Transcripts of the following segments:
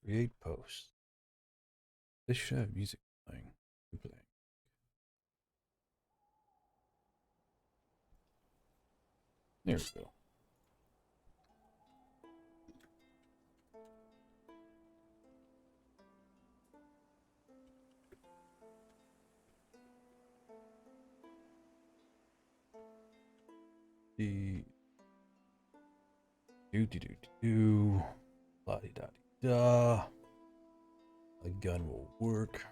Create post. This should have music playing. There we go. The do la di da di da. A gun will work.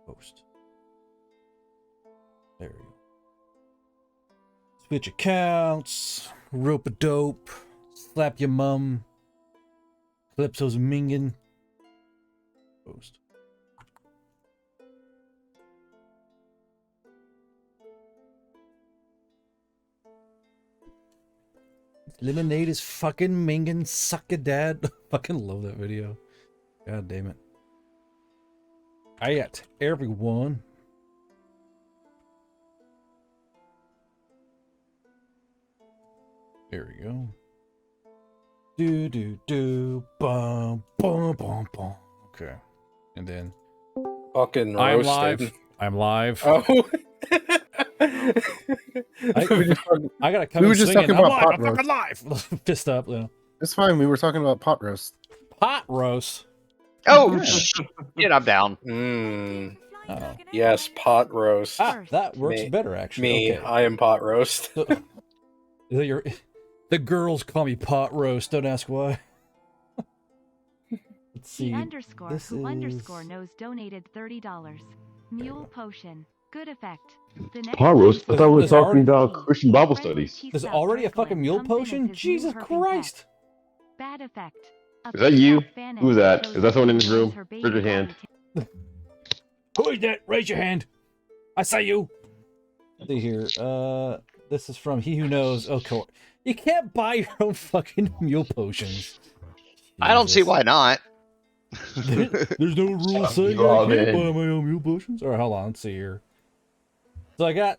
Post. There we go. Switch accounts. Rope a dope. Slap your mum. Calypso's mingin. Post. Lemonade is fucking mingin', suck a dad. Fucking love that video. God damn it. Alright, everyone. There we go. Bum, bum, bum, bum. Okay. And then. Fucking I'm roasted. live. I'm live. Oh. I gotta come. We were in just swinging. talking I'm about live, pot I'm fucking live. Pissed up. You know. It's fine. We were talking about pot roast. Pot roast. Oh shit! I'm down. Mm, Oh. yes, pot roast. Ah, that works Me. better actually. Me, Okay. I am pot roast. The girls call me pot roast. Don't ask why. Let's see. The underscore This who is- underscore knows donated $30. Mule potion. Good effect. The next Pot roast? I thought we were There's already- talking about Christian Bible studies. There's already a fucking mule potion? Jesus Christ! Bad effect. Is that you? Who's that? Is that someone in this room? Raise your hand. Who is that? Raise your hand. I say you. Let's see here. This is from He Who Knows. Oh, cool. You can't buy your own fucking mule potions. I don't see Jesus. why not. There's no rule saying you all I can't in. buy my own mule potions. All right, hold on. Let's see here. So I got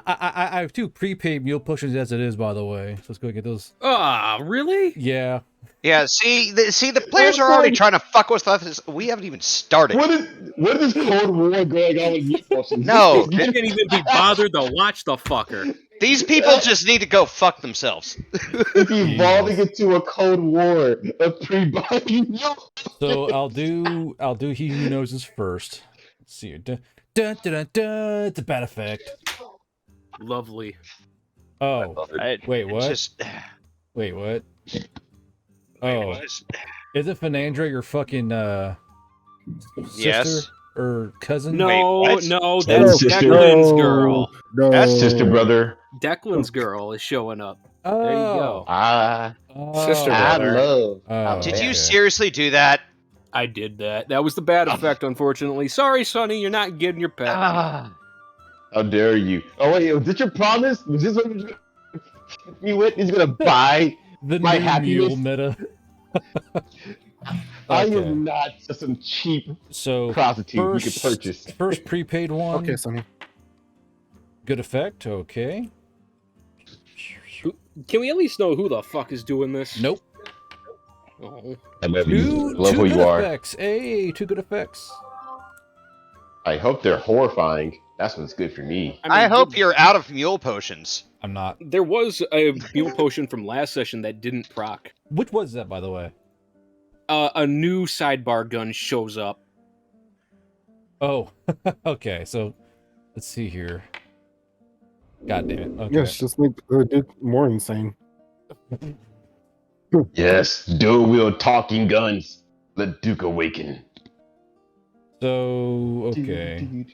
I have 2 prepaid mule potions as it is, by the way. So let's go get those. Ah, really? Yeah. Yeah, see, the players are already trying to fuck with us. We haven't even started. What is this Cold War going on with you potions? No, I can't even be bothered to watch the fucker. These people just need to go fuck themselves. It's evolving into a Cold War of pre-buying. So I'll do He Who Knows is first. Let's see here. Dun, dun, dun, dun, dun. It's a bad effect. Lovely. Oh, wait, what? Just, Wait, what? Oh, is it Fernandra your fucking sister Yes. or cousin? No, what? no, That's that's sister. Declan's girl. No. That's Sister, brother. Declan's girl is showing up. Oh, There you go. Sister I brother. love. Oh, Did okay. you seriously do that? I did that. That was the bad effect, unfortunately. Sorry, Sonny, you're not getting your pet. Ah. How dare you? Oh wait, was this your promise? Was this what you went? He's gonna buy. The My new happiness- mule meta? I Okay. am not just some cheap So prostitute you first, can purchase. first prepaid one. Okay, Sonny. Good effect. Okay. Can we at least know who the fuck is doing this? Nope. Oh. I love you. Two Love who good you are. effects. Hey, 2 good effects. I hope they're horrifying. That's what's good for me. I hope you're out of mule potions. I'm not. There was a mule potion from last session that didn't proc. Which was that, by the way? A new sidebar gun shows up. Oh, okay. So let's see here. God damn it. Okay. Yes, just make the Duke more insane. Yes, dual wield talking guns. Let Duke awaken. So okay.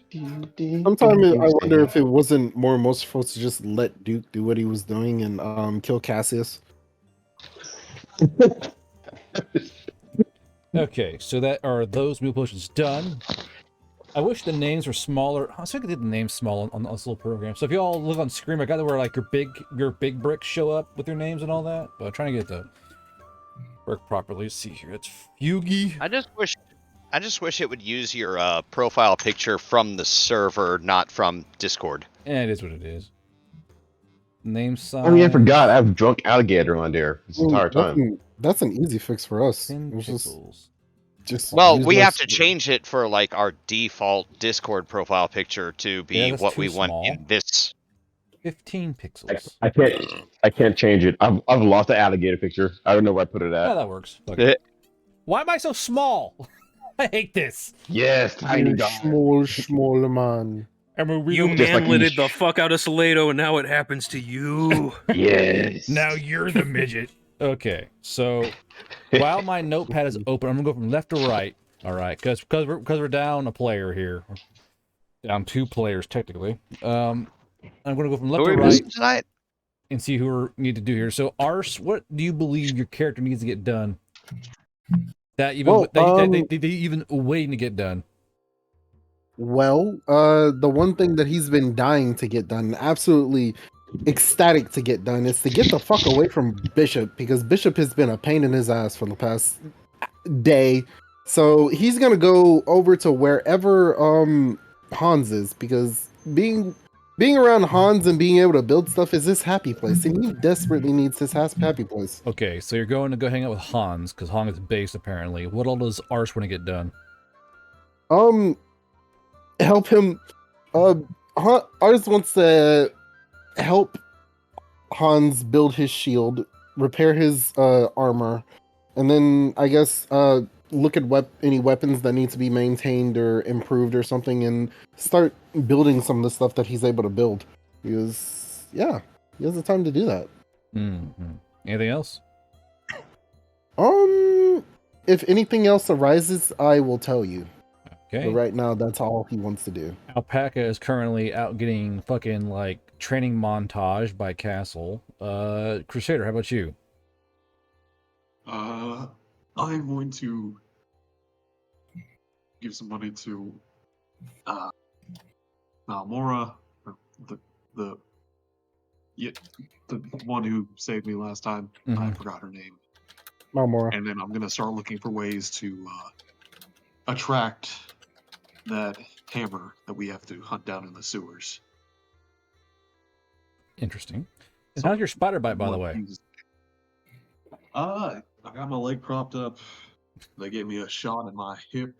Sometimes I wonder if it wasn't more merciful to just let Duke do what he was doing and kill Cassius. Okay, so that are those mule potions done. I wish the names were smaller. I was thinking I did the names small on this little program. So if you all look on screen, I got to where like your big bricks show up with your names and all that. But I'm trying to get it to work properly. Let's see here. It's Fugi. I just wish I just wish it would use your profile picture from the server, not from Discord. It is what it is. Name size. Oh yeah, I forgot. I have drunk alligator on there this entire time. That's an easy fix for us. 10 It's pixels. just Well, use we our have to server. change it for like our default Discord profile picture to be Yeah, that's what too we want small. in this. 15 pixels. I can't change it. I've lost the alligator picture. I don't know where I put it Yeah, at. that works. Fuck Eh. it. Why am I so small? I hate this. Yes, tiny You dog. small man. You Just like manlited Ish. the fuck out of Salado, and now it happens to you. Yes. Now you're the midget. Okay, so while my notepad is open, I'm gonna go from left to right. All right, because we're down a player here, down 2 players technically. I'm gonna go from left Who to are we right missing tonight? and see who we need to do here. So Ars, what do you believe your character needs to get done? That even Well, they even waiting to get done. Well, the one thing that he's been dying to get done, absolutely ecstatic to get done, is to get the fuck away from Bishop, because Bishop has been a pain in his ass for the past day. So he's gonna go over to wherever Hans is, because being around Hans and being able to build stuff is his happy place, and he desperately needs his happy place. Okay, so you're going to go hang out with Hans because Hans is base apparently. What all does Ars want to get done? Help him. Ars wants to help Hans build his shield, repair his armor, and then I guess look at any weapons that need to be maintained or improved or something, and start building some of the stuff that he's able to build. Because yeah, he has the time to do that. Anything else? If anything else arises, I will tell you. Okay. But right now, that's all he wants to do. Alpaca is currently out getting fucking like training montage by Castle. Crusader, how about you? I'm going to give some money to Malmora, the one who saved me last time. I Mhm. forgot her name. Malmora. And then I'm gonna start looking for ways to attract that hammer that we have to hunt down in the sewers. Interesting. And So- how's your spider bite, by the What way? he's- I got my leg propped up. They gave me a shot in my hip,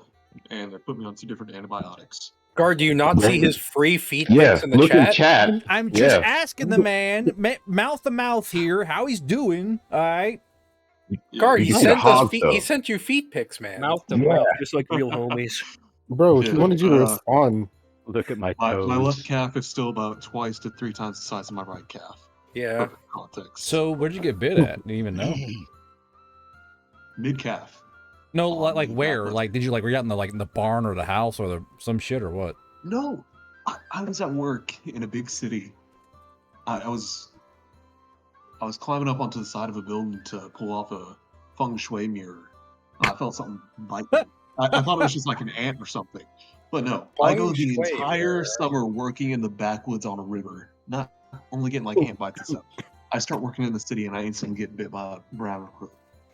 and they put me on 2 different antibiotics. Guard, do you not see his free feet Yeah, pics in the look chat? in chat. I'm just Yeah. asking the man, mouth to mouth here, how he's doing. All right. Guard, He's he like sent a hog, us he though. sent you feet pics, man. Mouth to Yeah. mouth, just like real homies. Bro, he Yeah, wanted you to respond. Look at my My toes. left calf is still about 2 to 3 times the size of my right calf. Yeah. For context. So where'd you get bit at? Do you even know? Mid calf. No, Oh, like man, where? that was- Like, did you like were you out in the barn or the house or some shit or what? No, I was at work in a big city. I was climbing up onto the side of a building to pull off a feng shui mirror. I felt something bite me. I thought it was just like an ant or something, but no. I go Feng the shui entire mirror. summer working in the backwoods on a river, not only getting like ant bites and stuff. I start working in the city and I instantly get bit by a brown recruit.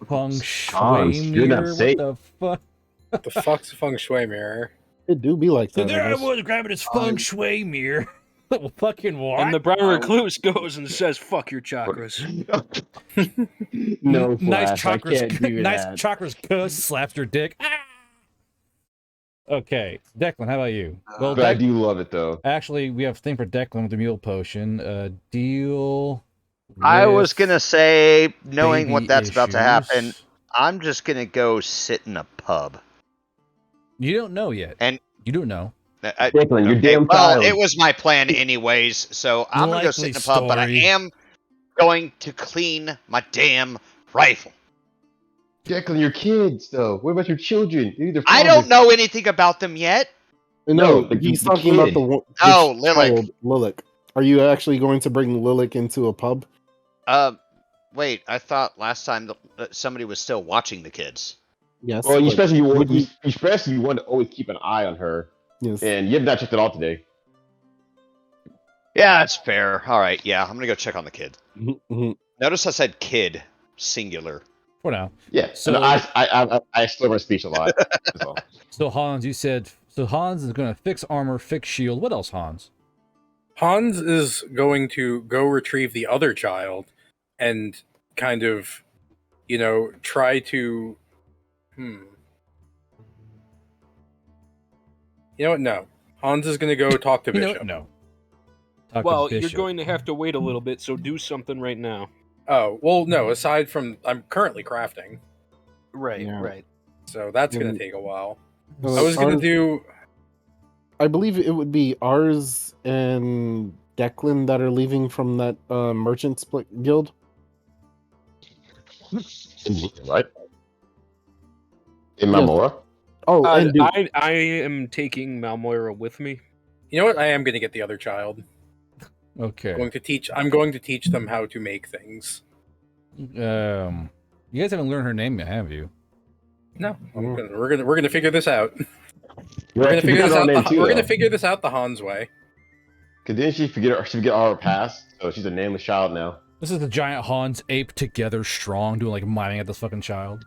Feng Hans, shui you're not mirror? What safe. the fuck? What the fuck's a feng shui mirror? It do be like So that. there I guess. was grabbing his feng shui mirror. Well, fucking what? And the brown recluse goes and says, "Fuck your chakras." No, Nice Flash, I chakras. can't do Nice that. chakras. Cuss slaps your dick. Ah! Okay, Declan, how about you? Well, But I do love it though. actually, we have a thing for Declan with the mule potion. Deal. I was with gonna say, knowing baby what that's about to happen, issues. I'm just gonna go sit in a pub. You don't know yet. And- you don't know. Declan, you're Okay, damn well, child. it was my plan anyways, so I'm gonna go sit in a pub, but I Likely am going to clean my damn rifle. Declan, your kids though. What about your children? You need their I fathers. don't know anything about them yet. No, No, like he's the talking about kid. the one. Oh, the Lilac. child, Lilac. Are you actually going to bring Lilac into a pub? Wait, I thought last time that somebody was still watching the kids. Yes. Well, but especially you would want, especially you want to always keep an eye on her, Yes. and you have not checked it out today. Yeah, that's fair. All right, yeah, I'm gonna go check on the kid. Mhm. Notice I said kid, singular. For now. Yeah. So- So I slur my speech a lot. That's all. So Hans, you said so. Hans is going to fix armor, fix shield. What else, Hans? Hans is going to go retrieve the other child and kind of, try to. You know what? No. Hans is going to go talk to You know Bishop. what? No. Talk to Well, you're Bishop. going to have to wait a little bit, so do something right now. Oh, well, no. Aside from, I'm currently crafting, Right, Yeah. right. so that's going Mm. to take a while. Uh, I was going to ours- do. I believe it would be ours and Declan that are leaving from that merchant split guild. Right? In Mamora? Oh, and Duke. I am taking Malmoira with me. You know what? I am going to get the other child. Okay. I'm going to teach them how to make things. You guys haven't learned her name yet, have you? No, Mm. we're gonna figure this out. You We're have gonna to figure this her out. name too, We're gonna though. figure this out the Hans way. Cause didn't she forget all her past? So she's a nameless child now. This is the giant Hans ape together strong doing like miming at this fucking child.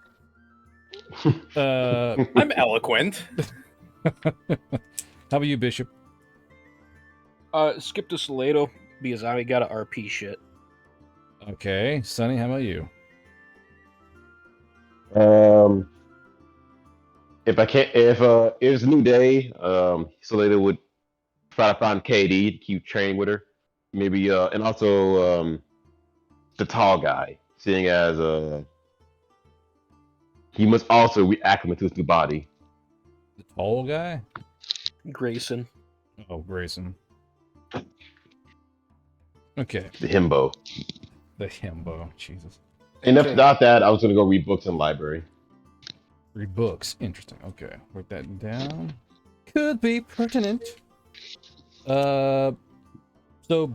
I'm eloquent. How about you, Bishop? Skip to Salado, because I got a RP shit. Okay, Sonny, how about you? If it's a new day, Salada would try to find KD to keep training with her. Maybe and also the tall guy, seeing as he must also reacclimate to his new body. The tall guy? Grayson. Oh, Grayson. Okay, The himbo. the himbo. Jesus. And if Okay. not that, I was gonna go read books in the library. Read books. Interesting. Okay, write that down. Could be pertinent. So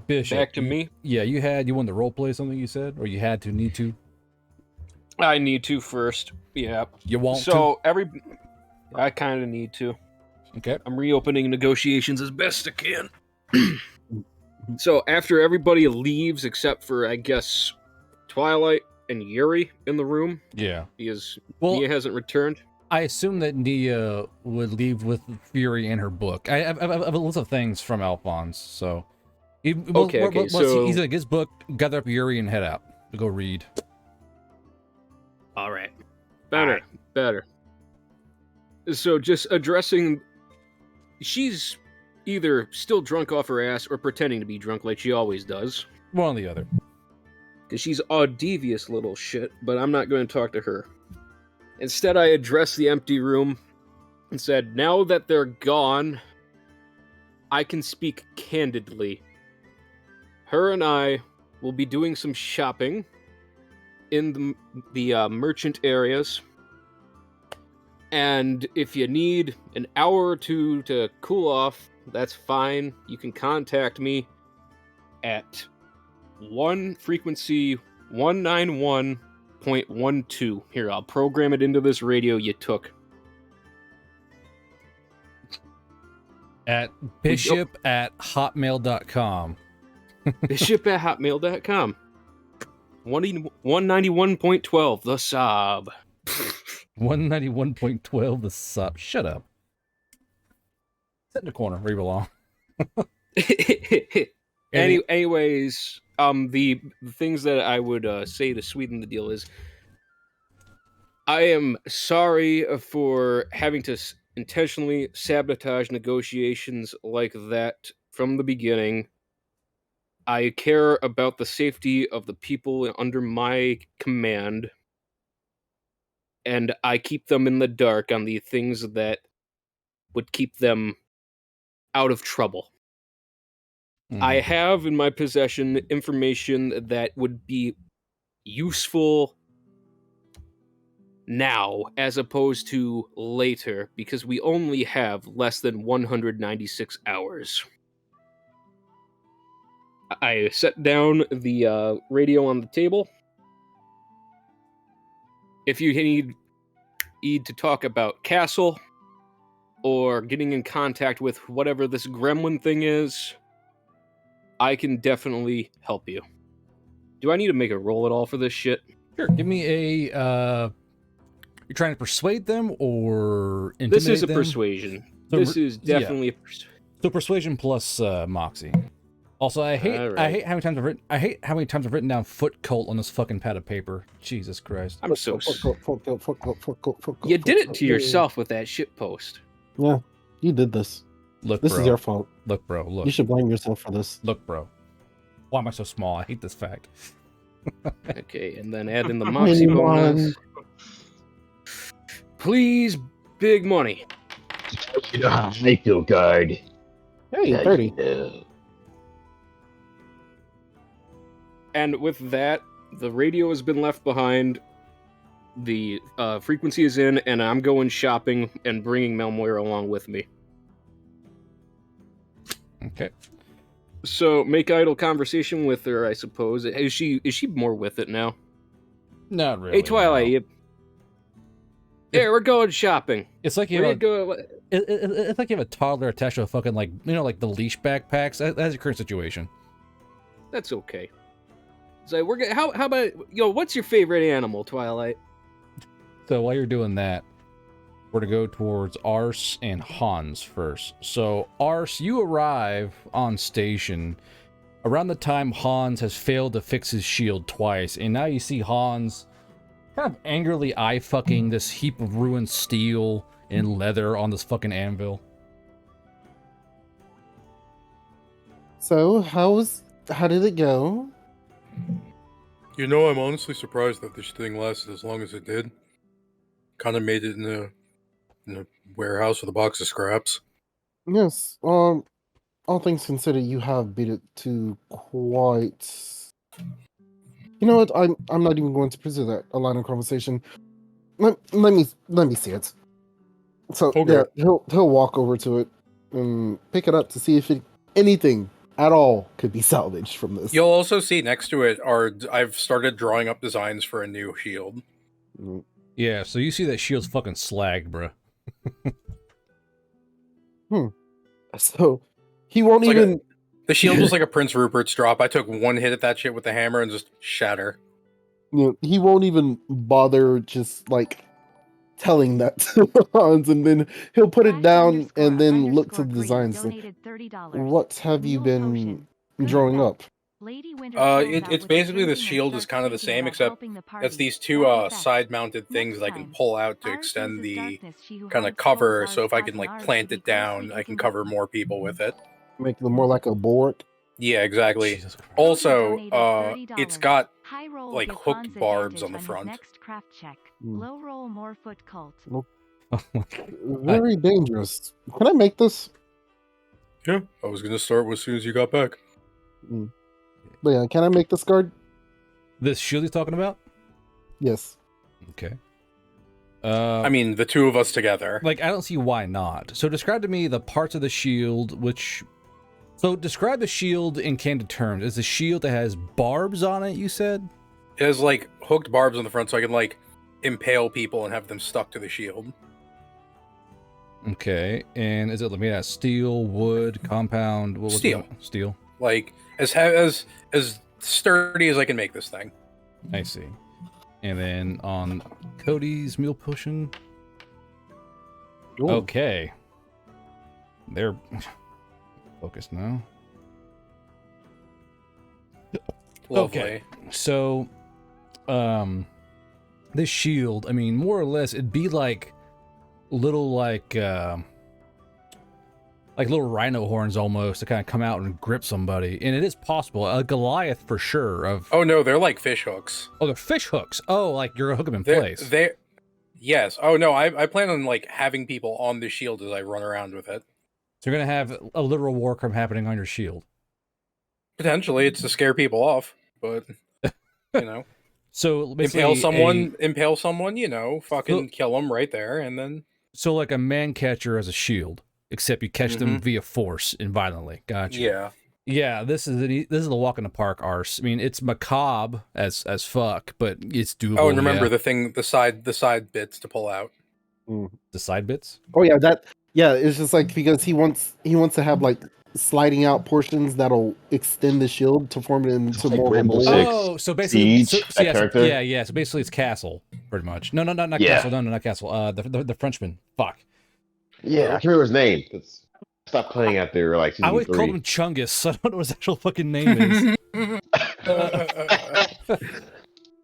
Bishop. Back to me. Yeah, you wanted to roleplay something you said, or you had to, need to. I need to first. Yeah. You want So I kind of need to. to? Okay. I'm reopening negotiations as best I can. So after everybody leaves, except for I guess Twilight and Yuri in the room, Yeah. because Well, Nia hasn't returned. I assume that Nia would leave with Fury and her book. I have a list of things from Alphonse, so. Okay, Once so- he's like his book, gather up Yuri and head out to go read. All right. Better. So just addressing, she's either still drunk off her ass or pretending to be drunk like she always does. One or the other. Because she's a devious little shit, but I'm not going to talk to her. Instead, I addressed the empty room and said, now that they're gone, I can speak candidly. Her and I will be doing some shopping in the merchant areas. And if you need an hour or two to cool off, that's fine. You can contact me at frequency 191.12. Here, I'll program it into this radio you took. At bishop@hotmail.com. Bishop at hotmail.com. 191.12, the sob. 191.12 the sub. Shut up. Sit in the corner where you belong. Anyways, the things that I would say to sweeten the deal is, I am sorry for having to intentionally sabotage negotiations like that from the beginning. I care about the safety of the people under my command, and I keep them in the dark on the things that would keep them out of trouble. I have in my possession information that would be useful now as opposed to later, because we only have less than 196 hours. I set down the radio on the table. If you need to talk about Castle or getting in contact with whatever this gremlin thing is, I can definitely help you. Do I need to make a roll at all for this shit? Sure, give me a. You're trying to persuade them or intimidate This is a them? persuasion. So This is yeah. definitely a So persuasion plus moxie. Also, I hate Alright. how many times I've written down foot cult on this fucking pad of paper. Jesus Christ. I'm so. Fuck up. You did it to yourself with that shit post. Yeah, you did this. Look, This bro. is your fault. Look, bro. Look. You should blame yourself for this. Look, bro. Why am I so small? I hate this fact. Okay, and then add in the moxie bonus. Please, big money. I feel guard. Hey, 30. And with that, the radio has been left behind. The frequency is in, and I'm going shopping and bringing Melmoira along with me. Okay. So make idle conversation with her, I suppose. Is she more with it now? Not really. Hey, Twilight, no. Here, we're going shopping. It's like you Where have you a, go? it's like you have a toddler attached to a fucking like like the leash backpacks. That's your current situation. That's okay. So we're gonna. How about what's your favorite animal, Twilight? So while you're doing that, we're to go towards Ars and Hans first. So Ars, you arrive on station around the time Hans has failed to fix his shield twice, and now you see Hans kind of angrily eye-fucking this heap of ruined steel and leather on this fucking anvil. So, how did it go? You know, I'm honestly surprised that this thing lasted as long as it did. Kind of made it in a warehouse with a box of scraps. Yes. All things considered, you have beat it to quite. You know what? I'm not even going to pursue that a line of conversation. Let me see it. So Okay. yeah, he'll walk over to it and pick it up to see if anything at all could be salvaged from this. You'll also see next to it I've started drawing up designs for a new shield. Mm. Yeah, so you see that shield's fucking slag, bruh. So he won't It's like even. The shield was like a Prince Rupert's drop. I took one hit at that shit with the hammer and just shatter. He won't even bother just like telling that to Hans, and then he'll put it down and then look to the designs. What have you been drawing up? It's basically the shield is kind of the same, except it's these two side-mounted things that I can pull out to extend the kind of cover. So if I can like plant it down, I can cover more people with it. Make them more like a board. Yeah, exactly. Jesus Christ. Also, it's got like hooked barbs on the front. Next craft check. Hmm. Low roll more foot cult. Oh my God. Very dangerous. Can I make this? Yeah, I was gonna start as soon as you got back. But yeah, can I make this card? This shield he's talking about? Yes. Okay. I mean, the two of us together. Like, I don't see why not. So describe to me the parts of the shield which... So describe the shield in candid terms. It's a shield that has barbs on it, you said? It has like hooked barbs on the front, so I can like impale people and have them stuck to the shield. Okay. And is it made out of steel, wood, compound? What was Steel. it? Steel. Like as sturdy as I can make this thing. I see. And then on Cody's mule potion. Ooh. Okay. They're focused now. Lovely. Okay. So, this shield, I mean, more or less, it'd be like little like little rhino horns almost to kind of come out and grip somebody, and it is possible. A Goliath for sure. Oh no, they're like fish hooks. Oh, they're fish hooks. Oh, like you're gonna hook them in They're, place. they're yes. Oh no, I plan on like having people on the shield as I run around with it. So you're gonna have a literal war crime happening on your shield. Potentially, it's to scare people off, but you know, So basically, impale someone, you know, fucking kill them right there, and then So like a man catcher as a shield, except you catch them via force and violently. Gotcha. yeah. Yeah, this is the walk in the park arse. I mean, it's macabre as fuck, but it's doable. Oh, and remember yeah. the side bits to pull out. The side bits. Oh yeah, it's just like because he wants to have like sliding out portions that'll extend the shield to form it into Like more of a Rainbow mold. Six. Oh, so basically, Siege, so that character? yeah. So basically, it's Castle, pretty much. No, not Yeah. Castle. No, not Castle. The Frenchman. Fuck. Yeah, I can't remember his name. Stop playing after like I season always 3. called him Chungus. So I don't know what his actual fucking name is.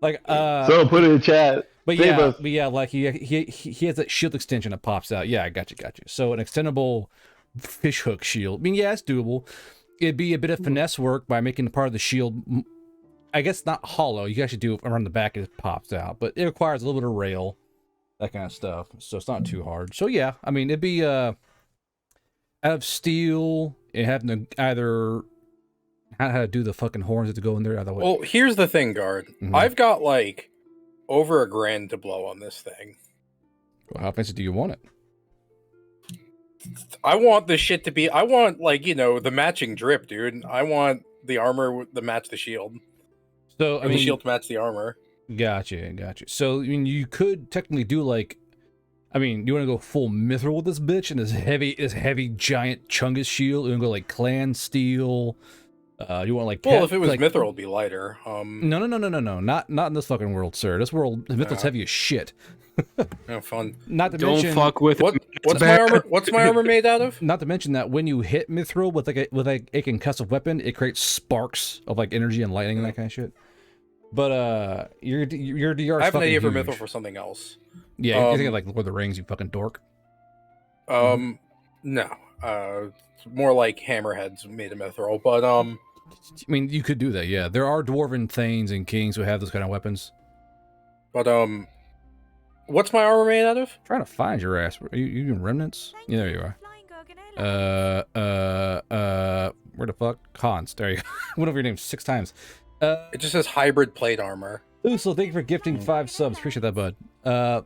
Like, So put it in the chat. but Save us. like he has that shield extension that pops out. Yeah, I got you. So an extendable fish hook shield. I mean, yeah, it's doable. It'd be a bit of finesse work by making the part of the shield, I guess, not hollow. You can actually do it around the back and it pops out, but it requires a little bit of rail, that kind of stuff. So it's not too hard. So yeah, I mean, it'd be out of steel. It having to either how to do the fucking horns to go in there. Otherwise, Well, here's the thing, Guard. Mhm. I've got like over $1,000 to blow on this thing. well, how fancy do you want it? I want this shit to be. I want like the matching drip, dude. I want the armor to match the shield. So I And mean, the shield to match the armor. Gotcha. So I mean, you could technically do like, I mean, you want to go full mithril with this bitch and this heavy giant Chungus shield. You want to go like clan steel. You want like Well, if it was like, mithril, it'd be lighter. No, not in this fucking world, sir. This world, mithril's heavy as shit. Oh, fun. Not to Don't mention, fuck with What's it. my armor? What's my armor made out of? Not to mention that when you hit mithril with a concussive weapon, it creates sparks of like energy and lightning and that kind of shit. But your DR. I have an idea for mithril for something else. Yeah, you're thinking like Lord of the Rings, you fucking dork. No. It's more like hammerheads made of mithril, but I mean, you could do that. Yeah, there are dwarven thanes and kings who have those kind of weapons. But what's my armor made out of? I'm trying to find your ass. Are you in remnants? Yeah, there you are. Where the fuck? Hans. There you go. Went over your name 6 times. It just says hybrid plate armor. Ooh, so thank you for gifting 5 subs. Appreciate that, bud.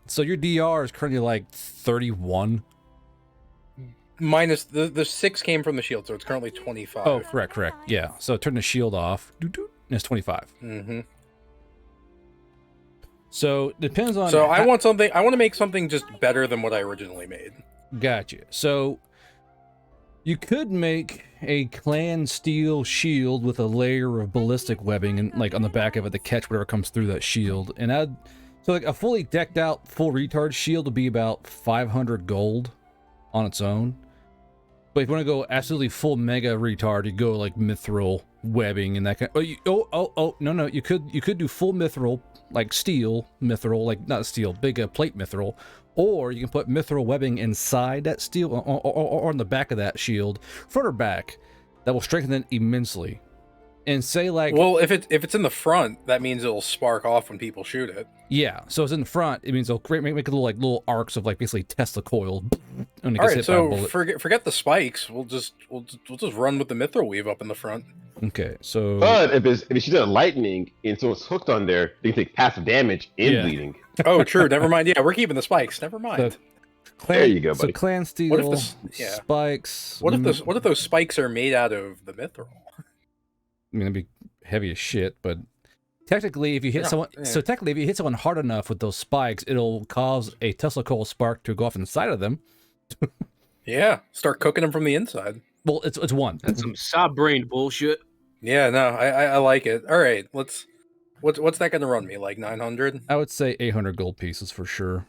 So your DR is currently like 31. Minus the 6 came from the shield, so it's currently 25. Oh, correct. Yeah. So turn the shield off. And it's 25. Mm-hmm. So depends on. So I want to make something just better than what I originally made. Gotcha. So you could make a clan steel shield with a layer of ballistic webbing and like on the back of it to catch whatever comes through that shield. And so like a fully decked out full retard shield would be about 500 gold on its own. But if you want to go absolutely full mega retard, you go like mithril webbing and that kind. No, you could do full mithril, like steel mithril, like not steel, big plate mithril, or you can put mithril webbing inside that steel or on the back of that shield, front or back. That will strengthen it immensely. And say like, well, if it's in the front, that means it'll spark off when people shoot it. Yeah, so it's in the front. It means it'll make little arcs of like basically Tesla coil. All right, so forget the spikes. We'll just run with the mithril weave up in the front. Okay, so. But if it's shooting lightning and so it's hooked on there, you can take passive damage and bleeding. Oh, true. Never mind. Yeah, we're keeping the spikes. Never mind. There you go, buddy. So clan steel, what if spikes. What if those spikes are made out of the mithril? I mean, it'd be heavy as shit, but technically, if you hit someone, so technically, if you hit someone hard enough with those spikes, it'll cause a Tesla coil spark to go off inside of them. Yeah, start cooking them from the inside. Well, it's one. That's some sob-brained bullshit. Yeah, no, I like it. All right, what's that gonna run me? Like 900? I would say 800 gold pieces for sure.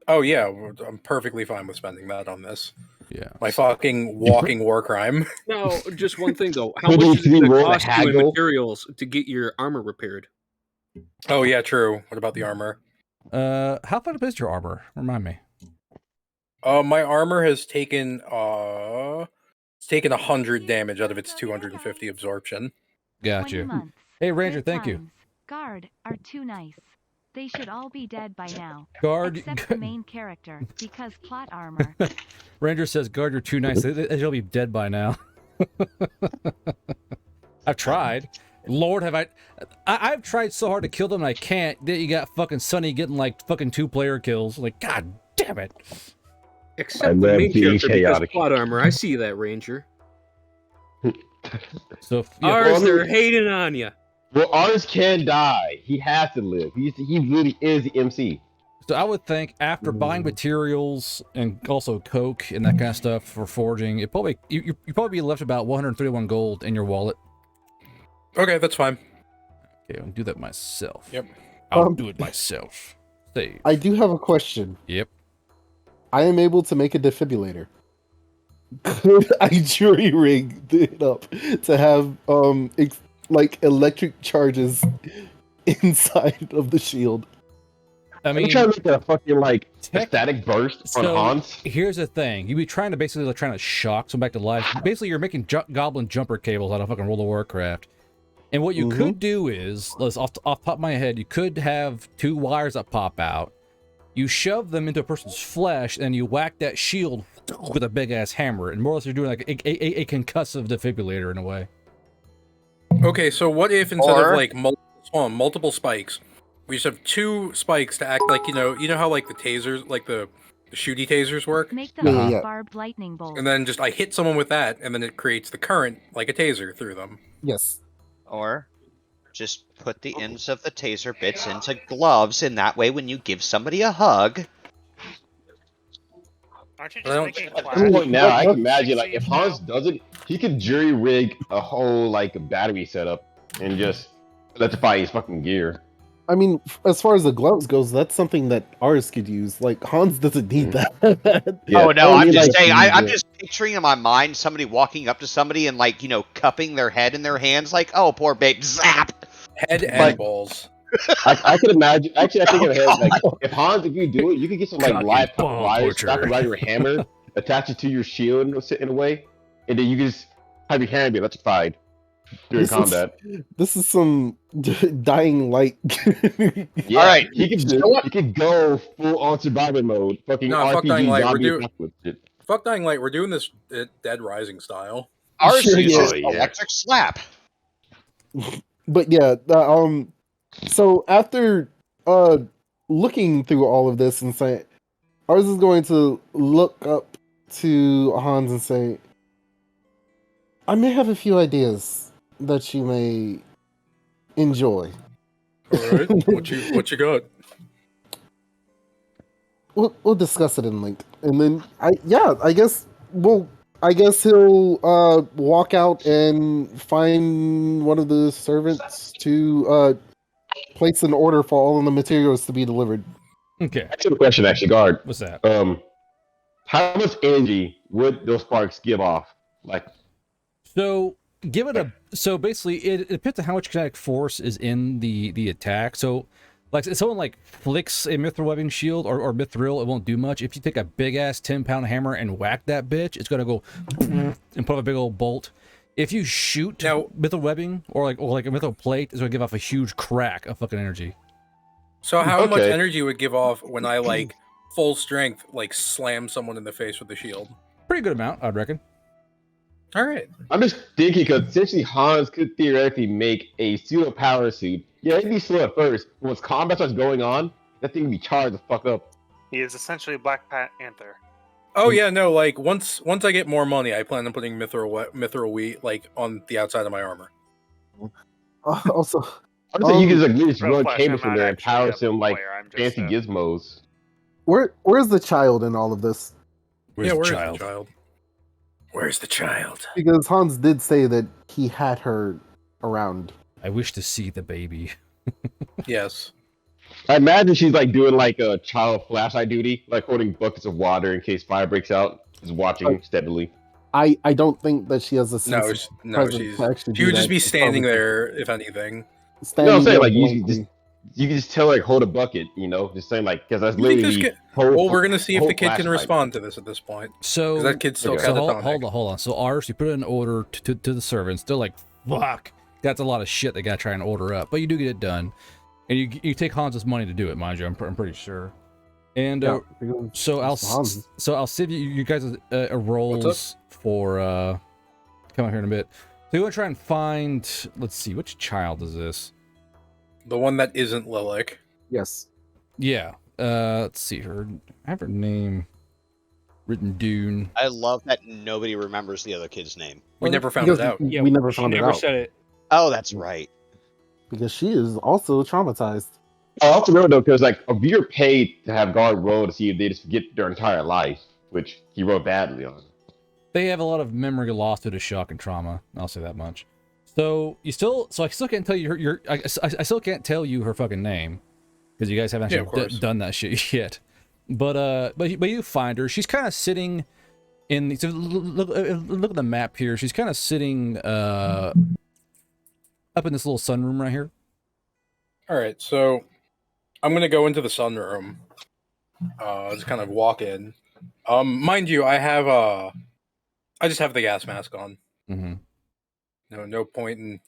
Oh yeah, I'm perfectly fine with spending that on this. Yeah, my fucking walking war crime. Now, just one thing though, how much is it going to cost you in materials to get your armor repaired? Oh yeah, true. What about the armor? How far up is your armor? Remind me. My armor has taken 100 damage out of its 250 absorption. Gotcha. Hey Ranger, thank you. Guard are too nice. They should all be dead by now. Guard, except the main character, because plot armor. Ranger says, "Guard, you're too nice. They'll be dead by now." I've tried. Lord, have I've tried so hard to kill them and I can't. Then you got fucking Sonny getting like fucking 2-player kills. Like, god damn it. Except the main character because plot armor. I see that, Ranger. So ours, they're hating on you. Well, ours can die. He has to live. He really is the MC. So I would think after buying materials and also coke and that kind of stuff for forging, it probably you probably be left about 131 gold in your wallet. Okay, that's fine. Okay, I'll do that myself. Yep. I'll do it myself. Save. I do have a question. Yep. I am able to make a defibrillator. Could I jury rig it up to have like electric charges inside of the shield? I mean, you trying to make a fucking like tech- static burst on Hans? Here's the thing: you'd be trying to basically like, trying to shock someone back to life. Basically, you're making goblin jumper cables out of fucking World of Warcraft. And what you could do is, off the top of my head, you could have 2 wires that pop out. You shove them into a person's flesh, and you whack that shield with a big ass hammer. And more or less, you're doing like a concussive defibrillator in a way. Okay, so what if instead of like multiple spikes, we just have 2 spikes to act like you know how like the tasers, like the shooty tasers work, Make the barbed lightning bolt. and then just I hit someone with that, and then it creates the current like a taser through them. Yes. Or just put the ends of the taser bits into gloves, and that way when you give somebody a hug... Aren't you I don't- just making At this point now, I can imagine like if Hans now? does it, he could jury rig a whole like battery setup and just electrify his fucking gear. I mean, as far as the gloves goes, that's something that ours could use. Like Hans doesn't need that. Yeah. Oh no, I I'm mean, just like, saying. I'm yeah. just picturing in my mind somebody walking up to somebody and like cupping their head in their hands, like, "Oh, poor babe, zap." Head and balls. I could imagine. Actually, I think of it like if Hans, if you do it, you could get some like Cocky live ball wires, torture. strap it around your hammer, attach it to your shield in a way, and then you can just have your hand be electrified during combat. This is some dying light. Yeah, All right. you could go full on survival mode, fucking No, fuck RPG Dying Light, we're zombie doing- apocalypse shit. Fuck Dying Light, we're doing this Dead Rising style. Ours Sure, uses yeah. electric slap. But yeah, so after looking through all of this and saying, ours is going to look up to Hans and say, I may have a few ideas that you may enjoy. All right, what you got? We'll discuss it in link, and then I guess he'll walk out and find one of the servants to place an order for all of the materials to be delivered. Okay. Actually, a question, actually, guard. What's that? How much energy would those sparks give off? Like, So give it a. So basically, it depends on how much kinetic force is in the attack. So, like, if someone like flicks a mithril webbing shield or mithril, it won't do much. If you take a big ass 10-pound hammer and whack that bitch, it's gonna go and put up a big old bolt. If you shoot mithril webbing or like a mithril plate, it's gonna give off a huge crack of fucking energy. So how much Okay. energy would give off when I like full strength like slam someone in the face with the shield? Pretty good amount, I'd reckon. All right. I'm just thinking because essentially Hans could theoretically make a pseudo power suit. Yeah, it'd be slow at first, but once combat starts going on, that thing would be charged the fuck up. He is essentially Black Panther. Oh yeah, no. Like once I get more money, I plan on putting mithril wheat like on the outside of my armor. Also, I'm saying you can just, like, just Real run flash, cables I'm from not there and actually power a some like player, I'm just, fancy gizmos. where's the child in all of this? Where's Where's the the child? child? Where's the child? Because Hans did say that he had her around. I wish to see the baby. Yes. I imagine she's like doing like a child flashlight duty, like holding buckets of water in case fire breaks out, just watching steadily. I don't think that she has a sense No, of presence to actually she do would just that. be She's standing probably there if anything. standing I'm saying, there like, you blankly. you can just tell like hold a bucket, just saying like because that's You think this literally. kid- well, we're gonna see if whole the kid can flashlight. respond to this at this point. So 'Cause that kid's still Okay. so catatonic. hold on. So ours, you put in an order to the servants. They're like, fuck, that's a lot of shit they gotta try and order up, but you do get it done, and you take Hans's money to do it, mind you. I'm pretty sure. And Yeah, because so I'll it's Hans. save you guys rolls for come out here in a bit. So you want to try and find. Let's see, which child is this? The one that isn't Lilac. Yes. Yeah. Let's see her. I have her name written down. I love that nobody remembers the other kid's name. We never found Because it out. Yeah, we never she found it never out said it. Oh, that's right. because she is also traumatized. I also remember though, because like a viewer paid to have Guard roll to see if they just forget their entire life, which he wrote badly on. They have a lot of memory loss due to shock and trauma. I'll say that much. So I still can't tell you I still can't tell you her fucking name because you guys haven't actually done that shit yet. But you find her. She's kind of sitting in. So look at the map here. She's kind of sitting up in this little sunroom right here. All right, so I'm gonna go into the sunroom. Just kind of walk in. Mind you, I just have the gas mask on. Mm-hmm. No point in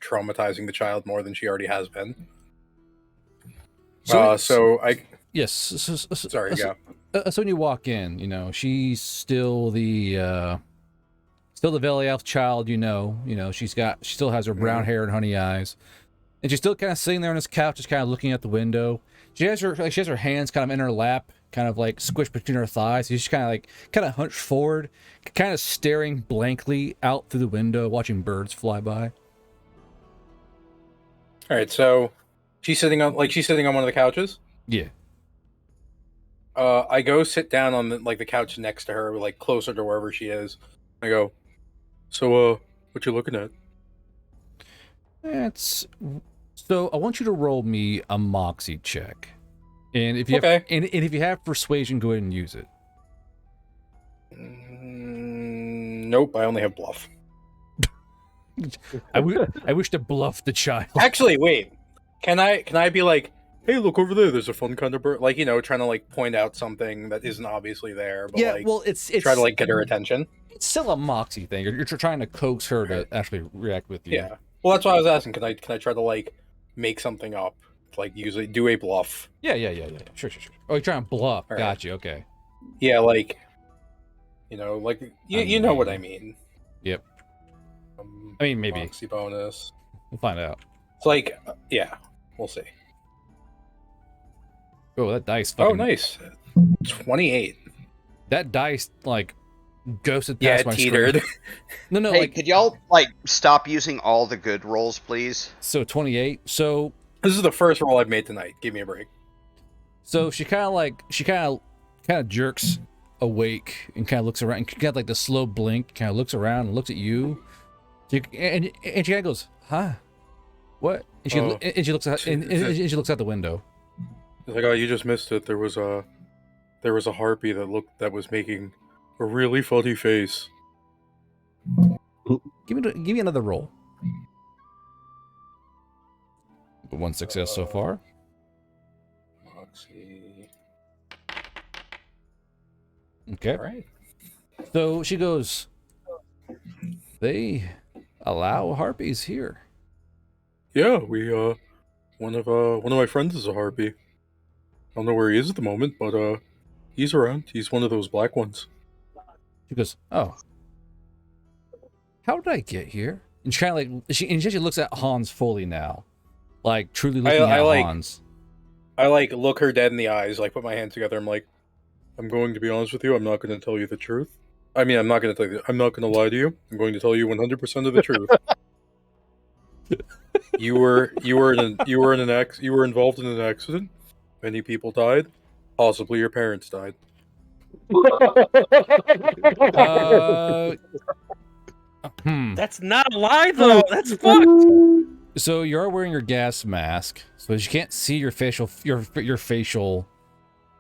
traumatizing the child more than she already has been. So sorry, go. So when you walk in, she's still the Valley Elf child. She still has her brown hair and honey eyes, and she's still kind of sitting there on this couch, just kind of looking out the window. She has her hands kind of in her lap, kind of like squished between her thighs. She's kind of hunched forward, kind of staring blankly out through the window, watching birds fly by. All right, so she's sitting on one of the couches. Yeah. I go sit down on the couch next to her, like closer to wherever she is. I go, so what you looking at? So I want you to roll me a Moxie check, and if you have, and if you have persuasion, go ahead and use it. Nope, I only have bluff. I wish to bluff the child. Actually, wait. Can I be like, hey, look over there. There's a fun kind of bird. Like, trying to like point out something that isn't obviously there. But, yeah, well, it's try to like get her attention. It's still a Moxie thing. You're trying to coax her to actually react with you. Yeah. Well, that's why I was asking. Can I try to like make something up? Like usually do a bluff. Yeah. Sure. Oh, you're trying to bluff. Right. Got you. Okay. Yeah, like you know what I mean. Yep. I mean, maybe. Moxie bonus. We'll find out. It's like, yeah, we'll see. Oh, that dice. Fucking... Oh, nice. 28. That dice like ghosted past my teetered. Screen. No. Hey, like, could y'all like stop using all the good rolls, please? So 28. So this is the first roll I've made tonight. Give me a break. So she kind of jerks awake and kind of looks around and kind of like the slow blink, kind of looks around and looks at you. And she kind of goes, "Huh? What?" And she looks out and she looks out the window. It's like, oh, you just missed it. There was a harpy that was making a really funny face. Give me another roll. 1 success so far. Moxie. Okay. All right. So she goes, "They allow harpies here." Yeah, we one of my friends is a harpy. I don't know where he is at the moment, but he's around. He's one of those black ones. She goes, "Oh, how did I get here?" And she kind of like she looks at Hans fully now, like truly looking at Hans. I like look her dead in the eyes, like put my hands together. I'm like, I'm going to be honest with you. I'm not going to tell you the truth. I mean, I'm not going to lie to you. I'm going to tell you 100% of the truth. You were involved in an accident. Many people died. Possibly your parents died. That's not a lie, though. That's fucked. So you're wearing your gas mask, so you can't see your facial.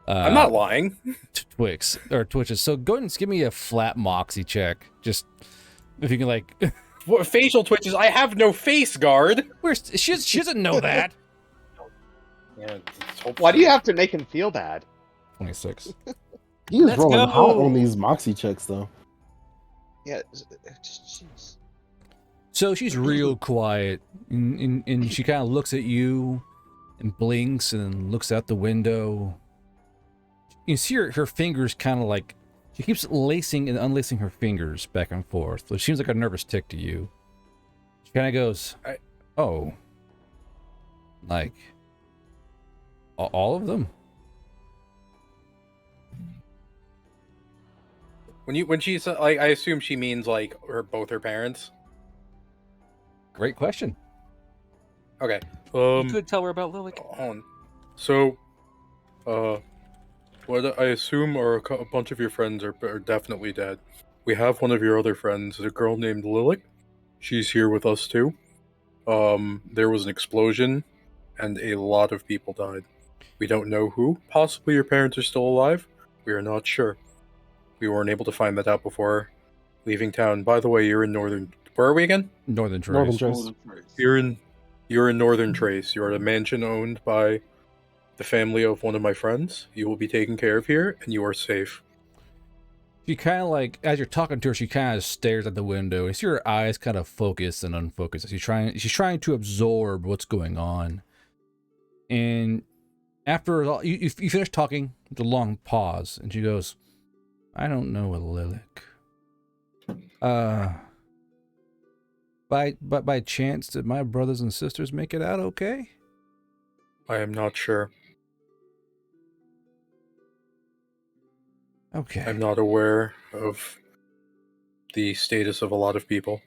I'm not lying. Twitches. So go ahead and give me a flat Moxie check. Just if you can, like. What, facial twitches? I have no face guard. She doesn't know that. Yeah, why do you have to make him feel bad? 26. He is rolling hot on these Moxie checks, though. Yeah. Jeez. So she's real quiet, and she kind of looks at you, and blinks, and looks out the window. You see her fingers kind of like, she keeps lacing and unlacing her fingers back and forth. So it seems like a nervous tick to you. She kind of goes, "Oh, like all of them." When she said, like, I assume she means like both her parents. Great question. Okay. You could tell her about Lilik. Hold on. So, what I assume are a bunch of your friends are definitely dead. We have one of your other friends, a girl named Lilik. She's here with us too. There was an explosion, and a lot of people died. We don't know who. Possibly your parents are still alive. We are not sure. We weren't able to find that out before leaving town. By the way, you're in Northern... Where are we again? Northern Trace. Northern Trace. Northern Trace. You're in Northern Trace. You're at a mansion owned by the family of one of my friends. You will be taken care of here, and you are safe. She kind of like, as you're talking to her, she kind of stares at the window. You see her eyes kind of focus and unfocus. She's trying to absorb what's going on. And after you finish talking, with a long pause, and she goes, "I don't know a Lilik. By chance, did my brothers and sisters make it out okay?" I am not sure. Okay. I'm not aware of the status of a lot of people.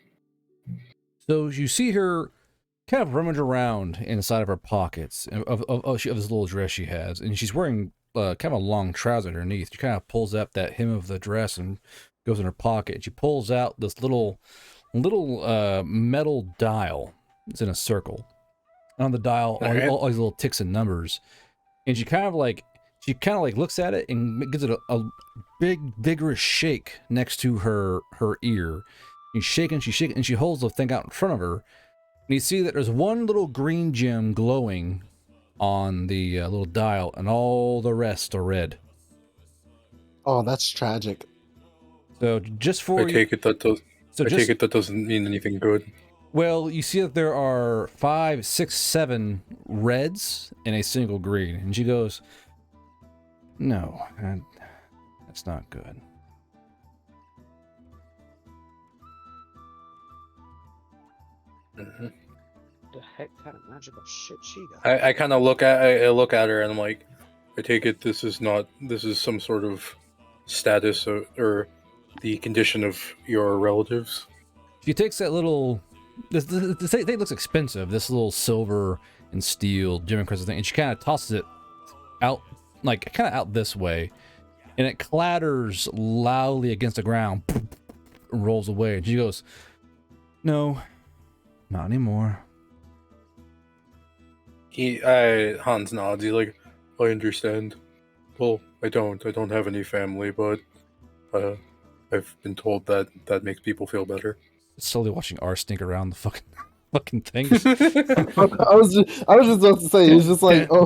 So you see her kind of rummage around inside of her pockets of this little dress she has, and she's wearing kind of a long trouser underneath. She kind of pulls up that hem of the dress and goes in her pocket. She pulls out this little metal dial. It's in a circle. On the dial, all these little ticks and numbers, and she kind of like looks at it and gives it a big vigorous shake next to her ear. She's shaking, and she holds the thing out in front of her, and you see that there's one little green gem glowing on the little dial, and all the rest are red. Oh, that's tragic. So just for take it that doesn't mean anything good. Well, you see that there are 5, 6, 7 reds and a single green, and she goes, "No, that's not good." Mm-hmm. The heck kind of magical shit she got? I kind of look at her and I'm like, I take it this is some sort of status or the condition of your relatives. She takes that little. This thing looks expensive. This little silver and steel gem crystal thing, and she kind of tosses it out, like kind of out this way, and it clatters loudly against the ground, and rolls away. And she goes, "No, not anymore." Hans nods. He's like, I understand. Well, I don't have any family, but I've been told that makes people feel better. Slowly watching R stink around the fucking things. I was just about to say, it's just like, oh.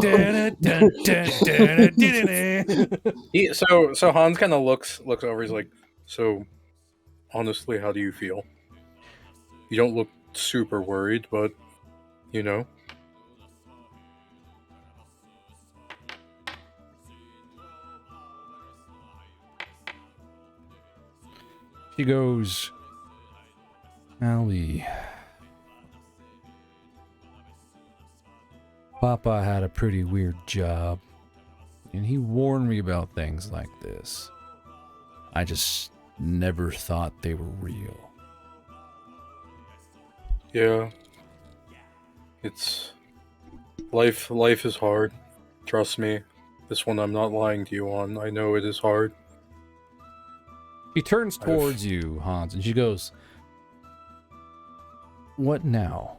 So Hans kind of looks over. He's like, so honestly, how do you feel? You don't look super worried, but you know. She goes, "Ali, Papa had a pretty weird job, and he warned me about things like this. I just never thought they were real." Yeah. It's life is hard. Trust me. This one I'm not lying to you on. I know it is hard. She turns towards you, Hans, and she goes, "What now?"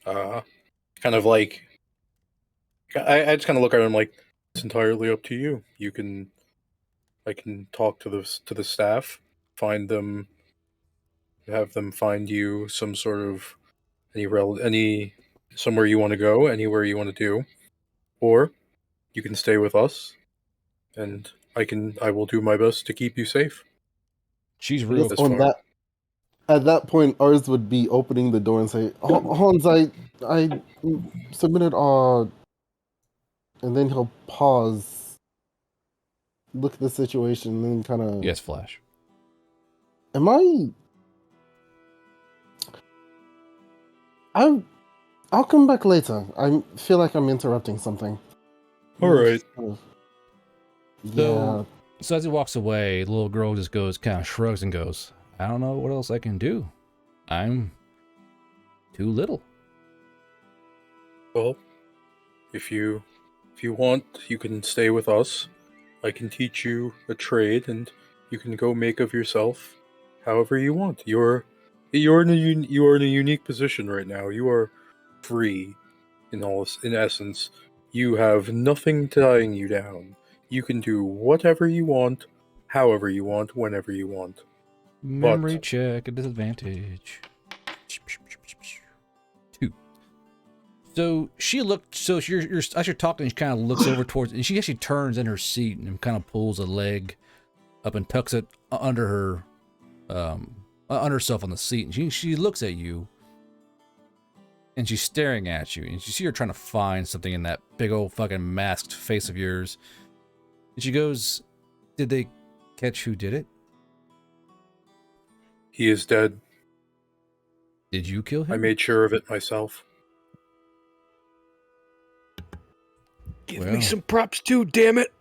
Kind of like, I just kind of look at him like, it's entirely up to you. I can talk to the staff, have them find you some sort of somewhere you want to go, anywhere you want to do, or you can stay with us, and I will do my best to keep you safe. She's real. At that point, ours would be opening the door and say, "Hans, I submitted and then he'll pause, look at the situation, and then kind of. Yes, Flash. I'll come back later. I feel like I'm interrupting something. All right. Yeah. So as he walks away, the little girl just kind of shrugs and goes, "I don't know what else I can do. I'm too little." Well, if you want, you can stay with us. I can teach you a trade, and you can go make of yourself however you want. You're in a unique position right now. You are free in essence. You have nothing tying you down. You can do whatever you want, however you want, whenever you want. Memory check, a disadvantage. 2. So you're as you're talking, she kind of looks over towards, and she actually turns in her seat and kind of pulls a leg up and tucks it under her, under herself on the seat. And she looks at you, and she's staring at you, and you see her trying to find something in that big old fucking masked face of yours. And she goes, "Did they catch who did it?" He is dead. Did you kill him? I made sure of it myself. Give me some props too, damn it.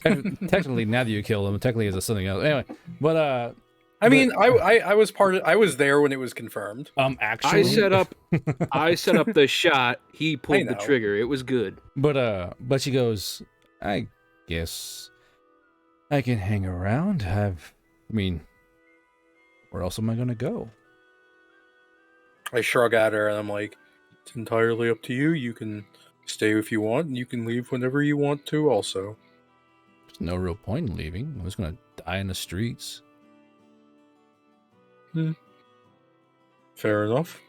Technically, now that you killed him, technically it's something else. Anyway, but I mean, I was I was there when it was confirmed. Actually, I set up the shot. He pulled the trigger. It was good. But she goes, "I guess I can hang around. I mean, where else am I gonna go?" I shrug at her and I'm like, "It's entirely up to you. You can stay if you want, and you can leave whenever you want to also." There's no real point in leaving. I'm just gonna die in the streets. Fair enough.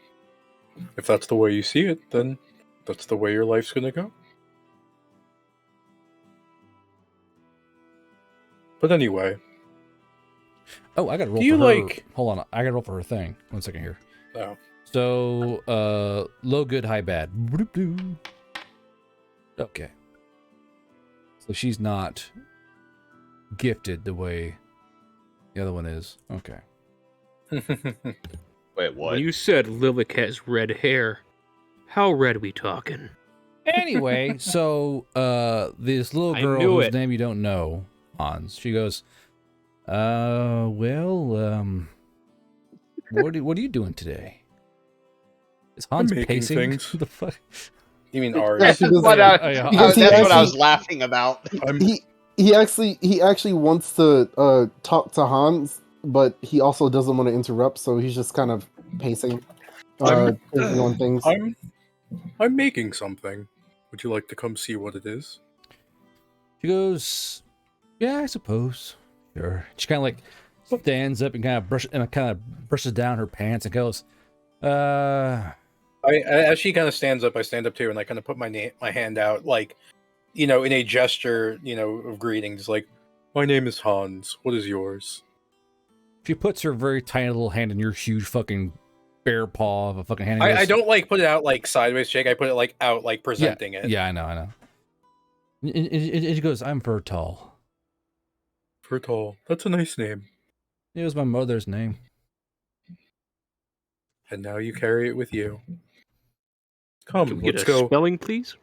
If that's the way you see it, then that's the way your life's gonna go. But anyway. Oh, I gotta roll Do you for her. like... Hold on, I gotta roll for her thing. 1 second here. Oh. So, low, good, high, bad. Okay. So she's not gifted the way the other one is. Okay. Wait, what? When you said Lilac has red hair, how red we talking? Anyway, so this little girl whose name you don't know, Hans, she goes, well, what are you doing today? Is Hans pacing things? The fuck? You mean ours? That's what I was laughing about. He actually wants to talk to Hans, but he also doesn't want to interrupt, so he's just kind of pacing on things. I'm making something. Would you like to come see what it is? She goes, yeah, I suppose. Sure. She kind of like stands up and kind of brushes down her pants and goes, as she kind of stands up, I stand up too, and I kind of put my hand out, like, you know, in a gesture, you know, of greetings, like, my name is Hans. What is yours? She puts her very tiny little hand in your huge fucking bear paw of a fucking hand. I don't like put it out like sideways, Jake. I put it like out, like presenting it. Yeah, I know. And she goes, I'm Vertal. Vertal. That's a nice name. It was my mother's name. And now you carry it with you. Come, Can we let's get a go. spelling, please?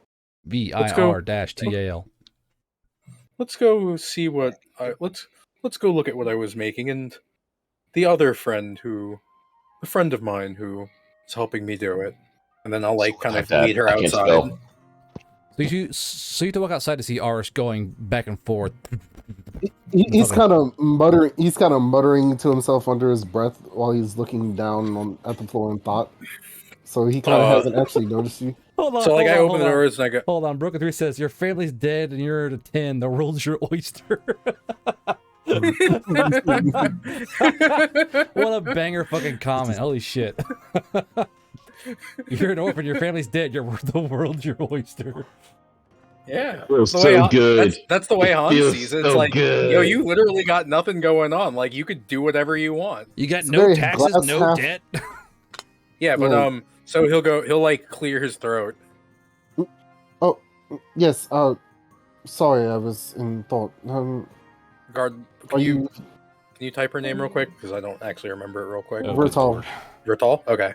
VIR-TAL. Let's go see what let's go look at what I was making, and the other friend a friend of mine who is helping me do it. And then I'll like kind of lead her outside. So you have to walk outside to see Arish going back and forth. He's kind of muttering. He's kind of muttering to himself under his breath while he's looking down at the floor in thought. So he kind of hasn't actually noticed you. Hold on. So like I open the doors and I go. Hold on. Broken 3 says your family's dead and you're at a 10. The world's your oyster. What a banger fucking comment. Holy shit. You're an orphan, your family's dead, the world's your oyster. Yeah. Feels so good. That's the way Hans sees it. It's so like, good. yo, you literally got nothing going on. Like, you could do whatever you want. You got no taxes, no debt. Yeah, but so he'll like clear his throat. Oh, yes. Sorry, I was in thought. Guard, can you type her name real quick? Because I don't actually remember it real quick. Vertal. Vertal? Okay.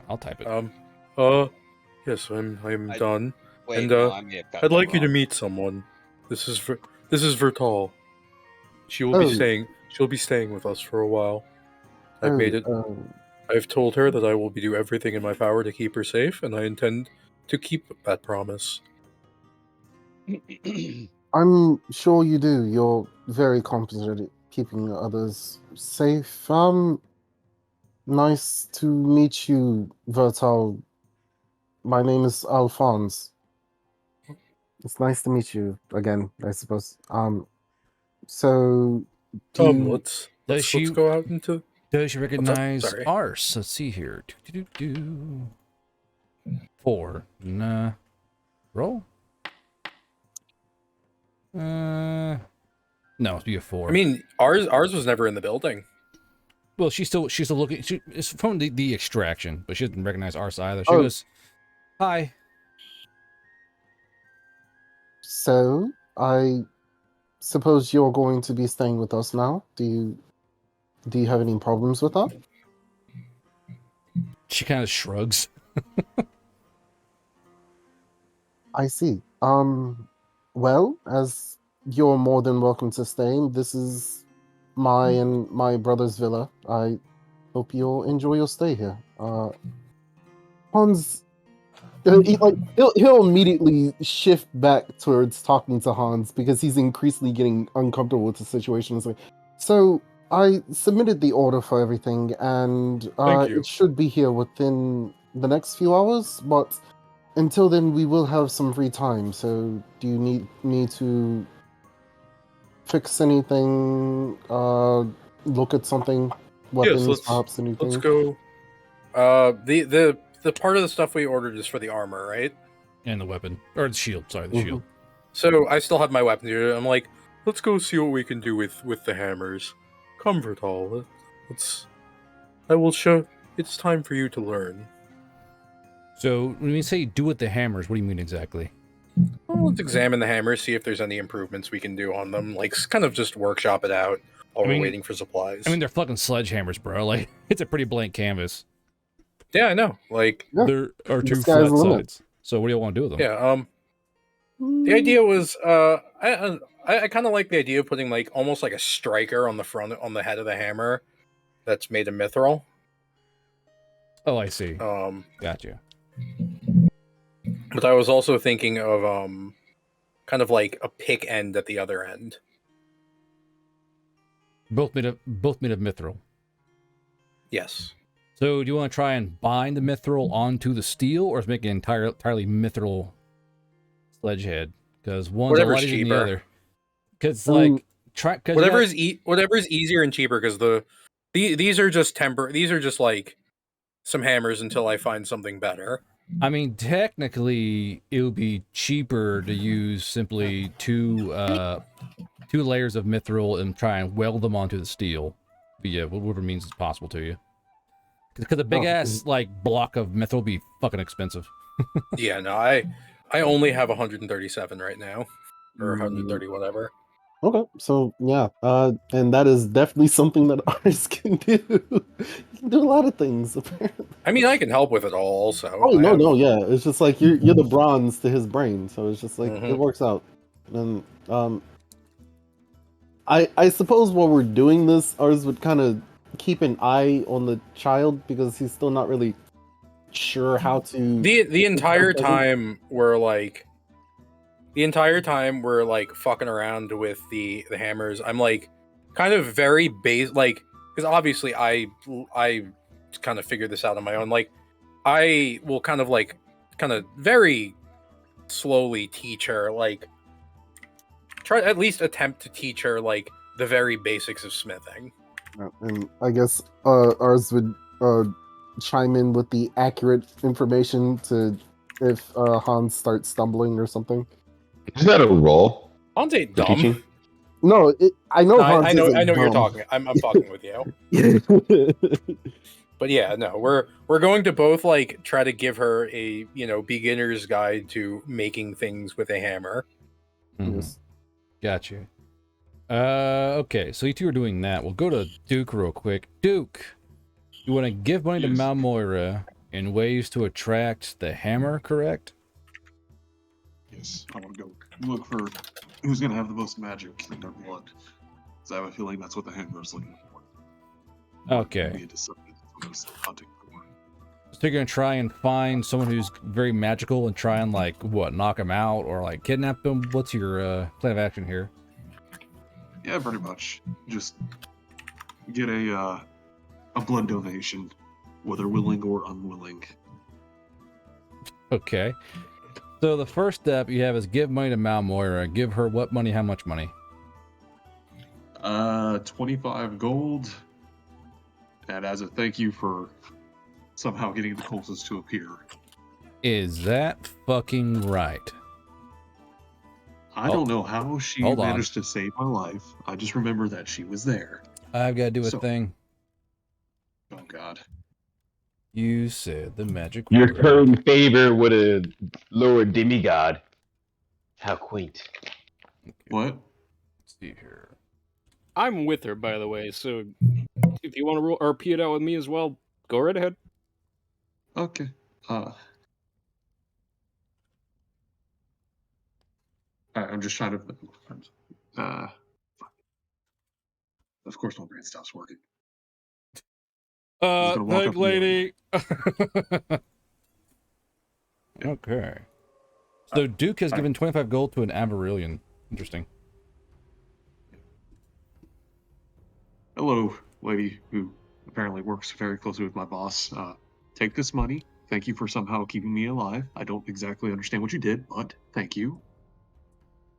I'll type it. Yes, I'm done. Wait, and no, I may have got I'd that like you to wrong. meet someone. This is Vertal. She will be staying. She'll be staying with us for a while. I've made it I've told her that I will do everything in my power to keep her safe, and I intend to keep that promise. I'm sure you do. You're very competent at keeping others safe. Nice to meet you, Vertal. My name is Alphonse. It's nice to meet you again, I suppose. So Let's she- go out into. Does she recognize Sorry. Ars? Let's see here. 4. Nah. Roll? No, it'd be a 4. I mean, ours was never in the building. well, she's still looking. It's from the extraction, but she doesn't recognize Ars either. She Oh. goes, "Hi." So, I suppose you're going to be staying with us now. Do you have any problems with that? She kind of shrugs. I see. Well, as you're more than welcome to stay, this is my and my brother's villa. I hope you'll enjoy your stay here. Hans, he'll immediately shift back towards talking to Hans because he's increasingly getting uncomfortable with the situation. It's like, so I submitted the order for everything, and Thank you. it should be here within the next few hours. But until then, we will have some free time. So, do you need me to fix anything? Look at something? Weapons, let's- perhaps anything? Let's go. The part of the stuff we ordered is for the armor, right? And the weapon. Or the shield, sorry, the Mhm. shield. So I still have my weapon here. I'm like, let's go see what we can do with the hammers. Come, Vertal. I will show. It's time for you to learn. So, when we say do with the hammers, what do you mean exactly? Well, let's examine the hammers, see if there's any improvements we can do on them. Like, kind of just workshop it out while I mean- we're waiting for supplies. I mean, they're fucking sledgehammers, bro. Like, it's a pretty blank canvas. yeah, I know. Like, Yeah, There are the two sky's flat the limit. sides. So, what do you want to do with them? yeah. The idea was, I kind of like the idea of putting like almost like a striker on the head of the hammer, that's made of mithril. Oh, I see. Gotcha. Gotcha. But I was also thinking of kind of like a pick end at the other end. Both made of mithril. Yes. So, do you want to try and bind the mithril onto the steel, or is make it entirely mithril sledge head? Because one's a lot Whatever's easier than cheaper. the other. Because like Whatever is easier and cheaper, because these are just These are just like some hammers until I find something better. I mean, technically, it would be cheaper to use simply two layers of mithril and try and weld them onto the steel. But yeah, whatever means it's possible to you. Because a big ass like block of mithril would be fucking expensive. Yeah, no, I only have 137 right now, or 130, whatever. Okay, so yeah, and that is definitely something that ours can do. You can do a lot of things, apparently. I mean, I can help with it all. Also, Oh no, yeah, it's just like you're the bronze to his brain, so it's just like it works out. And I suppose while we're doing this, ours would kind of keep an eye on the child because he's still not really sure how to. The entire time we're like fucking around with the hammers. I'm like kind of very base, like, because obviously I kind of figured this out on my own. Like, I will kind of very slowly teach her, like, try at least attempt to teach her like the very basics of smithing. And I guess ours would chime in with the accurate information to if Hans starts stumbling or something. Is that a roll? Hans ain't For dumb. teaching? No, I know. No, Hans I know isn't you're dumb. talking. I'm fucking with you. But yeah, no, we're going to both like try to give her a beginner's guide to making things with a hammer. Yes. Gotcha. Okay, so you two are doing that. We'll go to Duke real quick. Duke, you want to give money to Malmoira in ways to attract the hammer, correct? Yes, I want to go look for who's going to have the most magic in their blood. Because I have a feeling that's what the hammer is looking for. Okay. Be a deceptive what I was hunting for. So you're gonna try and find someone who's very magical and try and like what, knock him out or like kidnap them? What's your plan of action here? Yeah, pretty much. Just get a blood donation, whether willing or unwilling. Okay. So the first step you have is give money to Mal Moira. Give her what money? How much money? 25 gold. And as a thank you for somehow getting the cultists to appear. Is that fucking right? I don't know how she managed to save my life. I just remember that she was there. I've got to do a thing. Oh God. You said the magic Your word. current favor with a lower demigod. How quaint. What? Let's see here. I'm with her, by the way, so if you want to RP it out with me as well, go right ahead. Okay. I'm just trying to. Of course, my brain stops working. Thank lady. Okay. So Duke has given 25 gold to an Avarillion. Interesting. Hello, lady who apparently works very closely with my boss. Take this money. Thank you for somehow keeping me alive. I don't exactly understand what you did, but thank you.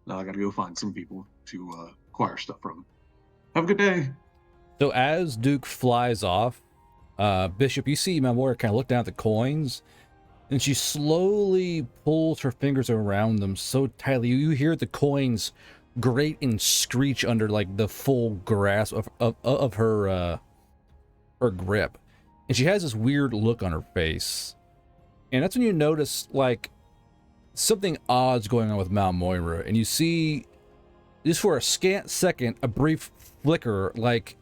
Now I gotta go find some people to acquire stuff from. Have a good day. So as Duke flies off, Bishop, you see Mal Moira kind of look down at the coins, and she slowly pulls her fingers around them so tightly. You hear the coins grate and screech under like the full grasp of her her grip, and she has this weird look on her face, and that's when you notice like something odd's going on with Mal Moira, and you see just for a scant second a brief flicker like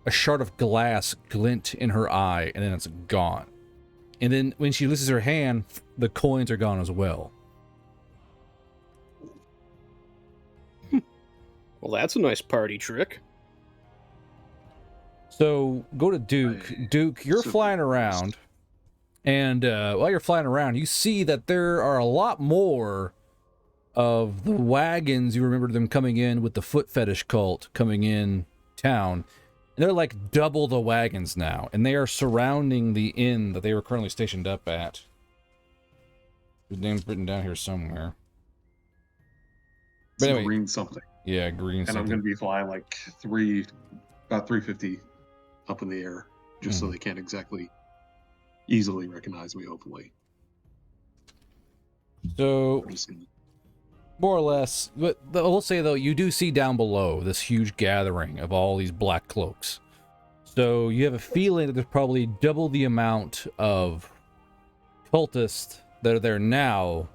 a shard of glass glint in her eye, and then it's gone. And then when she lifts her hand, the coins are gone as well. Well, that's a nice party trick. So go to Duke. Duke, you're flying around, and while you're flying around, you see that there are a lot more of the wagons. You remember them coming in with the foot fetish cult coming in town. And they're like double the wagons now, and they are surrounding the inn that they were currently stationed up at. His name's written down here somewhere. But anyway, green something. Yeah, green and something. I'm going to be flying like about 350 up in the air, just so they can't exactly easily recognize me, hopefully. So, more or less, but I will say though, you do see down below this huge gathering of all these black cloaks. So you have a feeling that there's probably double the amount of cultists that are there now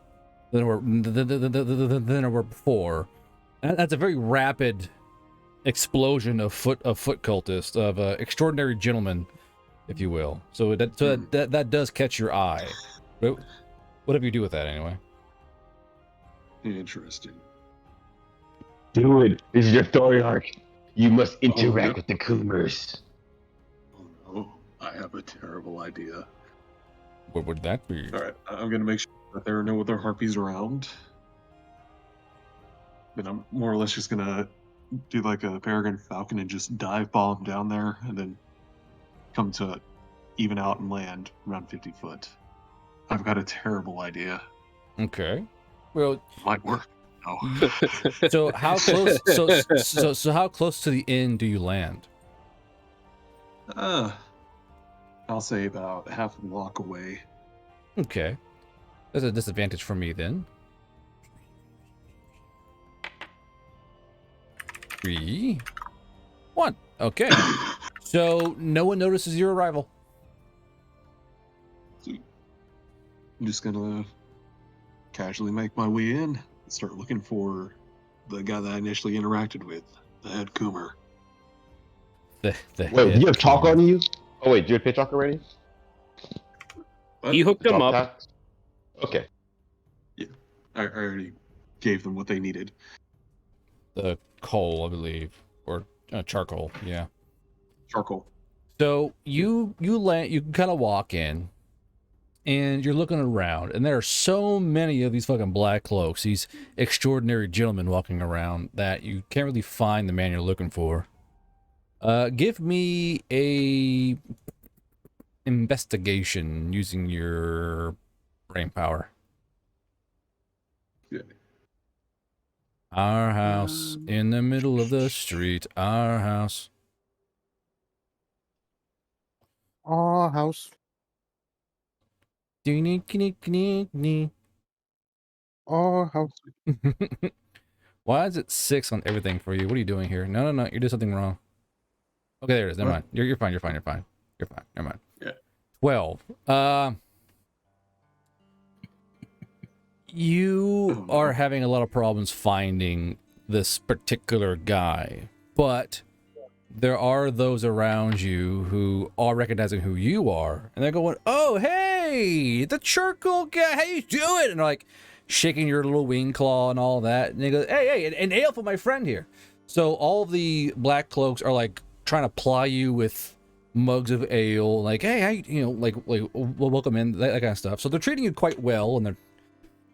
than there were before. And that's a very rapid explosion of foot cultists, of extraordinary gentlemen, if you will. So that does catch your eye. But whatever you do with that, anyway. Interesting. Do it. This is your story arc. You must interact with the Coomers. Oh no, I have a terrible idea. What would that be? Alright, I'm gonna make sure that there are no other harpies around. Then I'm more or less just gonna do like a Peregrine Falcon and just dive bomb down there and then come to even out and land around 50 foot. I've got a terrible idea. Okay. Well, might work. No. So how close? So how close to the inn do you land? I'll say about half a block away. Okay, there's a disadvantage for me then. 3, 1. Okay. So no one notices your arrival. I'm just gonna casually make my way in and start looking for the guy that I initially interacted with, the head Coomer. Wait, do you have chalk on you? Oh wait, do you have pitch chalk already? He hooked him up. Okay. Yeah, I already gave them what they needed. The coal, I believe, or charcoal. Yeah. Charcoal. So you kind of walk in, and you're looking around, and there are so many of these fucking black cloaks, these extraordinary gentlemen walking around, that you can't really find the man you're looking for. Give me a investigation using your brain power. Yeah. Our house in the middle of the street. Our house. Our house. Our house. Why is it 6 on everything for you? What are you doing here? No, you're doing something wrong. Okay, there it is. Never mind. You're fine. You're fine. Never mind. Yeah. 12. You are having a lot of problems finding this particular guy, but there are those around you who are recognizing who you are, and they're going, "Oh, hey, the charcoal guy, how you doing?" And like shaking your little wing claw and all that, and they go, "Hey, an ale for my friend here." So all of the black cloaks are like trying to ply you with mugs of ale, like, "Hey, like welcome in," that kind of stuff. So they're treating you quite well, and they're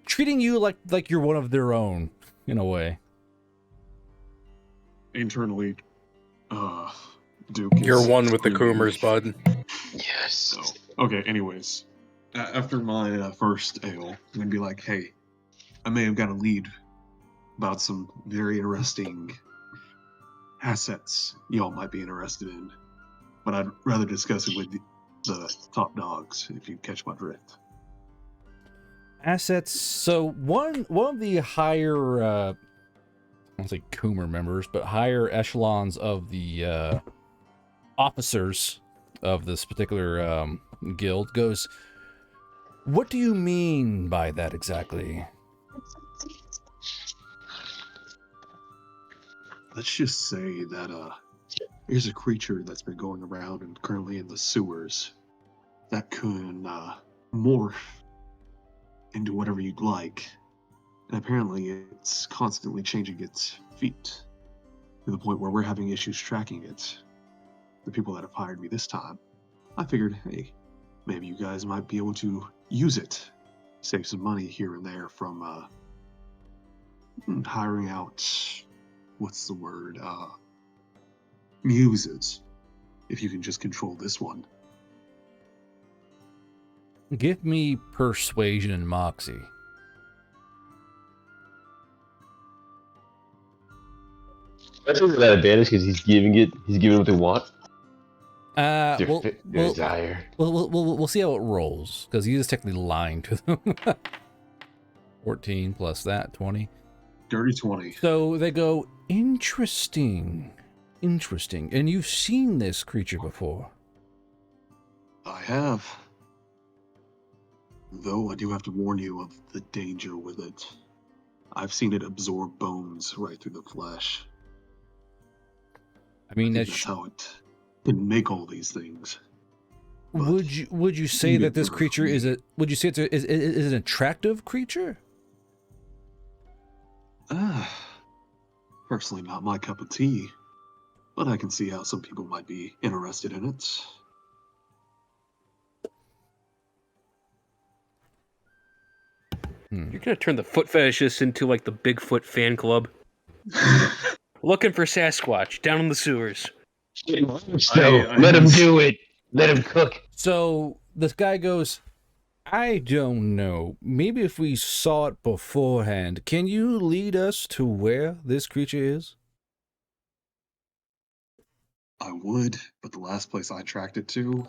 treating you like you're one of their own in a way. Internally, Duke. You're one with the Coomers, bud. Yes. So, okay. Anyways, after my first ale, I'm gonna be like, "Hey, I may have got a lead about some very interesting assets y'all might be interested in, but I'd rather discuss it with the top dogs, if you catch my drift." Assets. So one of the higher, I won't say Coomer members, but higher echelons of the officers of this particular guild goes, "What do you mean by that exactly?" Let's just say that there's a creature that's been going around and currently in the sewers that can morph into whatever you'd like. And apparently it's constantly changing its feet to the point where we're having issues tracking it. The people that have hired me this time, I figured, hey, maybe you guys might be able to use it, save some money here and there from hiring out, what's the word, muses, if you can just control this one. Give me persuasion and moxie. I think that advantage because he's giving what they want. We'll Desire. We'll see how it rolls, because he is technically lying to them. 14 plus that, 20. Dirty 20. So they go, interesting. And you've seen this creature before. I have. Though I do have to warn you of the danger with it. I've seen it absorb bones right through the flesh. I mean, that's how it can make all these things. Would you say that this creature is is an attractive creature? Personally, not my cup of tea, but I can see how some people might be interested in it. You're gonna turn the foot fetishists into like the Bigfoot fan club. Looking for Sasquatch down in the sewers. Let him do it. Let him cook. So this guy goes, "I don't know. Maybe if we saw it beforehand, can you lead us to where this creature is?" I would, but the last place I tracked it to,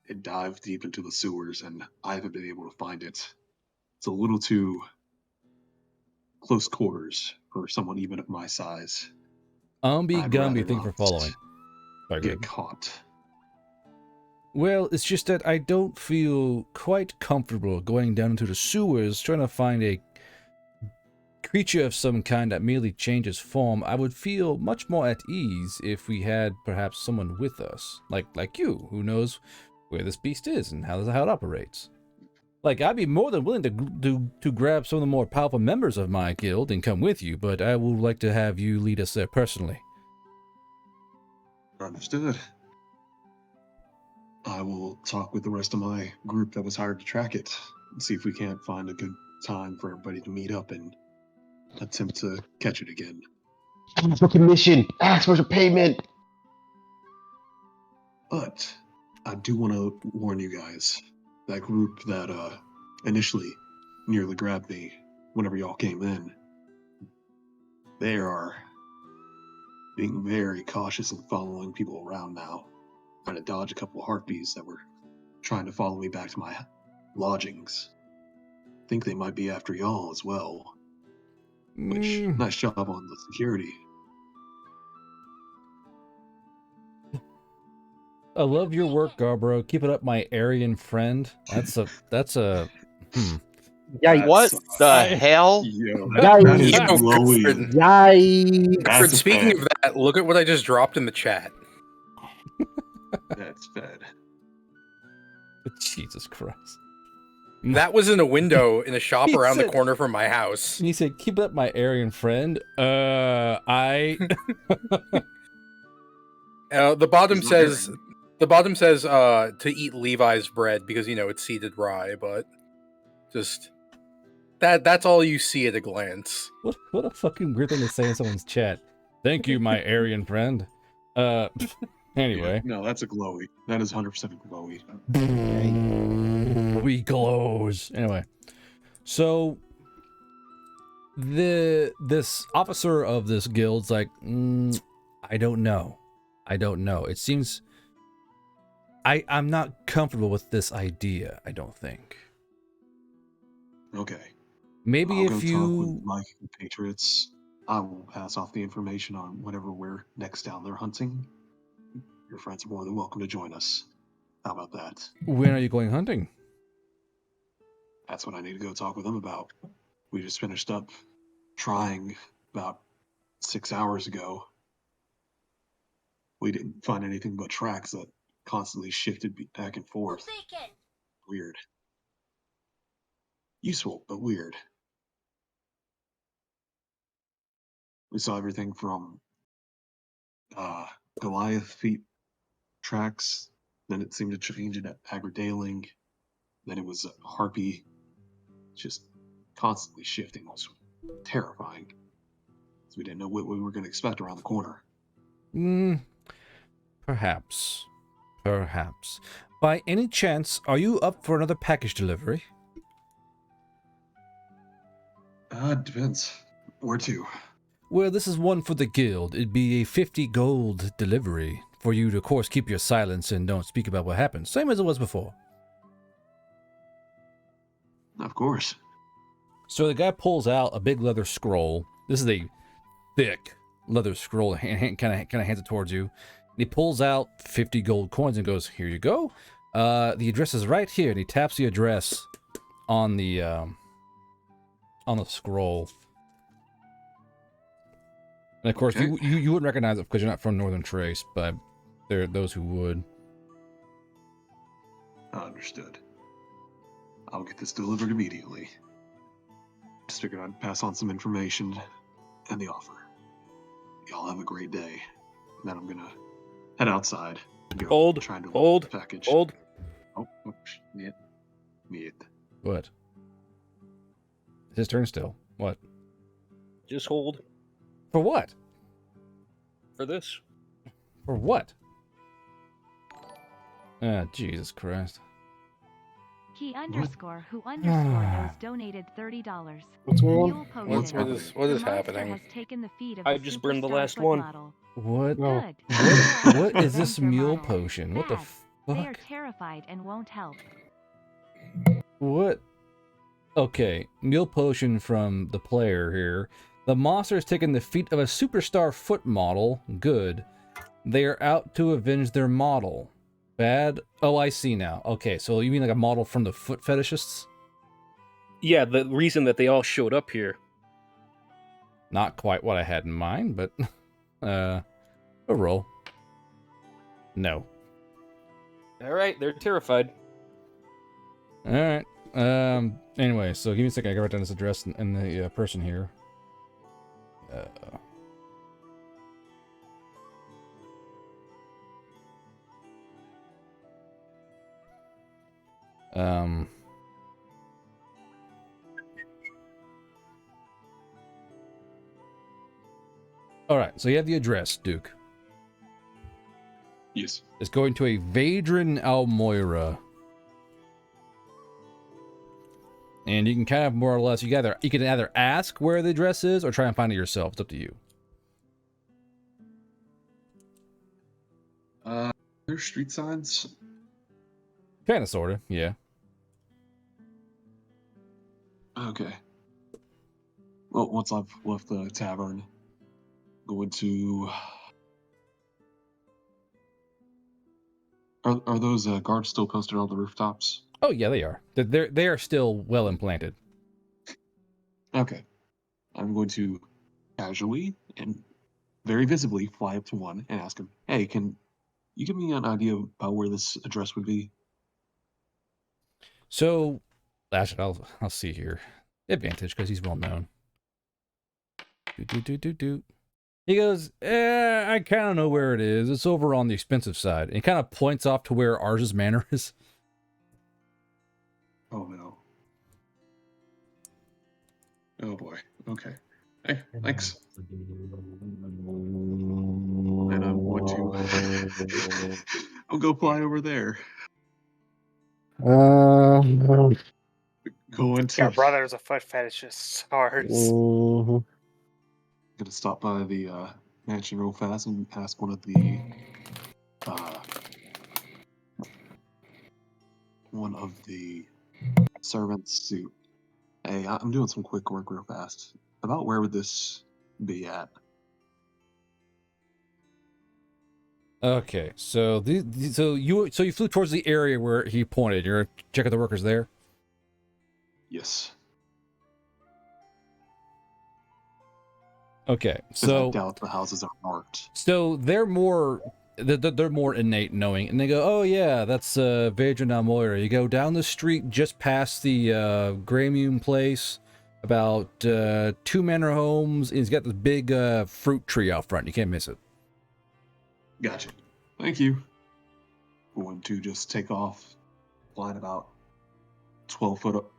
it dived deep into the sewers, and I haven't been able to find it. It's a little too close quarters for someone even of my size. Gumby, thank you for following. Get caught. Well, it's just that I don't feel quite comfortable going down into the sewers trying to find a creature of some kind that merely changes form. I would feel much more at ease if we had perhaps someone with us, like you, who knows where this beast is and how it operates. Like, I'd be more than willing to grab some of the more powerful members of my guild and come with you, but I would like to have you lead us there personally. Understood. I will talk with the rest of my group that was hired to track it and see if we can't find a good time for everybody to meet up and attempt to catch it again. Ask for commission. Ask for payment. But I do want to warn you guys, that group that initially nearly grabbed me whenever y'all came in, they are being very cautious and following people around now, trying to dodge a couple of harpies that were trying to follow me back to my lodgings. Think they might be after y'all as well. Which, nice job on the security. I love your work, Garbro. Keep it up, my Aryan friend. That's a Yikes. What the hell? Yo, Yikes. that is Yo, glowy. Griffin. Yikes. That's Speaking fed. of that, look at what I just dropped in the chat. That's fed. Jesus Christ. That was in a window in a shop He around the said- corner from my house. He said, "Keep it up, my Aryan friend." I. The bottom He's not says to eat Levi's bread because it's seeded rye, but just that's all you see at a glance. What a fucking weird thing to say in someone's chat. Thank you, my Aryan friend. Anyway. No, that's a glowy. That is 100% a glowy. We glows. Anyway. So this officer of this guild's like, I don't know. It seems I'm not comfortable with this idea, I don't think. Okay. Maybe I'll if go talk you with my compatriots. I will pass off the information on whenever we're next down there hunting. Your friends are more than welcome to join us. How about that? when are you going hunting? That's what I need to go talk with them about. We just finished up trying about 6 hours ago. We didn't find anything but tracks that constantly shifted back and forth. Weird. Useful, but weird. We saw everything from Goliath feet tracks, then it seemed to change it at Agradaling, then it was a Harpy, just constantly shifting. It was terrifying. So we didn't know what we were going to expect around the corner. Perhaps. By any chance, are you up for another package delivery? Depends. Where to? Well, this is one for the guild. It'd be a 50 gold delivery for you to, of course, keep your silence and don't speak about what happened. Same as it was before. Of course. So the guy pulls out a big leather scroll. This is a thick leather scroll. Kind of hands it towards you. And he pulls out 50 gold coins and goes, "Here you go. The address is right here." And he taps the address on the scroll. And of course, Okay. you wouldn't recognize it because you're not from Northern Trace, but there are those who would. Understood. I'll get this delivered immediately. Just figured I'd pass on some information and the offer. Y'all have a great day. Then I'm gonna head outside. And go Hold, try and deliver hold, the package. hold. Oh, niet. What? It's his turn still. What? Just hold For what? for this. For what? Ah, Jesus Christ. He underscore who underscore knows donated $30. What's going on? Mule potion. What's What is The monster happening? has taken the feet of I the just burned the superstar last foot one. model. What? No. Good. What is this Their mule model. potion? What the Bad. They are fuck? terrified and won't help. What? Okay, mule potion from the player here. The monster has taken the feet of a superstar foot model. Good. They are out to avenge their model. Bad. Oh, I see now. Okay, so you mean like a model from the foot fetishists? Yeah, the reason that they all showed up here. Not quite what I had in mind, but a roll. No. All right, they're terrified. All right. Anyway, so give me a second. I gotta write down this address and the person here. All right, so you have the address, Duke. Yes. It's going to a Vadran Almoira. And you can kind of more or less, you can either ask where the address is or try and find it yourself. It's up to you. There's street signs. Kind of, sort of, yeah. Okay. Well, once I've left the tavern, going to. Are those guards still posted on the rooftops? Oh yeah, they are. They are still well implanted. Okay. I'm going to casually and very visibly fly up to one and ask him, "Hey, can you give me an idea about where this address would be?" So, actually, I'll see here. Advantage because he's well known. He goes, I kind of know where it is. It's over on the expensive side. And he kind of points off to where Ars's manor is. Oh no. Oh boy. Okay. Hey, thanks. And I'm going to I'll go fly over there. Go into Your brother's a foot fetishist. Ours. Gonna stop by the mansion real fast and ask one of the servants to, "Hey, I'm doing some quick work real fast. About where would this be at?" Okay, so so you flew towards the area where he pointed. You're checking the workers there. Yes. Okay, 'Cause so I doubt the houses are marked. so they're more innate knowing, and they go, "Oh yeah, that's Vadran Almoira. You go down the street just past the Gramium place, about 2 manor homes, and he's got this big fruit tree out front. You can't miss it." Gotcha. Thank you. Going to just take off, flying about 12 foot up,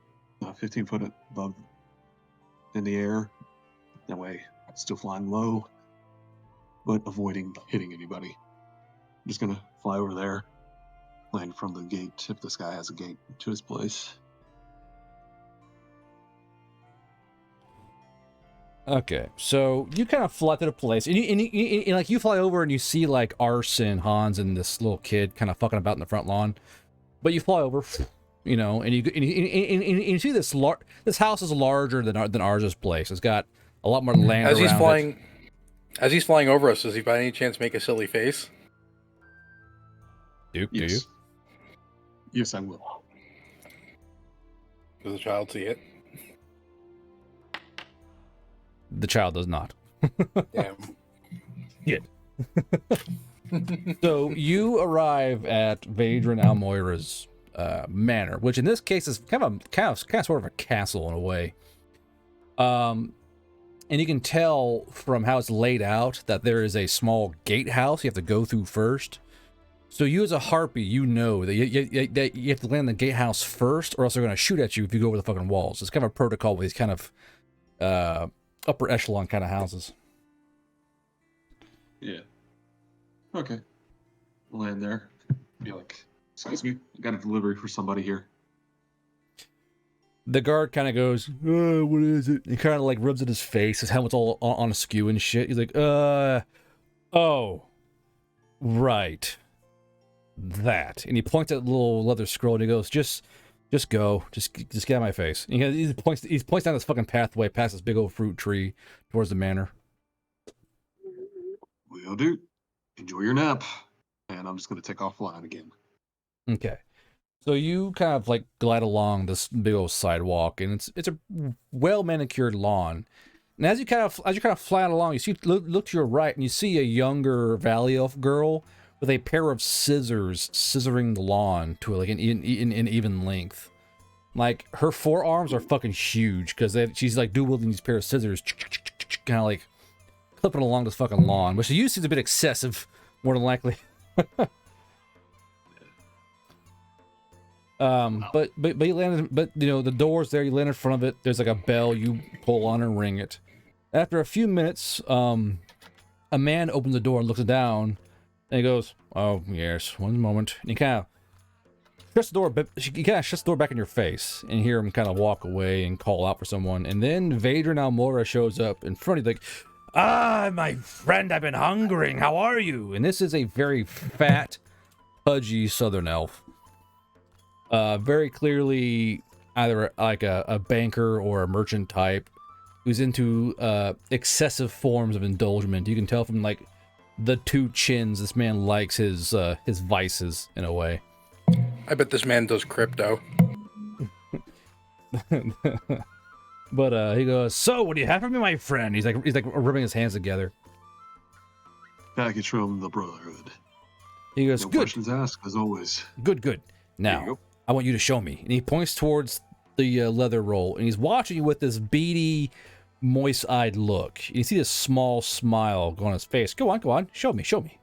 15 foot above in the air. That way, still flying low, but avoiding hitting anybody. I'm just gonna fly over there, land from the gate, if this guy has a gate to his place. Okay, so you kind of fly to the place, and you like you fly over and you see like Ars and Hans and this little kid kind of fucking about in the front lawn, but you fly over, you know, and you see this house is larger than Ars's place. It's got a lot more land As he's around flying, it. as he's flying over us, does he by any chance make a silly face? Duke, Yes. do you? Yes, I will. Does the child see it? The child does not. Damn. Yet. So you arrive at Vadran Almoira's manor, which in this case is kind of sort of a castle in a way. And you can tell from how it's laid out that there is a small gatehouse you have to go through first. So you as a harpy, you know that you have to land the gatehouse first, or else they're going to shoot at you if you go over the fucking walls. It's kind of a protocol with these kind of upper echelon kind of houses. Yeah. Okay. Land there. Be like, "Excuse me, I got a delivery for somebody here." The guard kind of goes, what is it? He kind of like rubs at his face. His helmet's all on askew and shit. He's like, oh, right. That. And he points at the little leather scroll and he goes, just go. Just get out of my face. And he points down this fucking pathway past this big old fruit tree towards the manor. Will do. Enjoy your nap. And I'm just going to take off flying again. Okay. So you kind of like glide along this big old sidewalk, and it's a well manicured lawn. And as you kind of fly along, you see look to your right, and you see a younger Valley Elf girl with a pair of scissors scissoring the lawn to like an even length. Like her forearms are fucking huge because she's like dual wielding these pair of scissors, kind of like clipping along this fucking lawn, which you see is a bit excessive, more than likely. But you landed. But you know the door's there. You land in front of it. There's like a bell. You pull on and ring it. After a few minutes, a man opens the door and looks down, and he goes, "Oh yes, one moment." And he kind of shuts the door. He kind of shuts the door back in your face, and you hear him kind of walk away and call out for someone. And then Vadran Almora shows up in front of you, like, "Ah, my friend, I've been hungering. How are you?" And this is a very fat, pudgy Southern elf. Very clearly either like a banker or a merchant type who's into excessive forms of indulgence. You can tell from like the two chins this man likes his vices in a way. I bet this man does crypto. But he goes, "So what do you have for me, my friend?" He's like rubbing his hands together. Package from the Brotherhood. He goes, No "Good questions asked, as always." Good. Now I want you to show me." And he points towards the leather roll, and he's watching you with this beady, moist-eyed look. You see this small smile go on his face. Go on, show me.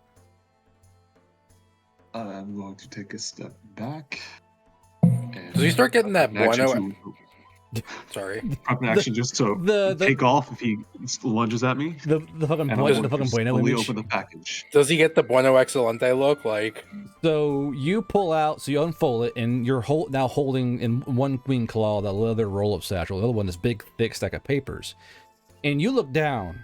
I'm going to take a step back. Does he start getting that bueno? Sorry. Prep an action just to take off if he lunges at me. The fucking bueno Fully image. open the package. Does he get the bueno excelente look like? So you pull out, so you unfold it, and you're now holding in one queen claw that leather roll-up satchel, the other one this big thick stack of papers. And you look down,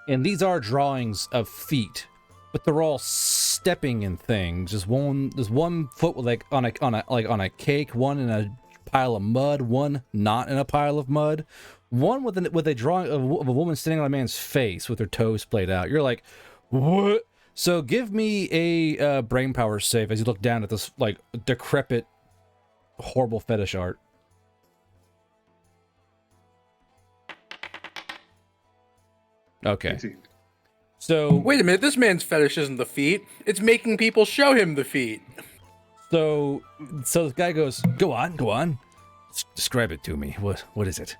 and these are drawings of feet, but they're all stepping in things. There's one foot with like on a cake, one in a pile of mud, one not in a pile of mud, one with a drawing of a woman standing on a man's face with her toes splayed out. You're like, what? So give me a brain power save as you look down at this like decrepit, horrible fetish art. Okay. 18. So wait a minute, this man's fetish isn't the feet. It's making people show him the feet. So the guy goes, go on. Describe it to me. What is it?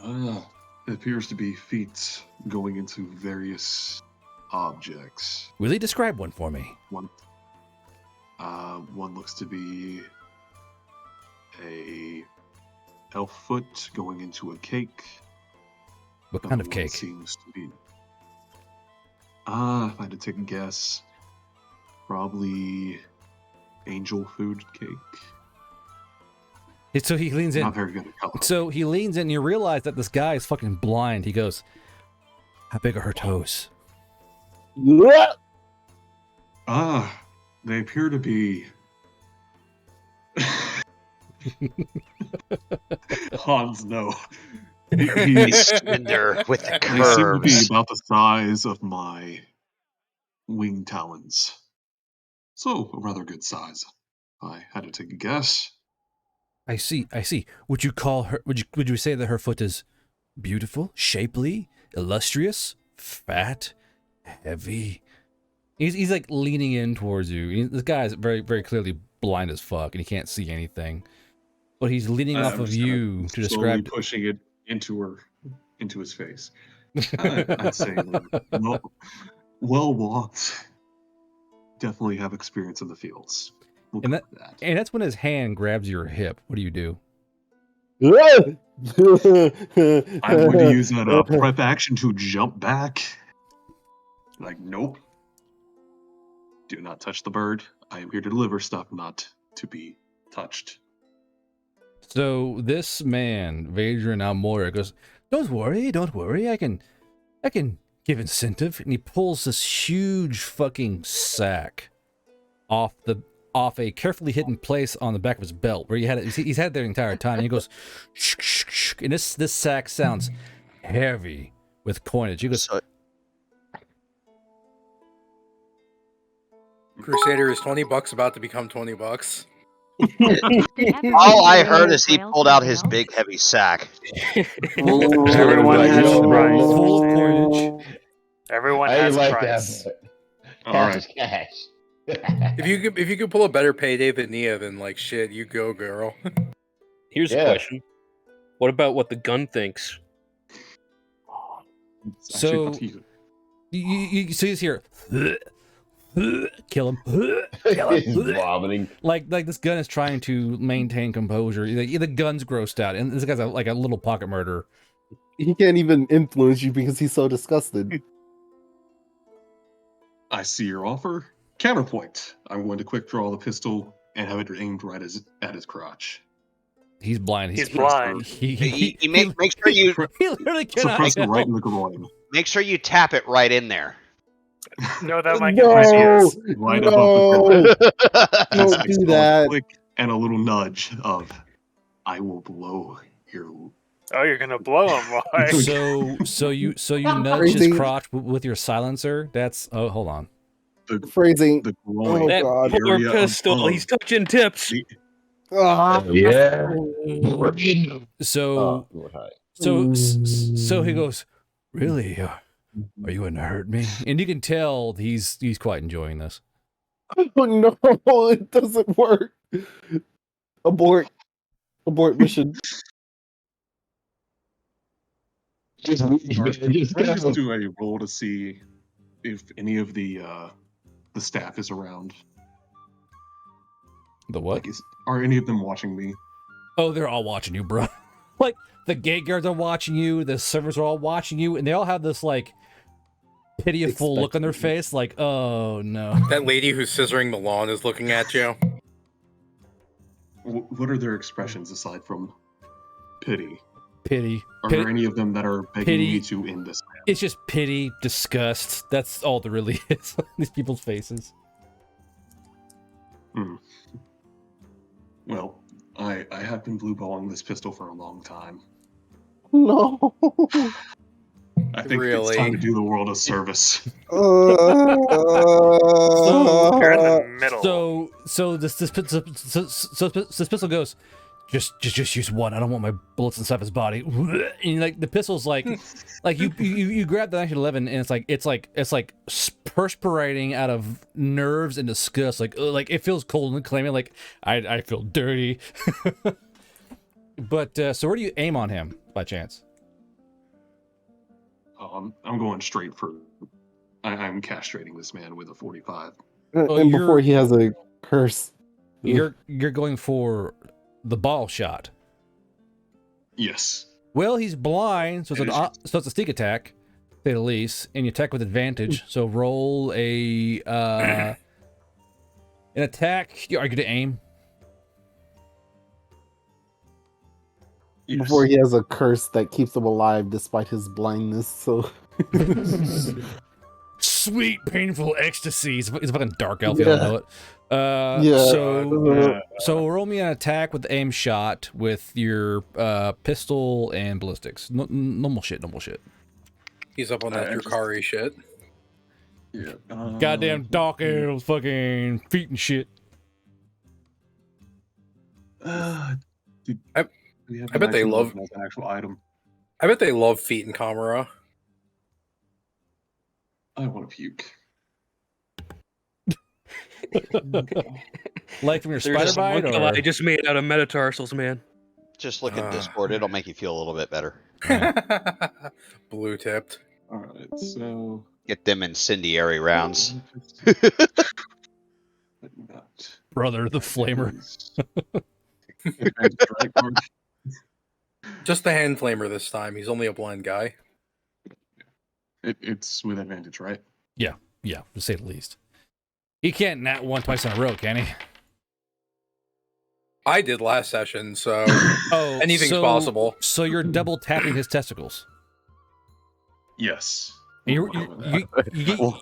It appears to be feet going into various objects. Really describe one for me. One looks to be a elf foot going into a cake. What kind of Another one cake? Seems to be. If I had to take a guess, probably angel food cake. So he leans in. Not very good at color. So he leans in, and you realize that this guy is fucking blind. He goes, "How big are her toes?" What? They appear to be. Hans, no. He's slender with the They seem to be curves. about the size of my wing talons. So, a rather good size. I had to take a guess. I see. Would you call her? Would you say that her foot is beautiful, shapely, illustrious, fat, heavy? He's like leaning in towards you. This guy is very, very clearly blind as fuck, and he can't see anything. But he's leaning off I'm of just you to slowly describe. pushing it into his face. I'd say well walked. Definitely have experience in the fields. We'll And go with that. And that's when his hand grabs your hip. What do you do? I would use that prep action to jump back. Like, nope. Do not touch the bird. I am here to deliver stuff, not to be touched. So this man, Vadran Almora, goes, Don't worry. I can give incentive." And he pulls this huge fucking sack off a carefully hidden place on the back of his belt where he's had it there the entire time. And he goes, shh, shh, shh, and this sack sounds heavy with coinage. He goes, Crusader is $20 about to become $20. All I heard is he pulled out his big heavy sack. Everyone has a price. full of coinage. Everyone I has a like price. that. All Cash right. is cash. If you could pull a better payday than Nia, then like shit, you go, girl. Here's Yeah. a question. What about what the gun thinks? It's actually So up to you. you see this here. kill him. He's vomiting. Like this gun is trying to maintain composure. The gun's grossed out, and this guy's like a little pocket murderer. He can't even influence you because he's so disgusted. I see your offer. Counterpoint. I'm going to quick draw the pistol and have it aimed right at his crotch. He's blind. He's blind. You make sure you He literally cannot. Suppress it help. right in the groin. make sure you tap it right in there. No, that might get my No, ears. Right no, above the don't groin. do that. Click and a little nudge of, I will blow your. Oh, you're gonna blow him. Why? So you nudge his Crazy. crotch with your silencer. That's hold on. The, Phrasing. the groin. Oh, That God. poor area pistol. above He's touching tips. the- Ah. Yeah. So Lord, hi. so he goes, really? Are you gonna hurt me? And you can tell he's quite enjoying this. Oh no, it doesn't work. Abort mission. Just Can I just do a roll to see if any of the staff is around? The what? Like, are any of them watching me? Oh, they're all watching you, bro. Like the gate guards are watching you, the servers are all watching you, and they all have this like pitiful look on their face, like, oh no. That lady who's scissoring the lawn is looking at you. What are their expressions aside from pity? Pity. Are Pity. there any of them that are begging Pity. me to end this? It's just pity, disgust. That's all there really is on these people's faces. Hmm. Well, I have been blue balling this pistol for a long time. No. I think Really? it's time to do the world a service. You're in the middle. So this pistol goes, just use one. I don't want my bullets inside his body. And like the pistol's like you grab the 1911 and it's like perspirating out of nerves and disgust. Like it feels cold and claiming like I feel dirty. But so where do you aim on him by chance? I'm going straight for. I'm castrating this man with a 45. And before he has a curse. You're going for the ball shot. Yes. Well, he's blind, so it's a sneak attack, to say the least, and you attack with advantage. So roll a an attack. Are you to aim? Yes. Before he has a curse that keeps him alive despite his blindness. So Sweet, painful ecstasy. It's a fucking dark elf. You don't know it. Yeah. So roll me an attack with aim shot with your pistol and ballistics. Normal shit. He's up on that Drukari shit. Yeah. Goddamn dark elves, fucking feet and shit. I bet they love an actual item. I bet they love feet and Kamara. I want to puke. Like from your There's spider some bite, monkey or I just made out of metatarsals, man. Just look at Discord; it'll make you feel a little bit better. Blue tipped. All right, so Get them incendiary rounds. brother the flamer? Just the hand flamer this time. He's only a blind guy. It's with advantage, right? Yeah, to say the least. He can't nat one twice in a row, can he? I did last session, so Oh, anything's possible. So you're double tapping his testicles. Yes. You My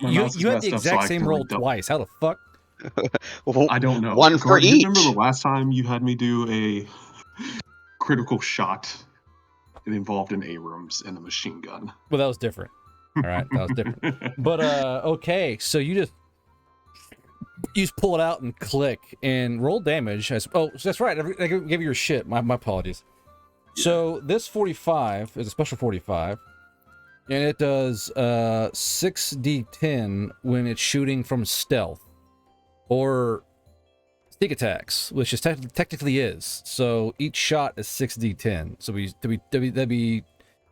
mouse is had messed the up, so exact I same can roll read double. twice. How the fuck? I don't know. One for Gord, you each. remember the last time you had me do a critical shot? It involved an Abrams and a machine gun. Well, that was different. All right, that was different. But okay, so you just pull it out and click and roll damage. Oh, that's right. I gave you your shit. My apologies. Yeah. So this 45 is a special 45, and it does 6d10 when it's shooting from stealth or sneak attacks, which is technically is. So each shot is 6d10. So that'd be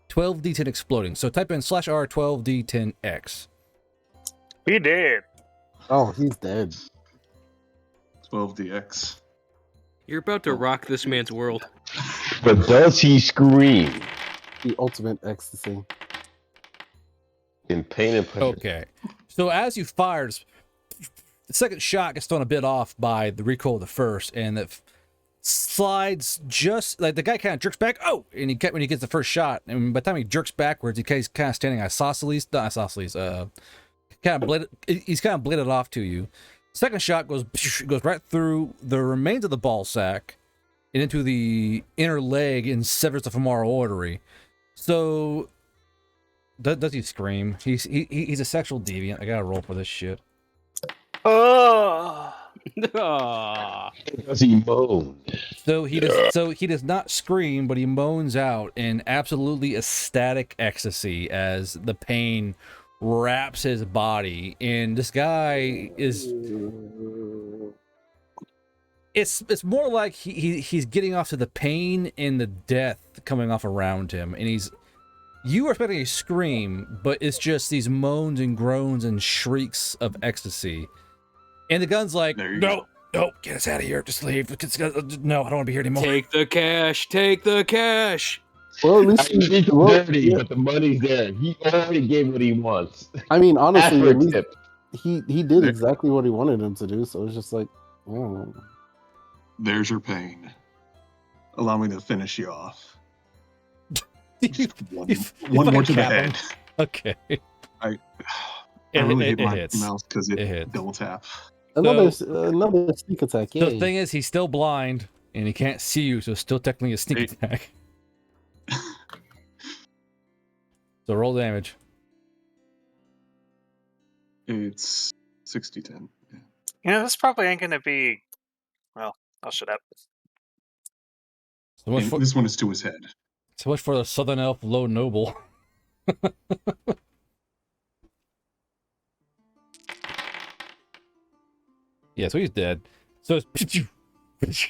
12d10 exploding. So type in /r 12d10x. He did. Oh, he's dead. 12DX. You're about to rock this man's world. But does he scream The ultimate ecstasy. in pain and pleasure? Okay. So as you fired, the second shot gets thrown a bit off by the recoil of the first, and it slides just like the guy kind of jerks back. Oh, and when he gets the first shot, and by the time he jerks backwards, he's kind of standing isosceles, not isosceles. He's kind of bladed off to you. Second shot goes right through the remains of the ball sack and into the inner leg and severs the femoral artery. So, does he scream? He's a sexual deviant. I gotta roll for this shit. Oh. Does he moan? So he does not scream, but he moans out in absolutely ecstatic ecstasy as the pain wraps his body, and this guy is. It's more like he's getting off to the pain and the death coming off around him, and you are expecting a scream, but it's just these moans and groans and shrieks of ecstasy. And the gun's like, no, get us out of here, just leave. No, I don't want to be here anymore. Take the cash, take the cash. Well, at least He's dirty, but the money's there. He already gave what he wants. I mean, honestly, After at a least tip. he did exactly what he wanted him to do. So it's just like, oh. There's your pain. Allow me to finish you off. One more to the head. Okay. I really hit my hits. mouse because it hits. double tap. Another sneak attack. So the Yay. thing is, he's still blind and he can't see you, so it's still technically a sneak attack. So roll damage. It's 60-10. Yeah. You know, this probably ain't gonna be. Well, I'll shut up. So much And for, this one is to his head. so much for the Southern Elf low noble. Yeah, so he's dead. So it's,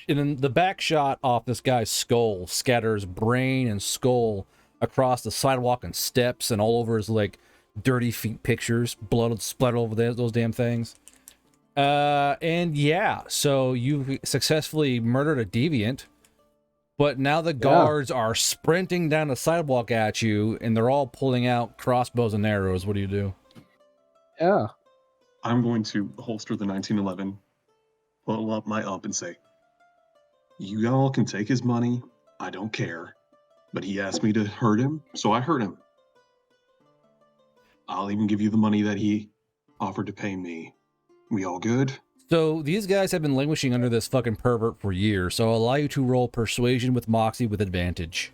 and then the back shot off this guy's skull scatters brain and skull across the sidewalk and steps and all over his like dirty feet pictures, blood splattered over those damn things. And yeah, so you successfully murdered a deviant, but now the guards are sprinting down the sidewalk at you, and they're all pulling out crossbows and arrows. What do you do? Yeah. I'm going to holster the 1911, pull up my ump, and say, "You all can take his money. I don't care. But he asked me to hurt him, so I hurt him. I'll even give you the money that he offered to pay me. We all good?" So these guys have been languishing under this fucking pervert for years, so I'll allow you to roll persuasion with Moxie with advantage.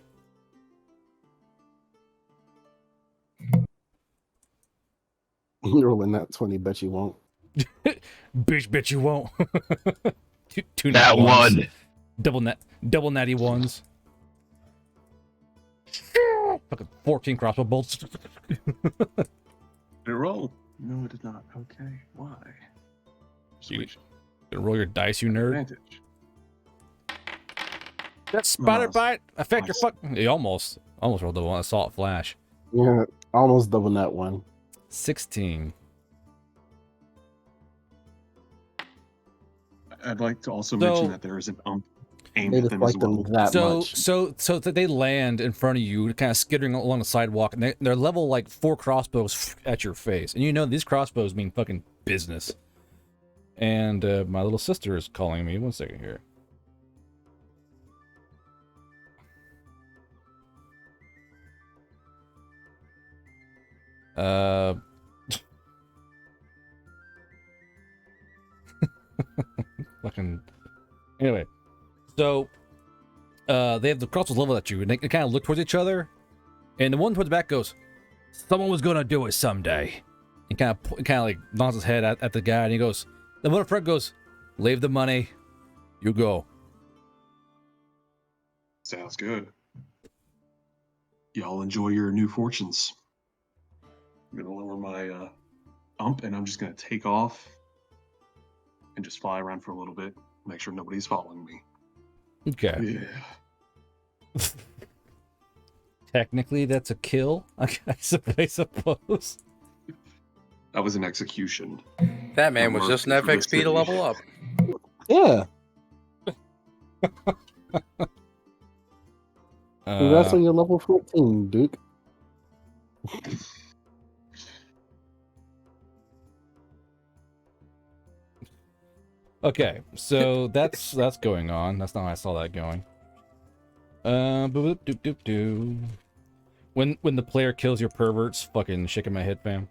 You're rolling that 20, bet you won't. Bitch, bet you won't. two That nat ones. one. Double natty ones. Fucking 14 crossbow bolts. Did it roll? No, it did not. Okay, why? Sweet. Roll your dice, you nerd. Advantage. That spider Nice. bite affect your Nice. fuck. You almost rolled the one. Assault flash. Yeah, almost double that one. 16. I'd like to also So- mention that there is an ump aimed They at them dislike as them well. that So much. so that they land in front of you, kind of skittering along the sidewalk, and they're level like 4 crossbows at your face, and you know these crossbows mean fucking business. And my little sister is calling me. 1 second here. Fucking. Anyway, so they have the crossbows leveled at you, and they kind of look towards each other, and the one towards the back goes, "Someone was gonna do it someday." And kind of like nods his head at the guy, and he goes, the one in front goes, "Leave the money, you go." Sounds good. Y'all enjoy your new fortunes. I'm gonna lower my ump, and I'm just gonna take off and just fly around for a little bit, make sure nobody's following me. Okay. Yeah. Technically, that's a kill, I suppose. That was an execution. That man was just an FXP to level up. Yeah. Congrats on your level 14, Duke. Okay, so that's going on. That's not how I saw that going. Boop, doop, doop, doo. When the player kills your perverts, fucking shaking my head, fam.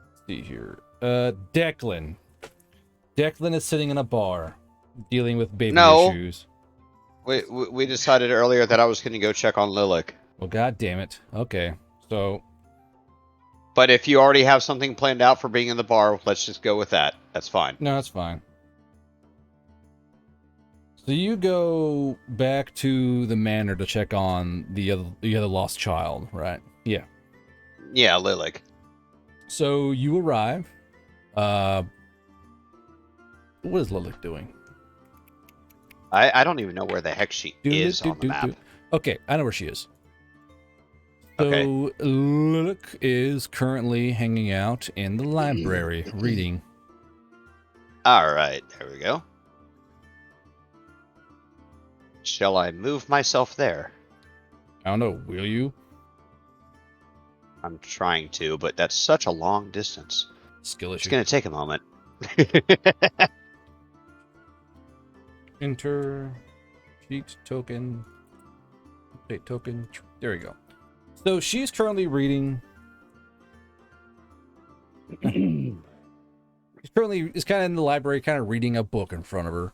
Let's see here. Declan. Declan is sitting in a bar, dealing with baby issues. We decided earlier that I was going to go check on Lilac. Well, god damn it. Okay, so. But if you already have something planned out for being in the bar, let's just go with that. That's fine. No, that's fine. So you go back to the manor to check on the other lost child, right? Yeah. Yeah, Lilac. So you arrive. What is Lilac doing? I don't even know where the heck she is on the map. Okay, I know where she is. So Okay. Lilac is currently hanging out in the library reading. All right, there we go. Shall I move myself there? I don't know, will you? I'm trying to, but that's such a long distance. Skill issue. It's going to take a moment. Enter sheet token. Update token. There we go. So she's currently reading. She's currently is kind of in the library, kind of reading a book in front of her.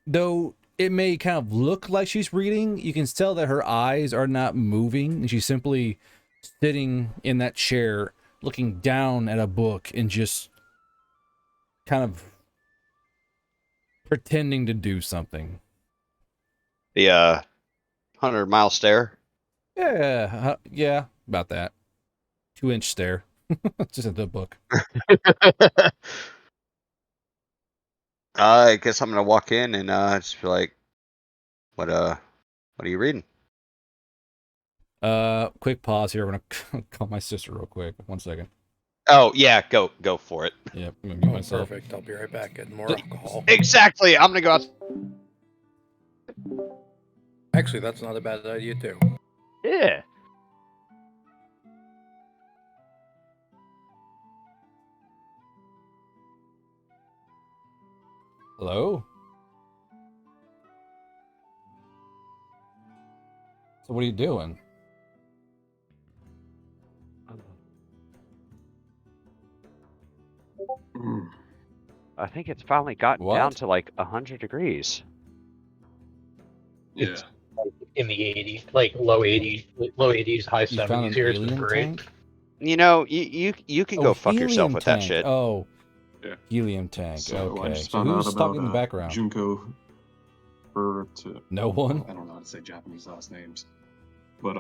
Though it may kind of look like she's reading, you can tell that her eyes are not moving, and she's simply sitting in that chair, looking down at a book and just kind of pretending to do something. The 100-mile stare. Yeah, about that. 2-inch stare. Just in the book. I guess I'm gonna walk in and just be like, what are you reading? Quick pause here. I'm gonna call my sister real quick. 1 second. Oh yeah, go for it. Yep, I'm gonna mute myself. Perfect. I'll be right back. Getting more alcohol. Exactly. I'm gonna go out. Actually, that's not a bad idea too. Yeah. Hello? So what are you doing? I think it's finally gotten What? down to like 100 degrees. Yeah. In the 80s, like low 80s, high You found 70s an here. It's been alien great. tank? You know, you can go fuck yourself helium with tank. that shit. Oh, Yeah. helium tank. So I Okay. just So found who's out talking in the about background? Junko to No one? I don't know how to say Japanese last names. But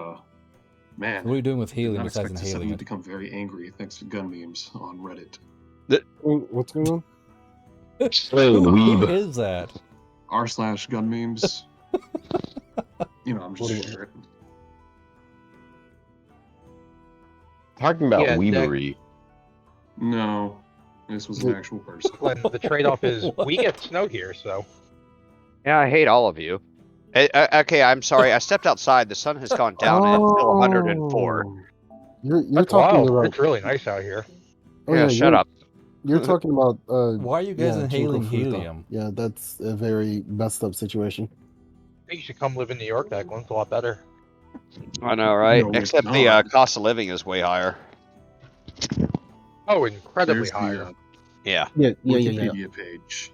man, What are you doing with did helium not besides expect to suddenly inhaling it? become very angry thanks to gun memes on Reddit. What's going on? Explain, Who weeb. is that? r/gun memes. You know, I'm just What sharing. Talking about Yeah, weebery. No, this was an actual person. When the trade-off is we get snow here, so Yeah, I hate all of you. Okay, I'm sorry. I stepped outside. The sun has gone down and it's still 104. You're that's talking wild. about. It's really nice out here. Oh, Yeah, shut you're, up. You're talking about. Why are you guys yeah, inhaling Jinko Furuta. helium? Yeah, that's a very messed up situation. I think you should come live in New York, Declan. It's a lot better. I know, right? No, it's Except the not. cost of living is way higher. Oh, incredibly There's higher. the Yeah. Wikipedia page.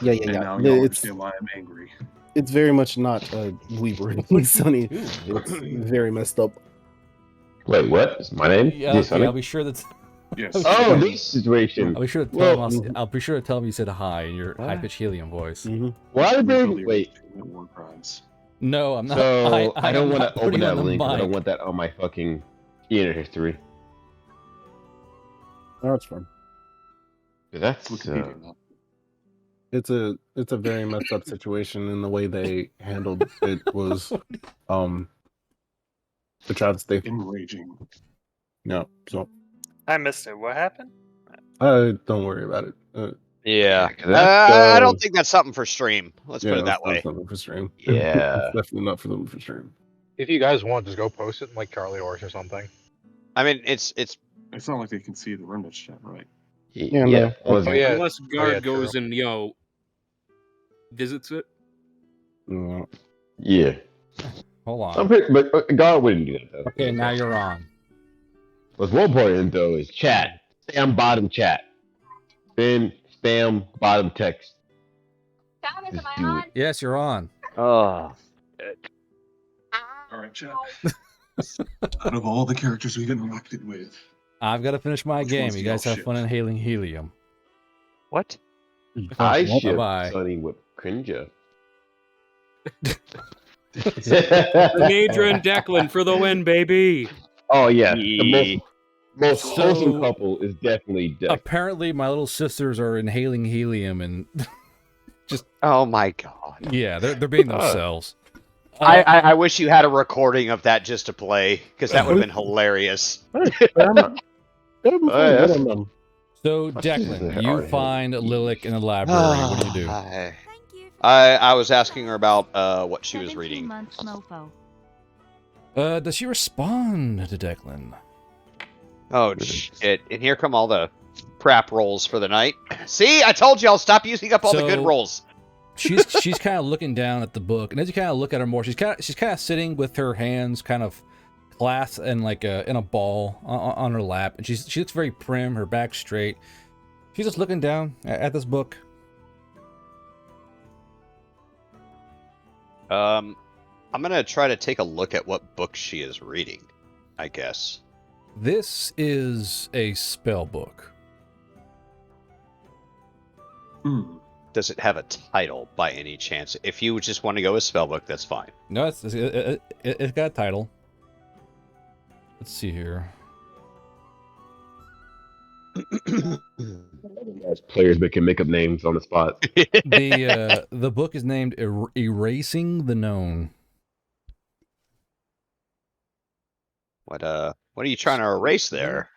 Yeah. And now Yeah, you'll it's understand why I'm angry. it's very much not Weeber, Sonny. It's very messed up. Wait, what? Is my name? Yeah, Is it okay, Sonic? I'll be sure that's. Yes. Oh, this situation. I'll be sure to tell Well, him. I'll be sure to tell him you said hi in your What? high-pitched helium voice. Why did Really wait? war crimes. No, I'm not. So I don't am want not to open putting that on the link. 'Cause I don't mic. want that on my fucking unit history. No, it's fine. That's Wikipedia. not- It's a very messed up situation, and the way they handled it was a travesty. Enraging. No, so I missed it. What happened? Don't worry about it. Yeah. 'cause that's, I don't think that's something for stream. Let's put it that's that not way. something for stream. Yeah. It's definitely not for them for stream. If you guys want, just go post it in like Charlie Horse or something. I mean, it's It's not like they can see the Remnant chat, right? Yeah, Yeah. no. Was it? Yeah. Unless Oh, guard yeah, goes true. and visits it. No. Yeah. Hold I'm on. pretty, but God wouldn't do that though. Okay, now you're on. What's more important though is chat. Spam bottom chat. Then spam bottom text. Just do it. Yes, you're on. oh. All right, chat. Out of all the characters we interacted with, I've got to finish my Which game. one's You the guys have shit? fun inhaling helium. What? I Bye-bye. ship Sunny with Crinja. Nadra and Declan for the win, baby. Oh yeah, the most So- wholesome couple is definitely Deck. Apparently, my little sisters are inhaling helium and Oh my god. yeah, they're being themselves. I wish you had a recording of that just to play, because that would have been hilarious. So, Declan, you find Lilac in the library. What do you do? I was asking her about what she was 17 reading. months mofo. Does she respond to Declan? Oh shit! And here come all the crap rolls for the night. See, I told you I'll stop using up all the good So- rolls. She's kind of looking down at the book, and as you kind of look at her more, she's kind of sitting with her hands kind of clasped and like in a ball on her lap, and she looks very prim, her back straight. She's just looking down at this book. I'm gonna try to take a look at what book she is reading, I guess. This is a spell book. Does it have a title by any chance? If you just want to go with spellbook, that's fine. No, it's got a title. Let's see here. As players that can make up names on the spot. The book is named Erasing the Known. What are you trying to erase there?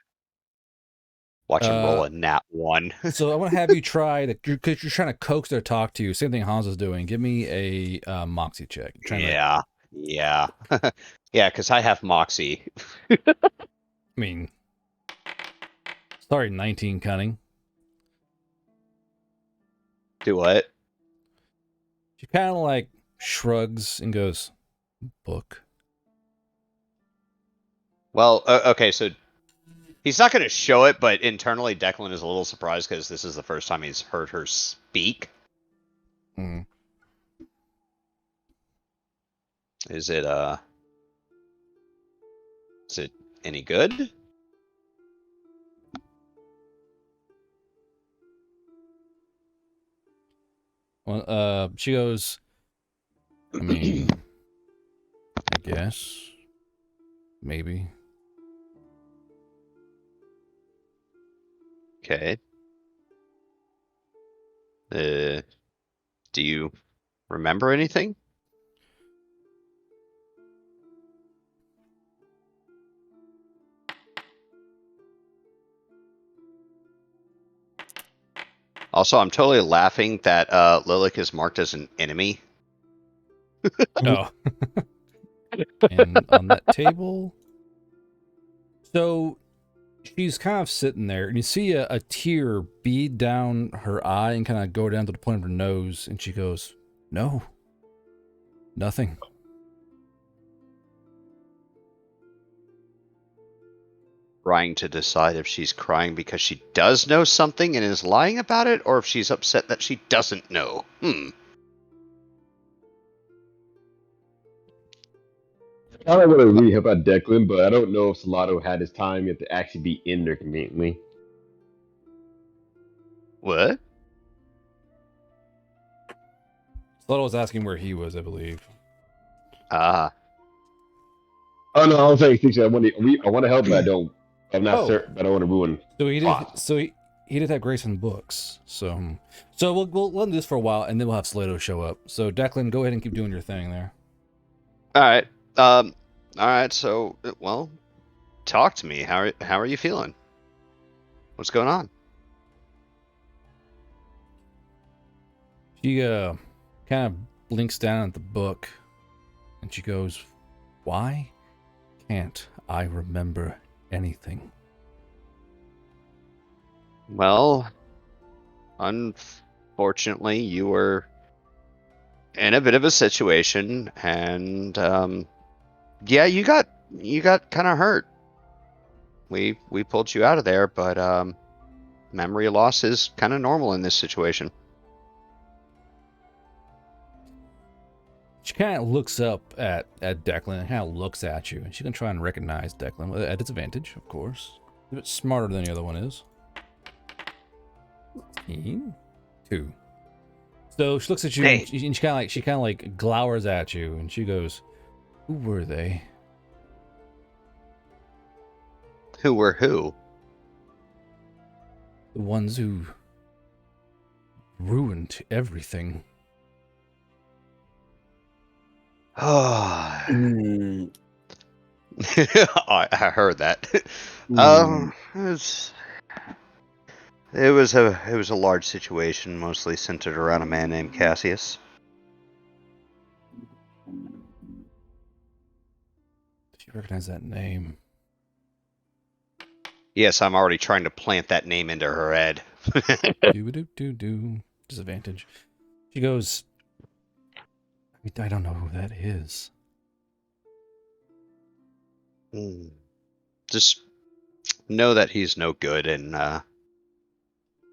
Watch him roll a nat 1. So I want to have you try because you're trying to coax her to talk to you. Same thing Hans is doing. Give me a Moxie check. Yeah. Yeah, because I have Moxie. I mean, sorry, 19 cunning. Do what? She kind of like shrugs and goes, book. Well, okay, so he's not going to show it, but internally Declan is a little surprised because this is the first time he's heard her speak. Mm. Is it any good? Well, she goes, I mean, I guess, maybe. Okay. Do you remember anything? Also, I'm totally laughing that Lilac is marked as an enemy. Oh. And on that table. So she's kind of sitting there, and you see a tear bead down her eye and kind of go down to the point of her nose, and she goes, no, nothing. Trying to decide if she's crying because she does know something and is lying about it, or if she's upset that she doesn't know. I don't want to really help out Declan, but I don't know if Salado had his time yet to actually be in there conveniently. What? Slutto was asking where he was, I believe. Ah. Oh no, I was saying, I want to help, but I don't. I'm not certain, but I don't want to ruin. So he did. So he did have Grace in the books. So we'll let him do this for a while, and then we'll have Slato show up. So Declan, go ahead and keep doing your thing there. All right. All right. So, well, talk to me. How are you feeling? What's going on? She kind of blinks down at the book, and she goes, "Why can't I remember anything?" Well, unfortunately, you were in a bit of a situation, and yeah, you got kind of hurt. We pulled you out of there, but memory loss is kind of normal in this situation. She kind of looks up at Declan and kind of looks at you, and she can try and recognize Declan at its advantage, of course. A bit smarter than the other one is. 2. So she looks at you, Hey. and she kind of like glowers at you, and she goes, "Who were they?" Who were who? The ones who ruined everything. Oh, Mm, I heard that. mm. It was a large situation, mostly centered around a man named Cassius. She recognized that name. Yes, I'm already trying to plant that name into her head. Do. Disadvantage. She goes, I don't know who that is. Just know that he's no good, and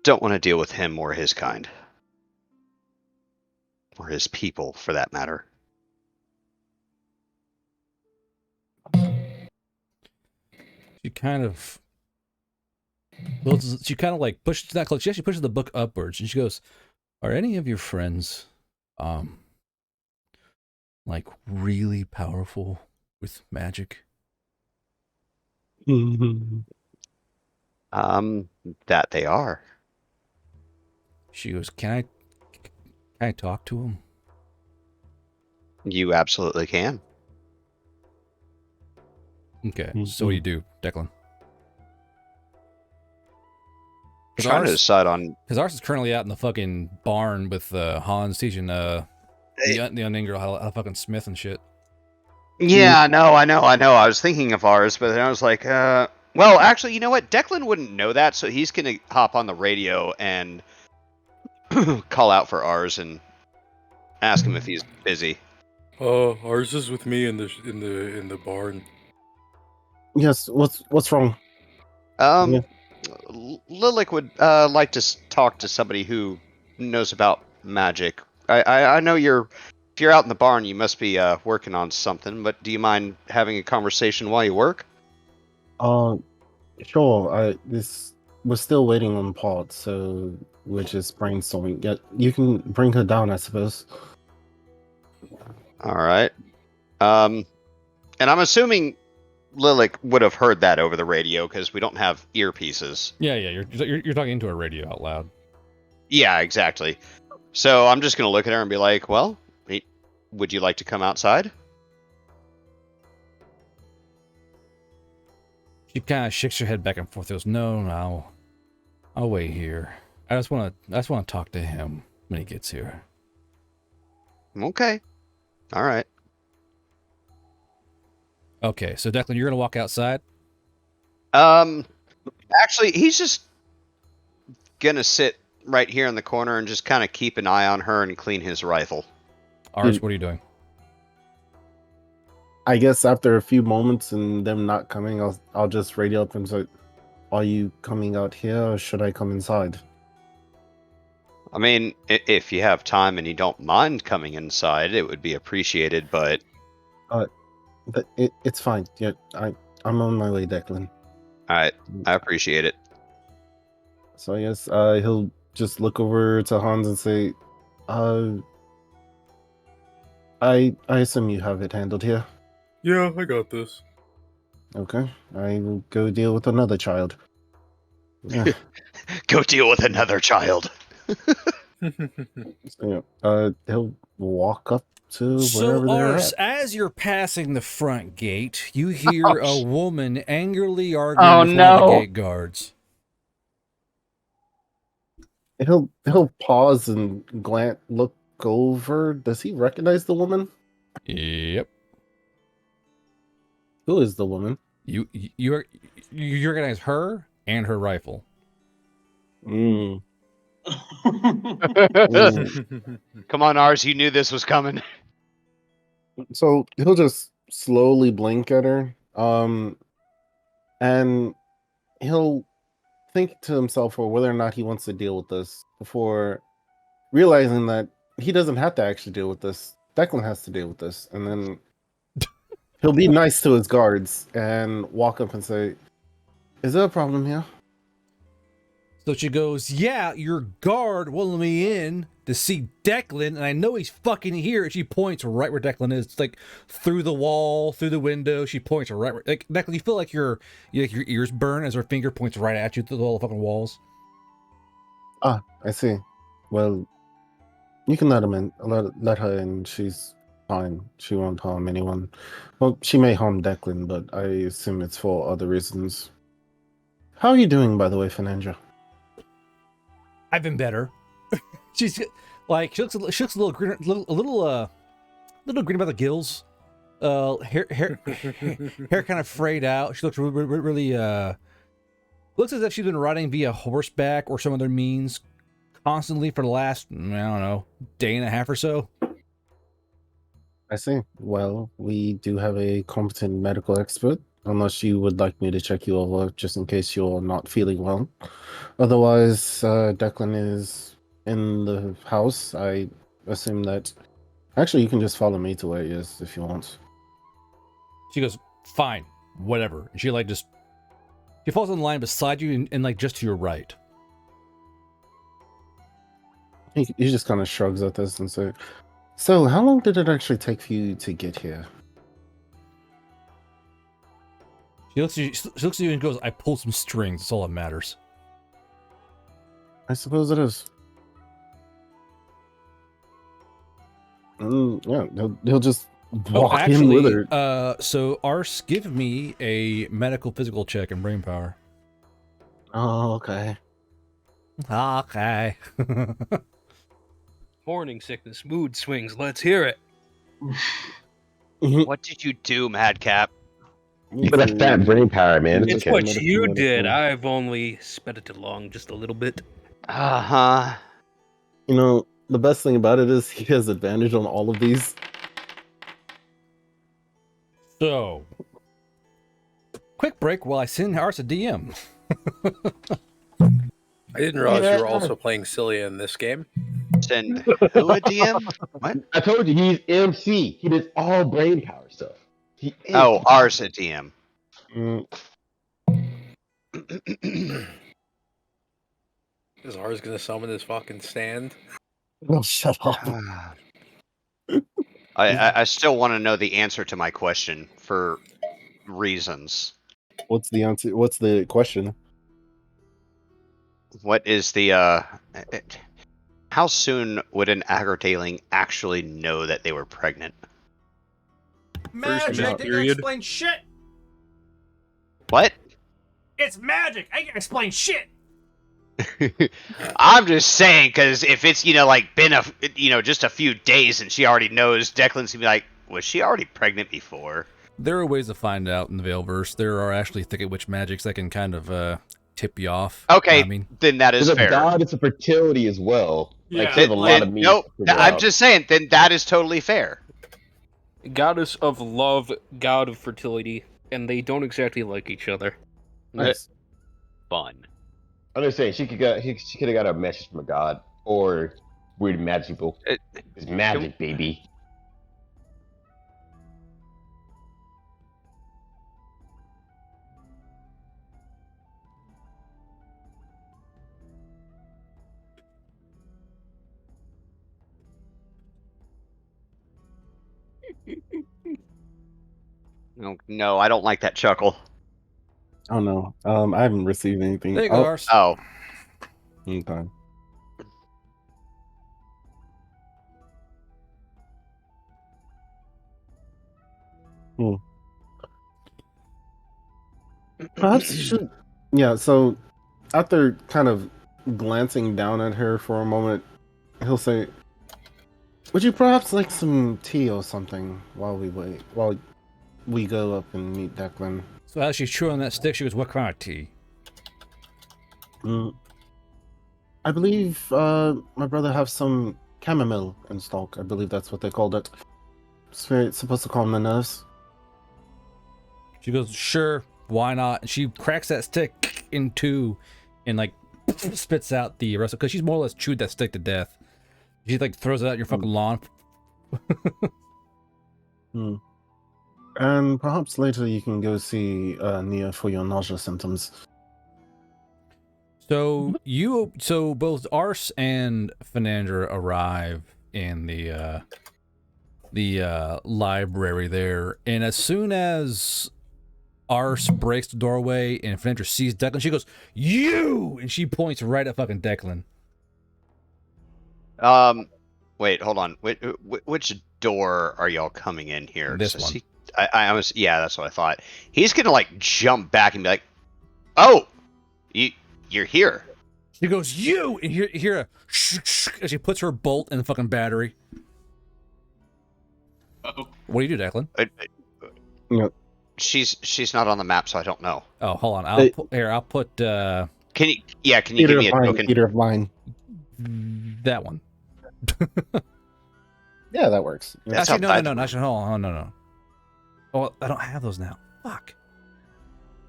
don't want to deal with him or his kind. Or his people, for that matter. She kind of like pushes that close. She actually pushes the book upwards, and she goes, "Are any of your friends, like really powerful with magic?" That they are. She goes, Can I talk to him?" You absolutely can. Okay, so what do you do, Declan? Trying to decide on. Because Ars is currently out in the fucking barn with Hans teaching the unnamed girl how to fucking smith and shit. Yeah, no, I know. I was thinking of ours, but then I was like, well, actually, you know what? Declan wouldn't know that, so he's gonna hop on the radio and call out for ours and ask him if he's busy. Ours is with me in the barn. Yes. What's wrong? Yeah. Lilik would like to talk to somebody who knows about magic. I know if you're out in the barn, you must be working on something. But do you mind having a conversation while you work? Sure. We're still waiting on Pod, so we're just brainstorming. Yeah, you can bring her down, I suppose. All right. And I'm assuming Lilik would have heard that over the radio because we don't have earpieces. Yeah, you're talking into a radio out loud. Yeah, exactly. So I'm just gonna look at her and be like, "Well, would you like to come outside?" She kind of shakes her head back and forth. Goes, "No, I'll wait here. I just want to talk to him when he gets here." Okay. All right. Okay, so Declan, you're gonna walk outside. Actually, he's just gonna sit right here in the corner and just kind of keep an eye on her and clean his rifle. Ars, what are you doing? I guess after a few moments and them not coming, I'll just radio up and say, "Are you coming out here, or should I come inside?" I mean, if you have time and you don't mind coming inside, it would be appreciated. But it's fine. Yeah, I'm on my way, Declan. all right, I appreciate it. So I guess he'll just look over to Hans and say, I assume you have it handled here." Yeah, I got this. Okay, I will go deal with another child. Yeah. Go deal with another child. So, he'll walk up to So, wherever they're Ars, at. as you're passing the front gate, you hear a woman angrily arguing with one of the gate guards. He'll pause and look over. Does he recognize the woman? Yep. Who is the woman? You recognize her and her rifle. Mm. Come on, Ars. You knew this was coming. So he'll just slowly blink at her, and he'll think to himself or whether or not he wants to deal with this before realizing that he doesn't have to actually deal with this. Declan has to deal with this, and then he'll be nice to his guards and walk up and say, "Is there a problem here?" So she goes, "Yeah, your guard won't let me in to see Declan, and I know he's fucking here." And she points right where Declan is. It's like through the wall, through the window. She points right where, like, Declan, you feel like your ears burn as her finger points right at you through all the fucking walls. Ah, I see. Well, you can let him in. Let her in. She's fine. She won't harm anyone. Well, she may harm Declan, but I assume it's for other reasons. How are you doing, by the way, Fernandra? I've been better. She's like, she looks a little green, a little green about the gills. Hair kind of frayed out. She looks really looks as if she's been riding via horseback or some other means constantly for the last, I don't know, day and a half or so. I see. Well, we do have a competent medical expert, unless you would like me to check you over just in case you're not feeling well. Otherwise, Declan is in the house. I assume that... Actually, you can just follow me to where he is if you want. She goes, "Fine, whatever." And she falls in line beside you and like just to your right. He just kind of shrugs at this and says, "So, how long did it actually take for you to get here?" She looks at you and goes, "I pulled some strings. That's all that matters." I suppose it is. Yeah, he'll just walk in with her. So Ars, give me a medical physical check and brain power. Oh, okay. Okay. Morning sickness, mood swings. Let's hear it. What did you do, Madcap? But that's fat brain power, man. It's It's okay. what you did. I've only sped it along just a little bit. Uh-huh. You know, the best thing about it is he has advantage on all of these. So, quick break while I send Ars a DM. I didn't realize you were also playing Cilia in this game. Send who a DM? What? I told you he's MC. He does all brain power stuff. Oh, Ars a DM. Is ours gonna summon his fucking stand? Oh, shut up. I still want to know the answer to my question for reasons. What's the answer? What's the question? What is the how soon would an Agardaling actually know that they were pregnant? Magic, I didn't explain shit. What? It's magic. I can explain shit. I'm just saying, because if it's like been just a few days and she already knows, Declan's gonna be like, was she already pregnant before? There are ways to find out in the Veilverse. There are actually Thicket Witch magics that can kind of tip you off. Okay, I mean, then that is There's fair. a goddess of fertility as well. Like, Yeah. there's a lot of means Nope. to figure I'm out. just saying. Then that is totally fair. Goddess of love, god of fertility, and they don't exactly like each other. Nice. Fun. I'm just saying she could have got a message from a god or weird magical. It's magic, baby. No, I don't like that chuckle. Oh no. I haven't received anything. there you go, Ars. Oh, Okay. Perhaps you should. Yeah. So after kind of glancing down at her for a moment, he'll say, "Would you perhaps like some tea or something while we wait? While we go up and meet Declan?" So as she's chewing that stick, she goes, "What kind of tea?" I believe my brother have some chamomile in stock. I believe that's what they called it. It's supposed to calm the nerves. She goes, "Sure, why not?" And she cracks that stick in two and like spits out the rest of, because she's more or less chewed that stick to death. She like throws it out in your fucking lawn. And perhaps later you can go see Nia for your nausea symptoms. So both Ars and Fernandra arrive in the library there, and as soon as Ars breaks the doorway and Fernandra sees Declan, she goes, "You!" and she points right at fucking Declan. Wait, hold on. Which door are y'all coming in here? This 'Cause one. I was, yeah, that's what I thought. He's gonna like jump back and be like, "Oh, you're here." She goes, "You!" and you hear a as she puts her bolt in the fucking battery. Uh-oh. What do you do, Declan? She's not on the map, so I don't know. Oh, hold on. I'll put Can you give me a token? Peter of mine. that one. Yeah, that works. Actually, no. Actually, hold on. No. Oh, I don't have those now. Fuck.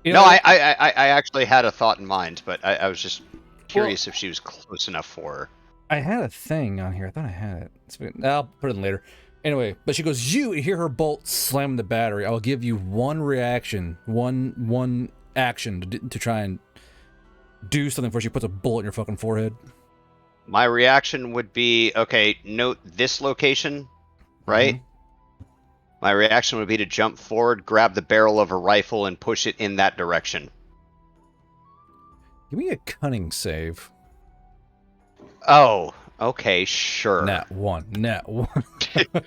You know No, what? I actually had a thought in mind, but I was just curious if she was close enough for her. I had a thing on here. I thought I had it. I'll put it in later. Anyway, but she goes, "You!" and hear her bolt slam the battery. I'll give you one reaction, one action to try and do something before she puts a bullet in your fucking forehead. My reaction would be, okay, note this location, right? My reaction would be to jump forward, grab the barrel of a rifle, and push it in that direction. Give me a cunning save. Oh, okay, sure. Nat 1.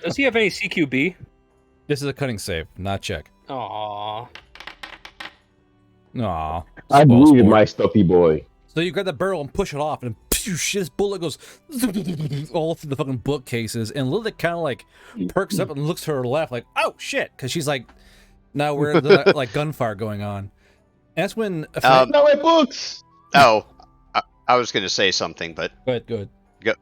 Does he have any CQB? This is a cunning save, not check. Aww. Aw. I Spoil believe sport. my stuffy boy. So you grab the barrel and push it off, and this bullet goes all through the fucking bookcases, and Lilith kind of like perks up and looks to her left, like, "Oh shit," because she's like, now we're the like gunfire going on. And that's when No, my books. Oh, I was going to say something, but good. Go.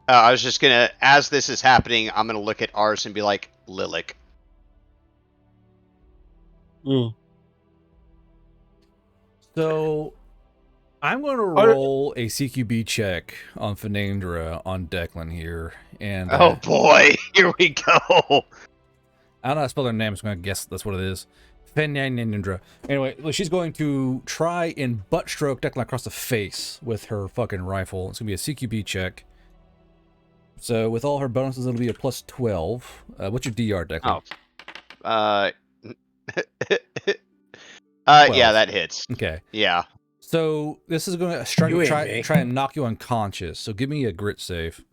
I was just going to, as this is happening, I'm going to look at Ars and be like, "Lilik." So I'm going to roll a CQB check on Fernandra on Declan here, and Oh boy, here we go. I don't know how to spell their name. So I'm going to guess that's what it is. Fernandra. Anyway, she's going to try and butt stroke Declan across the face with her fucking rifle. It's going to be a CQB check. So with all her bonuses, it'll be a plus 12. What's your DR, Declan? Yeah, that hits. Okay. Yeah. So this is going to try and knock you unconscious. So give me a grit save.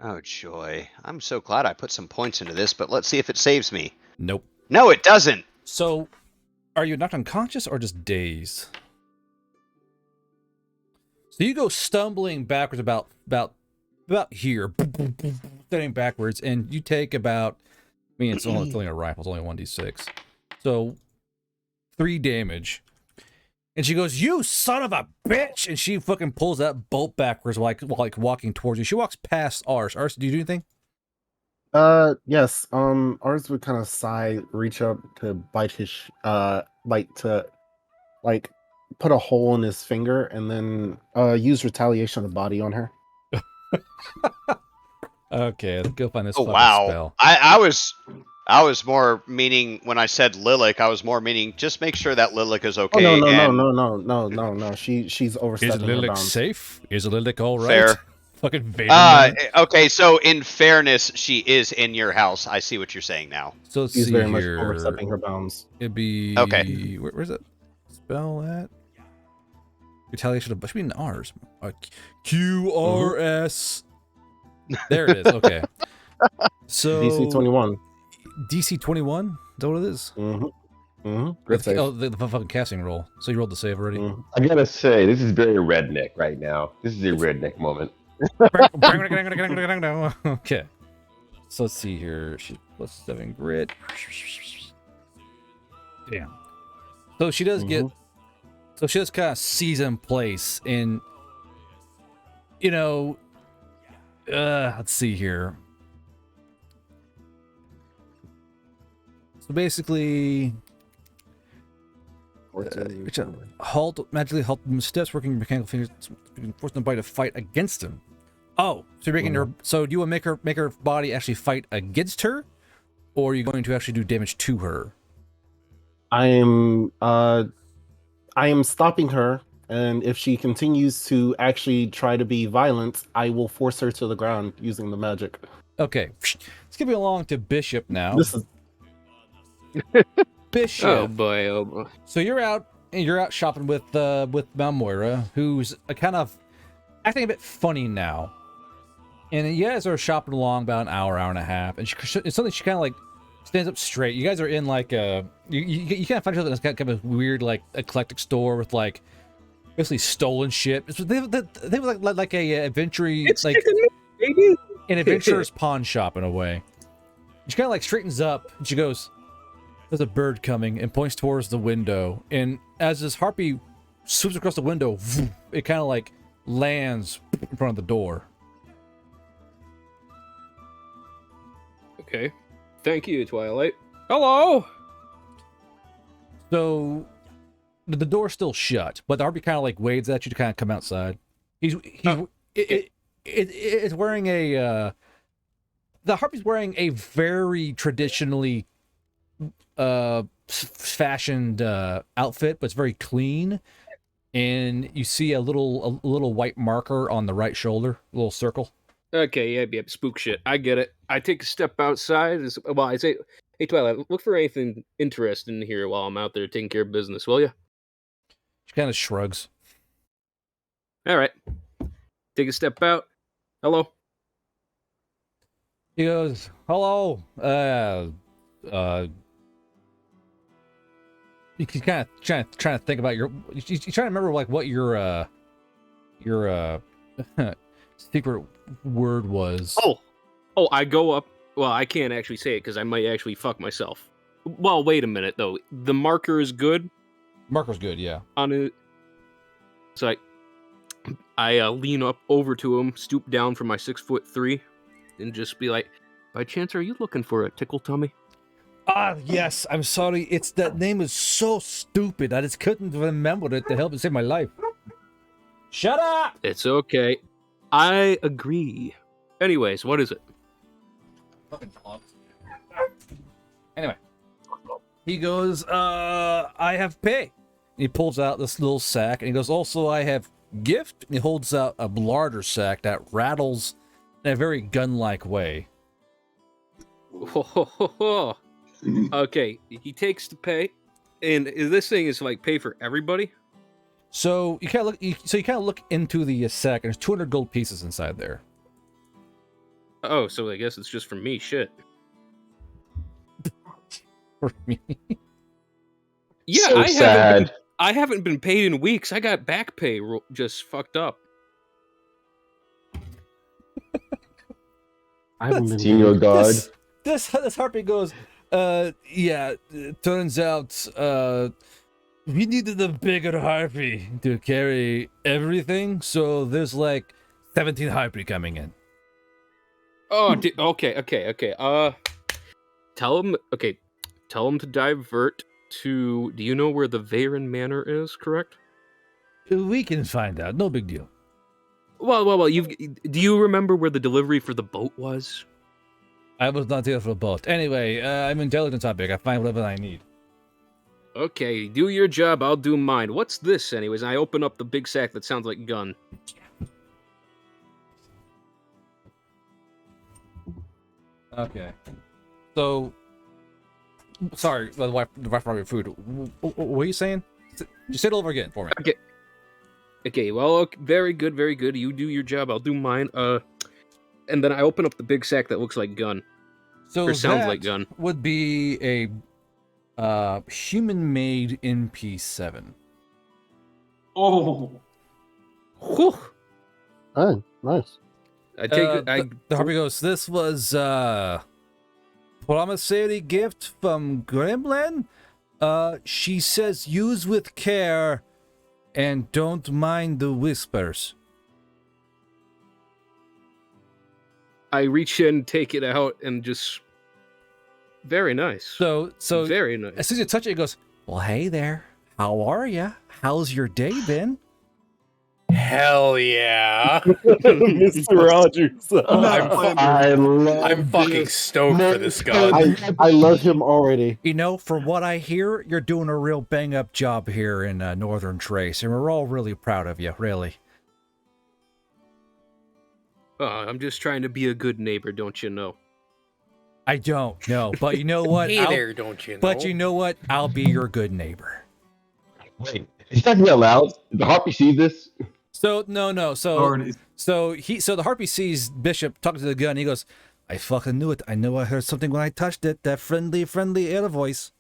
Oh joy, I'm so glad I put some points into this, but let's see if it saves me. Nope. No, it doesn't. So, are you knocked unconscious or just dazed? So you go stumbling backwards about here, standing backwards, and you take about, I mean, it's only a rifle, it's only 1d6. So, 3 damage. And she goes, "You son of a bitch!" And she fucking pulls that bolt backwards while walking towards you. She walks past Ars. Ars, do you do anything? Yes. Ours would kind of sigh, reach up to bite his, to put a hole in his finger, and then use retaliation of the body on her. Okay, let's go find this. Oh fucking wow, spell. I was more meaning when I said Lilik, I was more meaning just make sure that Lilik is okay. Oh and no. She's overstepping her Is bounds. Lilik safe? Is Lilik all right? Fair. Fucking Vader. Okay, so in fairness, she is in your house. I see what you're saying now. So let's She's see very much here. overstepping her bounds. It'd be Okay. Where's that spell at? Retaliation of should be in R's. QRS. There it is. Okay. So DC 21. DC 21. Is that what it is? Grit save. Oh, the fucking casting roll. So you rolled the save already. I gotta say, this is very redneck right now. This is a redneck moment. Okay. So let's see here. She's +7 grit. Damn. So she does get. So she does kind of seize in place, and you know, let's see here. So basically, magically halt steps, working mechanical fingers, force nobody to fight against him. Oh, so you're making her. So do you want to make her body actually fight against her, or are you going to actually do damage to her? I am stopping her, and if she continues to actually try to be violent, I will force her to the ground using the magic. Okay, let's get along to Bishop now. This is Bishop. Oh boy, oh boy. So you're out shopping with Mount Moira, who's kind of acting a bit funny now. And you guys are shopping along about an hour and a half, and it's something she kind of like stands up straight. You guys are in like a you kind of find yourself in this kind of a weird like eclectic store with like basically stolen shit. They were like a adventure like an adventurer's pawn shop in a way. She kind of like straightens up and she goes, "There's a bird coming," and points towards the window. And as this harpy swoops across the window, it kind of like lands in front of the door. Okay. Thank you, Twilight. Hello! So, the door's still shut, but the harpy kind of like waves at you to kind of come outside. It's wearing a, the harpy's wearing a very traditionally, fashioned, outfit, but it's very clean. And you see a little white marker on the right shoulder, a little circle. Okay, yeah, spook shit. I get it. I take a step outside. I say, hey, Twilight, look for anything interesting here while I'm out there taking care of business, will you? She kind of shrugs. All right. Take a step out. Hello. He goes, "Hello." He's kind of trying to think about your. He's trying to remember like what your secret word was. Oh, I go up. Well, I can't actually say it because I might actually fuck myself. Well, wait a minute though. The marker is good. Marker's good, yeah. On it. So I lean up over to him, stoop down from my 6'3", and just be like, "By chance, are you looking for a tickle tummy?" Ah, yes. I'm sorry. That name is so stupid. I just couldn't remember it to help save my life. Shut up! It's okay. I agree. Anyways, what is it? Anyway, he goes, "I have pay." And he pulls out this little sack, and he goes, "Also, I have gift." And he holds out a larger sack that rattles in a very gun-like way. Okay, he takes the pay, and this thing is like pay for everybody. So you kind of look into the sack, and there's 200 gold pieces inside there. Oh, so I guess it's just for me. Shit. For me. Yeah, So sad. I haven't been paid in weeks. I got back pay just fucked up. I haven't been Senior guard. This harpy goes, yeah, it turns out, we needed a bigger harpy to carry everything, so there's like 17 harpy coming in. Oh, okay. Tell him to divert to. Do you know where the Varen Manor is? Correct. We can find out. No big deal. Well. Do you remember where the delivery for the boat was? I was not here for a boat. Anyway, I'm intelligent topic. I find whatever I need. Okay, do your job. I'll do mine. What's this, anyways? I open up the big sack that sounds like gun. Okay. So, sorry, the wife brought your food. What are you saying? Just say it over again for me. Okay. Well, very good. You do your job. I'll do mine. And then I open up the big sack that looks like gun. So or sounds that like gun. would be a Human-made NP7. Oh, Whew. Oh, nice. I take The Harpy goes, this was promissory gift from Gremlin. She says use with care and don't mind the whispers. I reach in, take it out, and just very nice. So very nice. as soon as you touch it, it goes, well, hey there. How are ya? How's your day been? Hell yeah. Mr. Rogers. I'm fucking stoked for this gun. I love him already. You know, from what I hear, you're doing a real bang-up job here in Northern Trace, and we're all really proud of you, really. I'm just trying to be a good neighbor, don't you know? I don't know, but you know what? Hey there, don't you know? But you know what? I'll be your good neighbor. Wait, is that real loud? Did the Harpy see this? So no. So the Harpy sees Bishop talking to the gun. He goes, "I fucking knew it. I know I heard something when I touched it. That friendly air voice."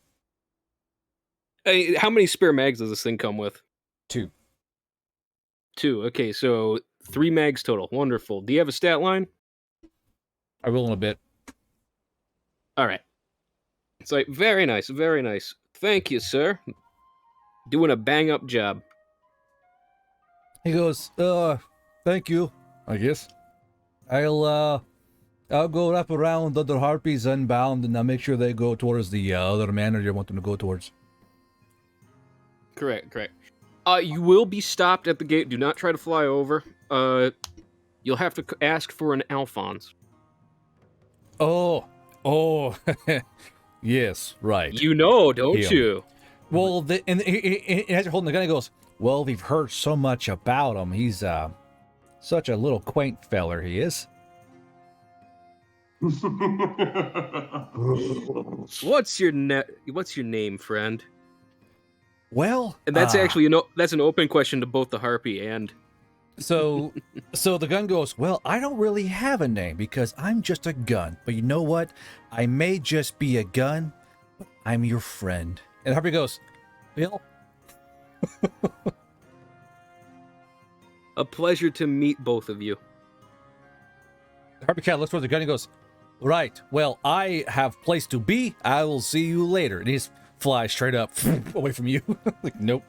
Hey, how many spare mags does this thing come with? 2. 2. Okay, so 3 mags total. Wonderful. Do you have a stat line? I will in a bit. All right. It's like very nice, very nice. Thank you, sir. Doing a bang up job. He goes, thank you, I guess. I'll go wrap around other Harpies Unbound, and I'll make sure they go towards the other manor you want them to go towards. Correct. You will be stopped at the gate. Do not try to fly over. You'll have to ask for an Alphonse. Oh, yes, right. You know, don't Him. you? Well, and as you're holding the gun, he goes, well, we've heard so much about him. He's such a little quaint feller, he is. What's your name, friend? Well, And that's actually, that's an open question to both the Harpy and... So the gun goes, well, I don't really have a name because I'm just a gun. But you know what? I may just be a gun, but I'm your friend. And Harpy goes, Bill? A pleasure to meet both of you. Harpy Cat looks towards the gun and goes, right, well, I have place to be. I will see you later. And he just flies straight up away from you. Like, nope.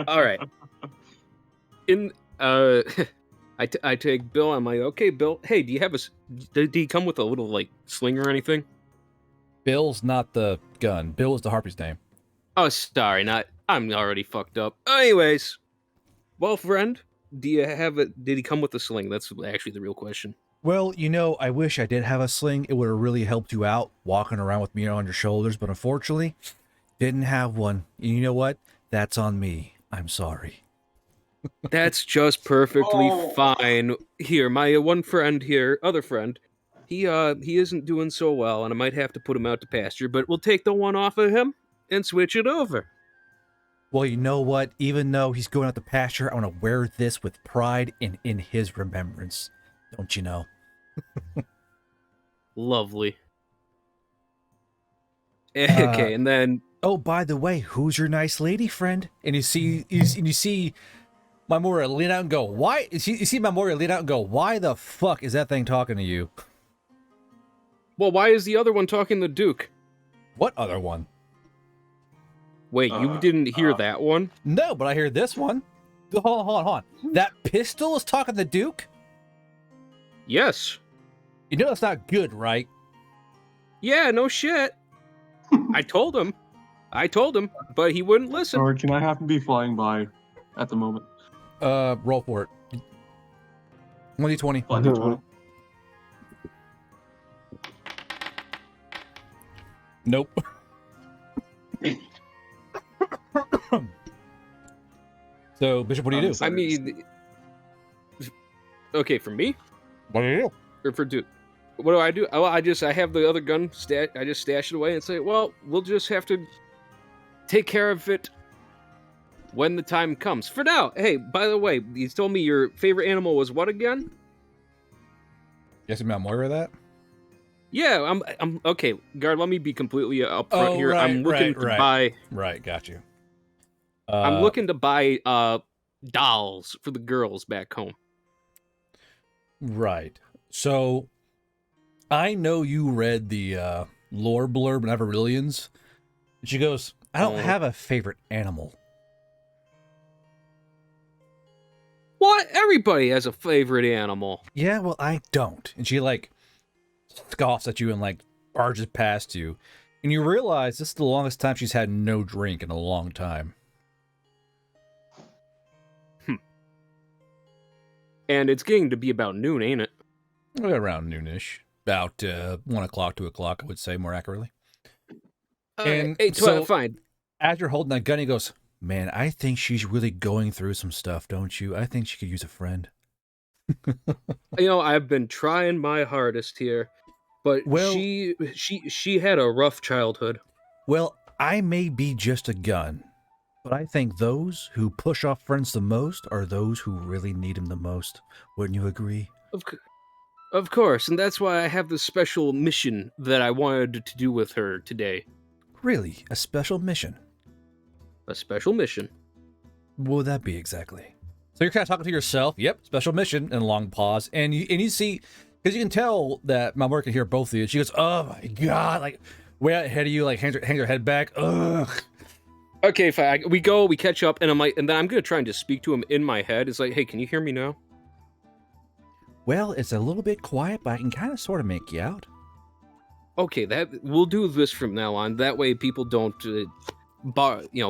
All right. I take Bill. I'm like, okay, Bill. Hey, do you have did he come with a little like sling or anything? Bill's not the gun. Bill is the Harpy's name. Oh, sorry, I'm already fucked up. Anyways, well, friend, did he come with a sling? That's actually the real question. Well, you know, I wish I did have a sling. It would have really helped you out walking around with me on your shoulders, but unfortunately, didn't have one. And you know what? That's on me. I'm sorry. That's just perfectly fine. Here, my other friend, he isn't doing so well, and I might have to put him out to pasture, but we'll take the one off of him and switch it over. Well, you know what? Even though he's going out to pasture, I want to wear this with pride and in his remembrance. Don't you know? Lovely. Okay, and then... Oh, by the way, who's your nice lady friend? And you see Memoria lean out and go, why? You see Memoria lean out and go, why the fuck is that thing talking to you? Well, why is the other one talking to Duke? What other one? Wait, you didn't hear that one? No, but I hear this one. Hold on. That pistol is talking to Duke? Yes. You know that's not good, right? Yeah, no shit. I told him, but he wouldn't listen. Or can I happen to be flying by at the moment? Roll for it. 1d20. 1d20. Nope. So, Bishop, what do you do? I mean, okay, for me? What do you do? Or for Duke? What do I do? Oh, I have the other gun. I just stash it away and say, well, we'll just have to take care of it when the time comes. For now, hey, by the way, you told me your favorite animal was what again? You asked me about Moira that? Yeah, I'm okay. Guard, let me be completely upfront here. I'm looking to buy. Right, got you. I'm looking to buy dolls for the girls back home. Right. So, I know you read the lore blurb in Everillions. And she goes, I don't have a favorite animal. What? Everybody has a favorite animal. Yeah, well, I don't. And she, like, scoffs at you and, like, barges past you. And you realize this is the longest time she's had no drink in a long time. And it's getting to be about noon, ain't it? Around noonish. About 1 o'clock, 2 o'clock, I would say, more accurately. And hey, so, fine. As you're holding that gun, he goes, man, I think she's really going through some stuff, don't you? I think she could use a friend. I've been trying my hardest here, but she had a rough childhood. Well, I may be just a gun, but I think those who push off friends the most are those who really need them the most. Wouldn't you agree? Of course, and that's why I have this special mission that I wanted to do with her today. Really? A special mission? A special mission. What would that be exactly? So you're kind of talking to yourself. Yep, special mission, and a long pause. And you see, because you can tell that Malmor can hear both of you. She goes, oh my God, like way out ahead of you, like hangs her head back. Ugh. Okay, fine. We catch up, and then I'm going to try and just speak to him in my head. It's like, hey, can you hear me now? Well, it's a little bit quiet, but I can kind of sort of make you out. Okay, we'll do this from now on. That way people don't,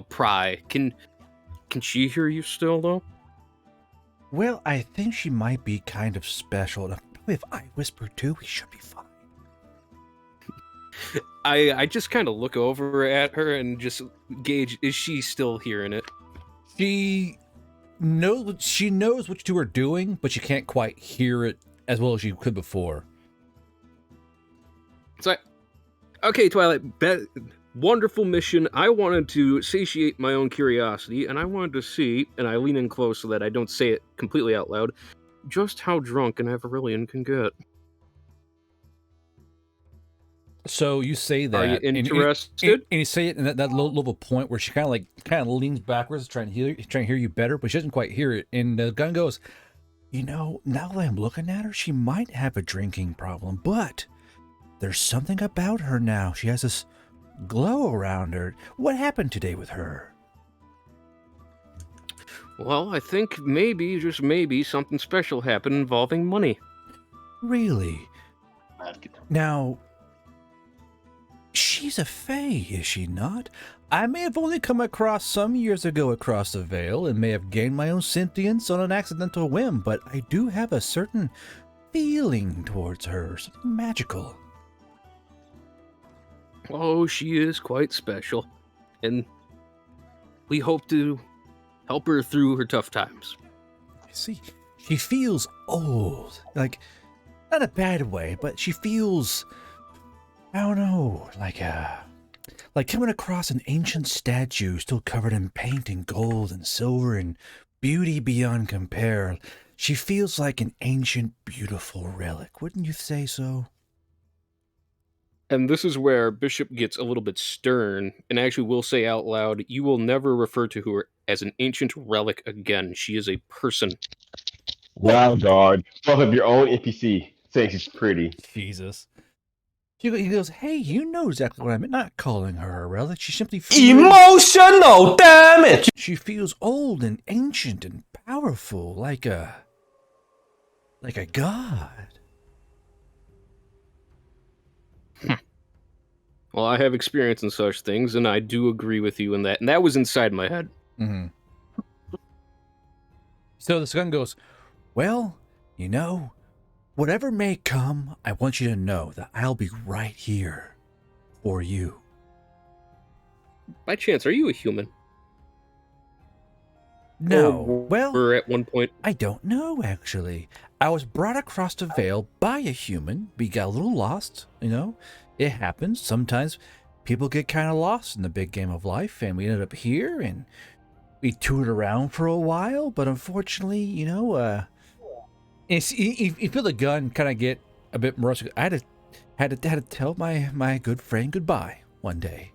pry. Can she hear you still, though? Well, I think she might be kind of special. Probably if I whisper too, we should be fine. I just kind of look over at her and just gauge, is she still hearing it? She knows what you two are doing, but she can't quite hear it as well as you could before. It's like, okay, Twilight, wonderful mission. I wanted to satiate my own curiosity, and I wanted to see, and I lean in close so that I don't say it completely out loud, just how drunk an Everillian can get. So you say that. Are you interested? And you say it in that little point where she kind of leans backwards, trying to hear you better, but she doesn't quite hear it. And the gun goes, now that I'm looking at her, she might have a drinking problem, but there's something about her now. She has this glow around her. What happened today with her? Well, I think maybe, just maybe, something special happened involving money. Really? Now, she's a fae, is she not? I may have only come across some years ago across the Veil and may have gained my own sentience on an accidental whim, but I do have a certain feeling towards her, something magical. Oh, she is quite special, and we hope to help her through her tough times. You see, she feels old, like, not a bad way, but she feels, I don't know, like coming across an ancient statue still covered in paint and gold and silver and beauty beyond compare. She feels like an ancient, beautiful relic. Wouldn't you say so? And this is where Bishop gets a little bit stern and actually will say out loud, you will never refer to her as an ancient relic again. She is a person. Wow, guard. Fuck up your own NPC saying she's pretty. Jesus. He goes, hey, you know exactly what I meant. Not calling her a relic. She simply feels... Emotional damage! She feels old and ancient and powerful, like a god. Well, I have experience in such things, and I do agree with you in that. And that was inside my head. Mm-hmm. So the gun goes, well, whatever may come, I want you to know that I'll be right here for you. By chance, are you a human? No. Well, or at one point, I don't know, actually. I was brought across the Veil by a human. We got a little lost, It happens. Sometimes people get kind of lost in the big game of life, and we ended up here, and we toured around for a while, but unfortunately, you feel the gun kind of get a bit morose. I Had to tell my good friend goodbye one day.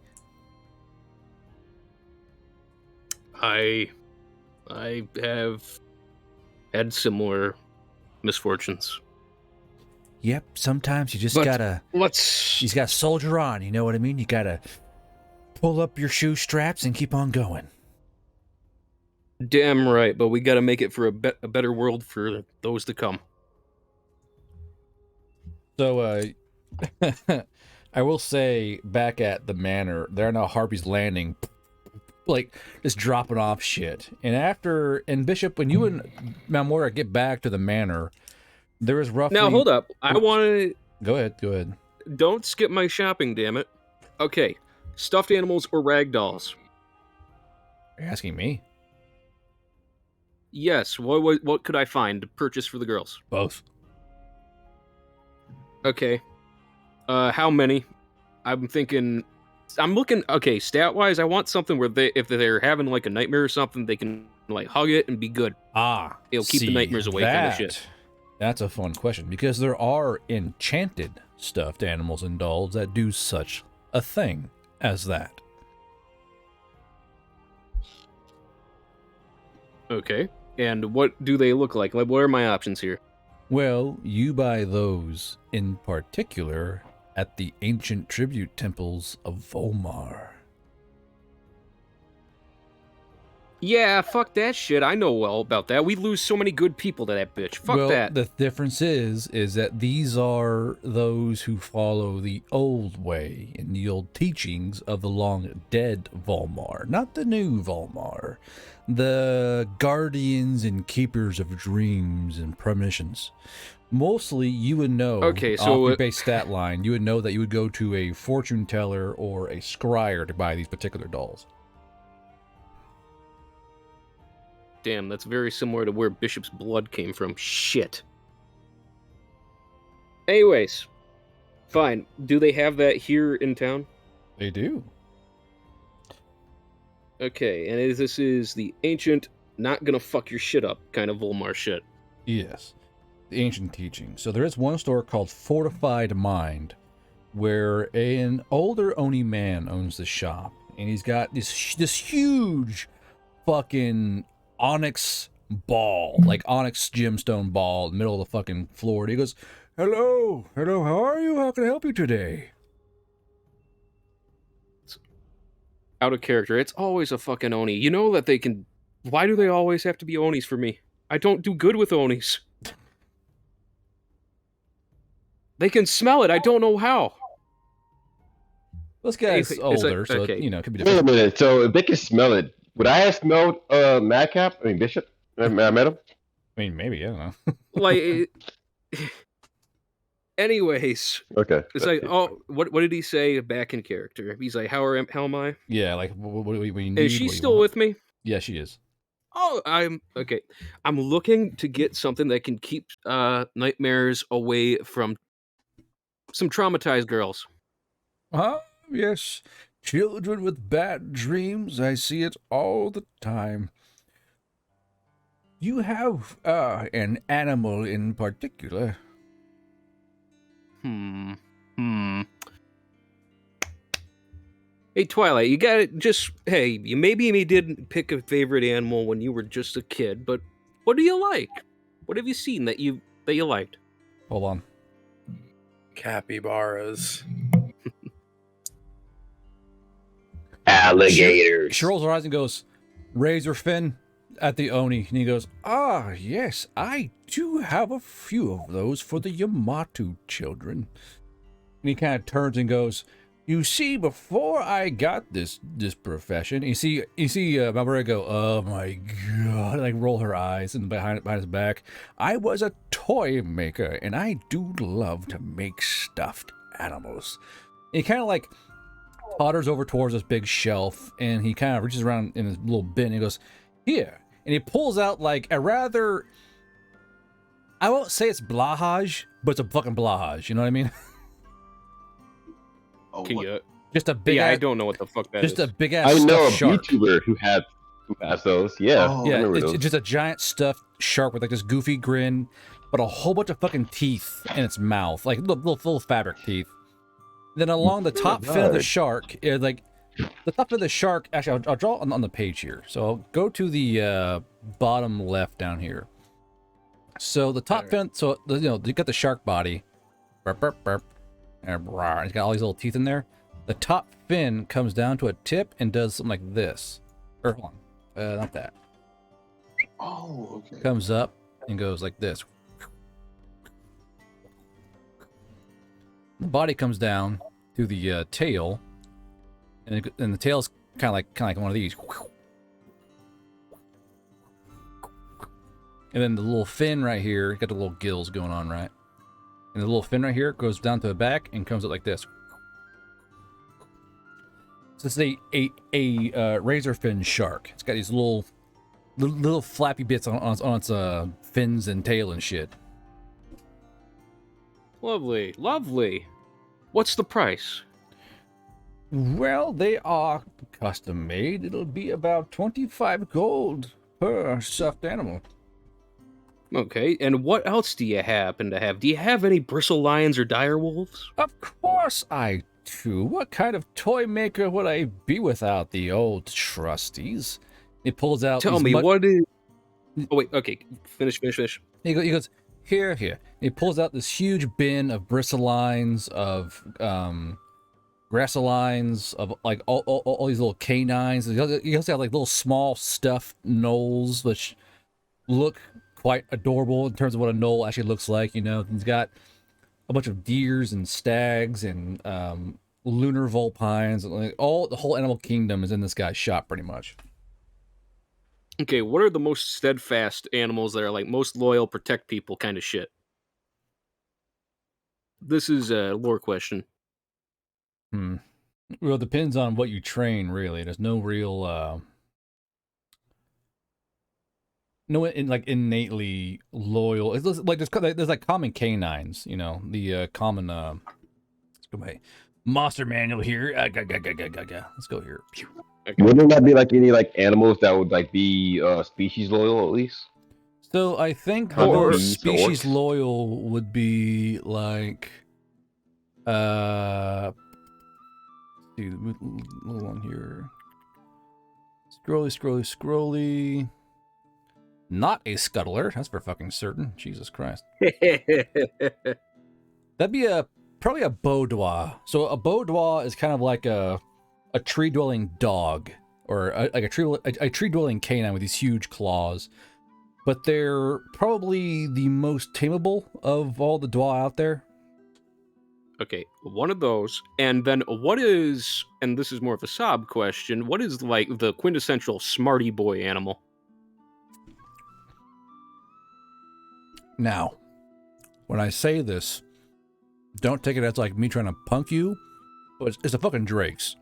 I have had similar misfortunes. Yep, sometimes you just But gotta let's you just gotta soldier on, you know what I mean? You gotta pull up your shoe straps and keep on going. damn right, but we got to make it for a better world for those to come. So, I will say, back at the manor, there are now Harpy's Landing, like, just dropping off shit. And Bishop, when you and Malmora get back to the manor, there is roughly... Now, hold up. I want to... Go ahead. Don't skip my shopping, damn it. Okay, stuffed animals or rag dolls? Are you asking me? Yes, what could I find to purchase for the girls? Both. Okay. How many? I'm looking, okay, stat-wise, I want something where if they're having, like, a nightmare or something, they can, like, hug it and be good. It'll keep the nightmares away kind of shit. That's a fun question, because there are enchanted stuffed animals and dolls that do such a thing as that. Okay. And what do they look like? Like, what are my options here? Well, you buy those in particular at the ancient tribute temples of Volmar. Yeah, fuck that shit. I know all about that. We lose so many good people to that bitch. Fuck that. The difference is that these are those who follow the old way and the old teachings of the long dead Volmar, not the new Volmar. The guardians and keepers of dreams and premonitions. Mostly, you would know, okay, so off your base stat line, you would know that you would go to a fortune teller or a scryer to buy these particular dolls. Damn, that's very similar to where Bishop's blood came from. Shit. Anyways, fine. Do they have that here in town? They do. Okay, and this is the ancient, not gonna fuck your shit up kind of Volmar shit. Yes. The ancient teaching. So there is one store called Fortified Mind, where an older Oni man owns the shop, and he's got this huge fucking onyx ball, like onyx gemstone ball in the middle of the fucking floor. And he goes, hello, how are you? How can I help you today? It's out of character. It's always a fucking Oni. You know that they can... Why do they always have to be Onis for me? I don't do good with Onis. They can smell it. I don't know how. This guy's older, so, okay. you know, it could be Wait a different. minute. So if they can smell it, would I have smelled Madcap? I mean Bishop. I met him. I mean, maybe, I don't know. Like, anyways. Okay. It's like, oh, what did he say back in character? He's like, how am I? Yeah, like, what do we need? Is she still with me? Yeah, she is. Oh, okay. I'm looking to get something that can keep nightmares away from some traumatized girls. Yes. Children with bad dreams, I see it all the time. You have an animal in particular. Hey, Twilight, you got it. You maybe didn't pick a favorite animal when you were just a kid, but what do you like? What have you seen that you liked? Hold on. Capybaras. Alligators. She rolls her eyes and goes, Razorfin at the Oni. And he goes, yes, I do have a few of those for the Yamato children. And he kind of turns and goes, you see, before I got this profession, you see Malbora go, oh my god, like roll her eyes and behind his back. I was a toy maker, and I do love to make stuffed animals. And he kind of like totters over towards this big shelf, and he kind of reaches around in his little bin, and he goes, here. And he pulls out like a rather, I won't say it's blahage, but it's a fucking blahage, you know what I mean? Just a big. I don't know what the fuck that is. Just a big ass. I know a shark. YouTuber who has those. Yeah, yeah. It's just a giant stuffed shark with like this goofy grin, but a whole bunch of fucking teeth in its mouth, like little fabric teeth. Then along the top fin of the God. shark, like the top of the shark. Actually, I'll draw on the page here. So I'll go to the bottom left down here. So the top fin. So you got the shark body. Burp, burp, burp. And it's got all these little teeth in there. The top fin comes down to a tip and does something like this. Or hold on, not that. Oh, okay. Comes up and goes like this. The body comes down through the tail, and the tail's kind of like one of these. And then the little fin right here, got the little gills going on, right? And the little fin right here goes down to the back and comes up like this. So this is a razor fin shark. It's got these little flappy bits on its fins and tail and shit. Lovely, lovely. What's the price? Well, they are custom made. It'll be about 25 gold per stuffed animal. Okay, and what else do you happen to have? Do you have any bristle lions or dire wolves? Of course I do. What kind of toy maker would I be without the old trusties? He pulls out. Tell me, what is... Oh, wait, okay. Finish. He goes, here. He pulls out this huge bin of bristolines, of grassolines, of like all these little canines. You also have like little small stuffed gnolls, which look quite adorable in terms of what a gnoll actually looks like. You know, he's got a bunch of deers and stags and lunar vulpines. Like the whole animal kingdom is in this guy's shop, pretty much. Okay, what are the most steadfast animals that are like most loyal, protect people kind of shit? This is a lore question. Well, it depends on what you train, really. There's no real, innately loyal. It's like there's like common canines, you know, the common. Let's go by monster manual here. Let's go here. Okay. Wouldn't that be like any like animals that would like be species loyal at least? So I think Or the most bees, species orcs. loyal would be like, see, little one here. Scrolly. Not a scuttler, that's for fucking certain. Jesus Christ. That'd be probably a boudoir. So a boudoir is kind of like a tree-dwelling dog, or a tree-dwelling canine with these huge claws. But they're probably the most tameable of all the dwa out there. Okay, one of those, and then what is, and this is more of a sob question, what is like the quintessential smarty boy animal? Now, when I say this, don't take it as like me trying to punk you, but it's a fucking Drake's.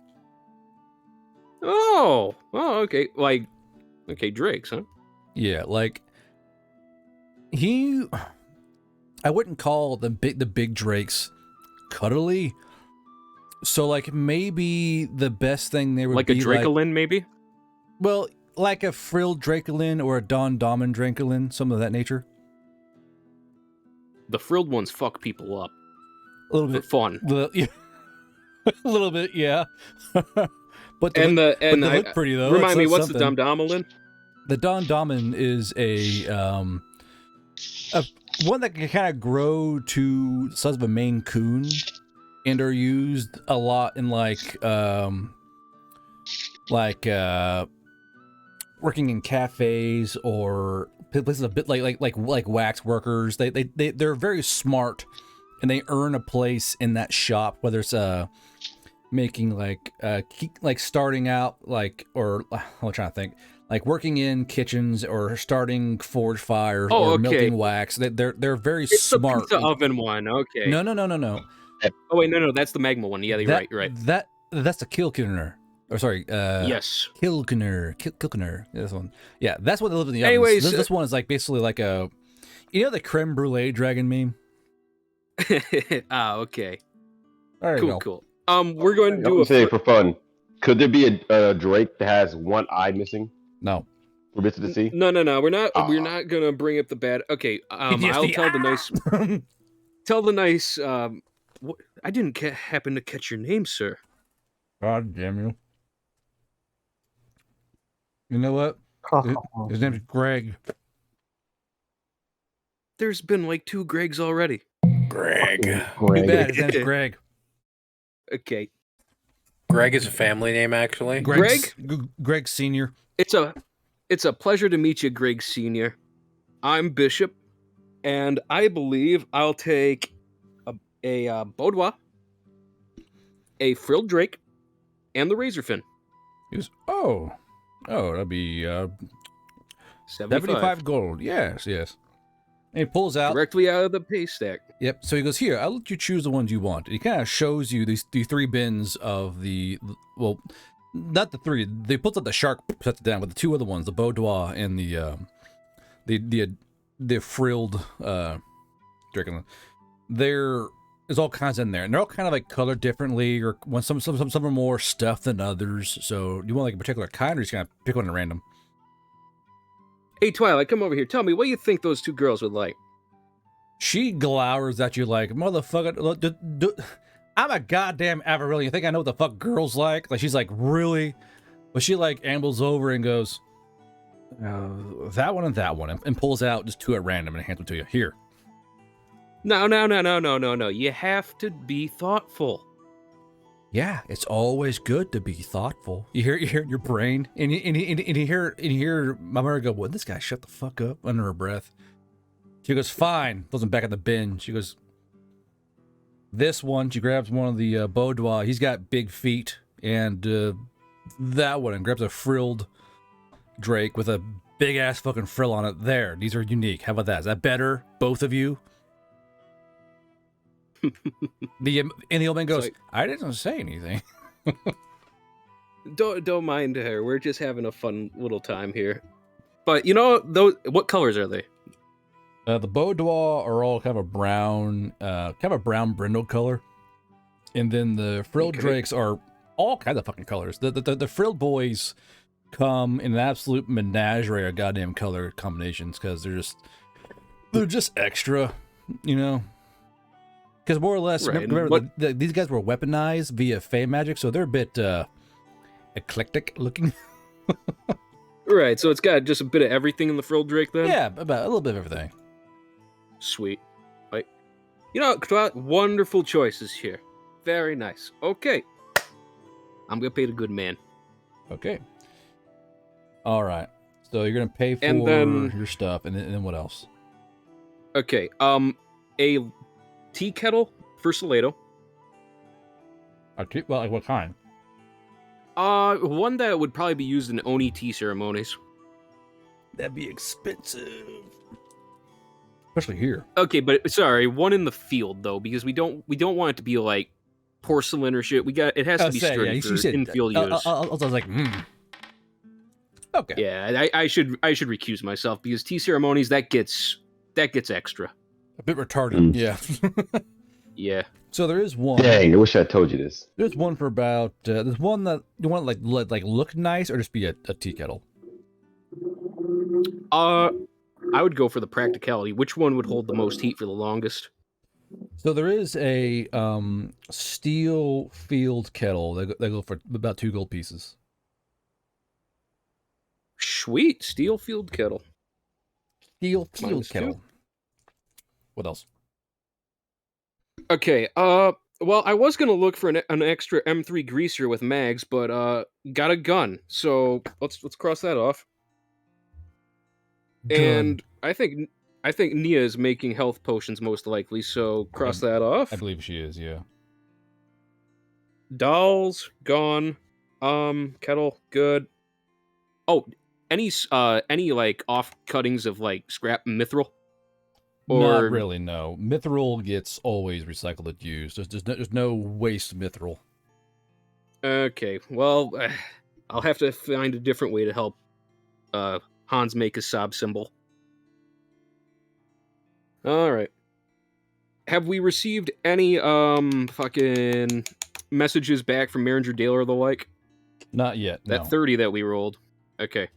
Oh, okay, okay, Drake's, huh? Yeah, like I wouldn't call the big Drakes cuddly. So like maybe the best thing they would like be a Dracolin, maybe. Well, like a frilled Dracolin or a Don Damen Dracolin, some of that nature. The frilled ones fuck people up. A little bit for fun. Yeah. A little bit, yeah. But they look pretty though. Remind me, what's something. the Domdamelin? The Don Damen is a one that can kind of grow to the size of a Maine Coon, and are used a lot in working in cafes or places a bit like wax workers. They're very smart, and they earn a place in that shop, whether it's making starting out or I'm trying to think, like working in kitchens or starting forge fires or melting wax. They're very smart. It's the oven one. Okay. No. Oh wait, no, that's the magma one. Yeah, you're right. That's the Kilkener. Or sorry, yes. Kilkener. This one. Yeah, that's what they live in the Anyways, ovens. This one is like basically like a, you know, the creme brulee dragon meme. Okay. All right, cool. We're going to do a say for fun. Could there be a Drake that has one eye missing? No. For bits of the sea? No. We're not gonna bring up the bad. Okay. I'll tell the nice I didn't happen to catch your name, sir. God damn you. You know what? His name's Greg. There's been like 2 Gregs already. Greg. Too bad. His name's Greg. Okay. Greg is a family name, actually. Greg Senior. It's a pleasure to meet you, Greg Senior. I'm Bishop, and I believe I'll take a Boudoir, a frilled drake, and the Razorfin. He goes, oh, that'd be 75 gold. Yes. And he pulls out directly out of the pay stack. Yep. So he goes, here, I'll let you choose the ones you want. And he kind of shows you these 3 bins of well, not the 3. They puts up the shark, sets it down, but the 2 other ones, the Boudoir and the frilled drink. There's all kinds in there, and they're all kind of like colored differently, or some are more stuffed than others. So you want like a particular kind, or just kind of pick one at random? Hey, Twilight, come over here. Tell me, what do you think those 2 girls would like? She glowers at you like, motherfucker, I'm a goddamn Averilian. You think I know what the fuck girls like? Like, she's like, really? But she like ambles over and goes, that one and that one, and pulls out just 2 at random and hands them to you. Here. No. You have to be thoughtful. Yeah, it's always good to be thoughtful. You hear it in your brain, and you hear my mother go, "Well, this guy shut the fuck up," under her breath. She goes, "Fine." Pulls him back in the bin. She goes, "This one." She grabs one of the Boudoir. He's got big feet, and that one, and grabs a frilled drake with a big ass fucking frill on it. There, these are unique. How about that? Is that better, both of you? The old man goes, I didn't say anything. Don't mind her. We're just having a fun little time here. But you know, what colors are they? The Boudoir are all kind of a brown brindle color, and then the frilled drakes are all kinds of fucking colors. The frilled boys come in an absolute menagerie of goddamn color combinations because they're just extra, you know. Because more or less, right. remember these guys were weaponized via Fey magic, so they're a bit eclectic looking. Right, so it's got just a bit of everything in the frilled drake then? Yeah, about a little bit of everything. Sweet. Like, you know, wonderful choices here. Very nice. Okay. I'm gonna pay the good man. Okay. All right. So you're gonna pay for your stuff, and then what else? Okay. A tea kettle for Salado. Well, like what kind? One that would probably be used in Oni tea ceremonies. That'd be expensive, especially here. Okay, but sorry, one in the field though, because we don't want it to be like porcelain or shit. It has to be sturdy for in-field use. I was like, Okay. Yeah, I should recuse myself because tea ceremonies that gets extra. A bit retarded. Yeah. Yeah. So there is one. Dang, I wish I told you this. There's one for about. There's one that you want like look nice or just be a tea kettle. I would go for the practicality. Which one would hold the most heat for the longest? So there is a steel field kettle. They go for about 2 gold pieces. Sweet steel field kettle. Steel field kettle. 2. What else? Okay. Well, I was gonna look for an extra M3 greaser with mags, but got a gun. So let's cross that off. Gun. And I think Nia is making health potions most likely. So cross that off. I believe she is. Yeah. Dolls gone. Kettle good. Oh, any like off cuttings of like scrap mithril? Not really, no. Mithril gets always recycled and used. There's no waste mithril. Okay, well, I'll have to find a different way to help Hans make a sob symbol. Alright. Have we received any fucking messages back from Maringer Dale or the like? Not yet, no. That 30 that we rolled. Okay.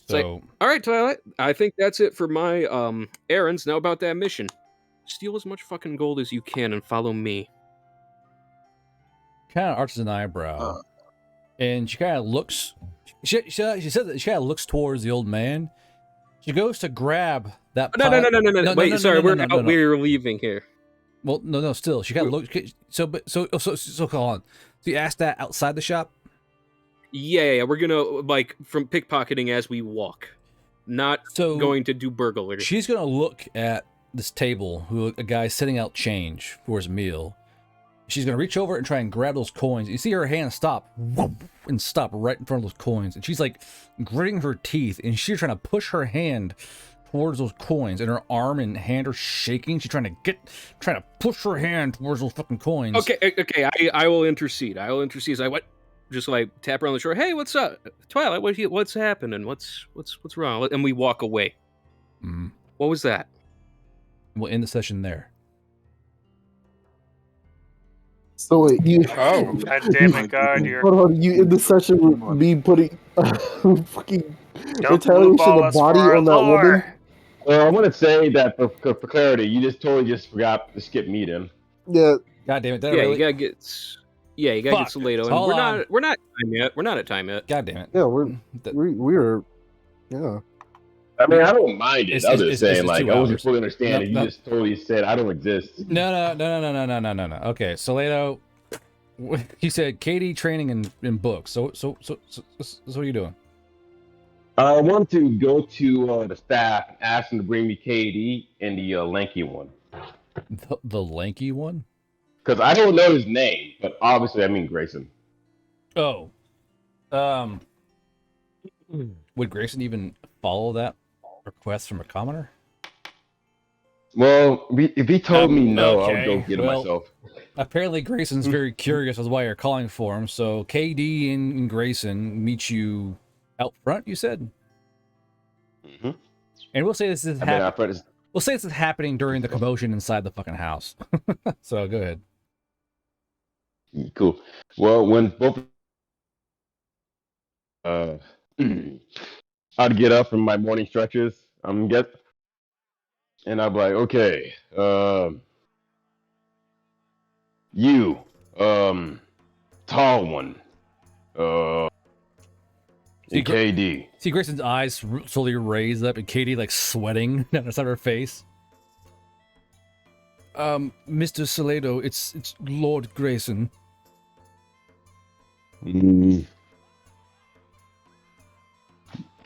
So, all right, Twilight. I think that's it for my errands. Now about that mission. steal as much fucking gold as you can and follow me. Kind of arches an eyebrow, and she kind of looks. She said that she kind of looks towards the old man. She goes to grab that. No. Wait, sorry, we're leaving here. Well, no. Still, she kind of looks. So hold on. So you asked that outside the shop? Yeah. We're gonna like from pickpocketing as we walk, not going to do burglary. She's gonna look at this table, a guy setting out change for his meal. She's gonna reach over and try and grab those coins. You see her hand stop right in front of those coins, and she's like gritting her teeth, and she's trying to push her hand towards those coins, and her arm and hand are shaking. She's trying to push her hand towards those fucking coins. Okay. I will intercede. As I just like tap her on the shoulder. Hey, what's up, Twilight? What's happening? What's wrong? And we walk away. Mm. What was that? We'll end the session there. So wait, you. Oh, God damn it, God! You're. Hold on, you in the session with me putting fucking Don't retaliation blueball of us body for our on that woman. lore. Well, I want to say that for clarity, you just totally forgot to skip me then. Yeah. God damn it! Yeah, really... you gotta get Salado. And Hold we're not time yet. We're not at time yet. God damn it! Yeah, we're yeah. I mean, I don't mind it. I was just saying, like, 2 I wasn't hours. fully understanding. No. You just totally said I don't exist. No. Okay, Salado, he said Katie training in books. So what are you doing? I want to go to the staff and ask them to bring me KD and the lanky one. The lanky one? Because I don't know his name, but obviously I mean Grayson. Oh. Would Grayson even follow that request from a commoner? Well, if he told me no, I would go okay. get it myself. Apparently Grayson's very curious as why you're calling for him, so KD and Grayson meet you out front, you said? Mm-hmm. And we'll say this is happening. Is... We'll say this is happening during the commotion inside the fucking house. So go ahead. Cool. Well, when both I'd get up from my morning stretches, and I'd be like, okay, you, tall one, KD. See Grayson's eyes slowly raise up, and Katie like sweating down the side of her face. Mr. Salado, it's Lord Grayson.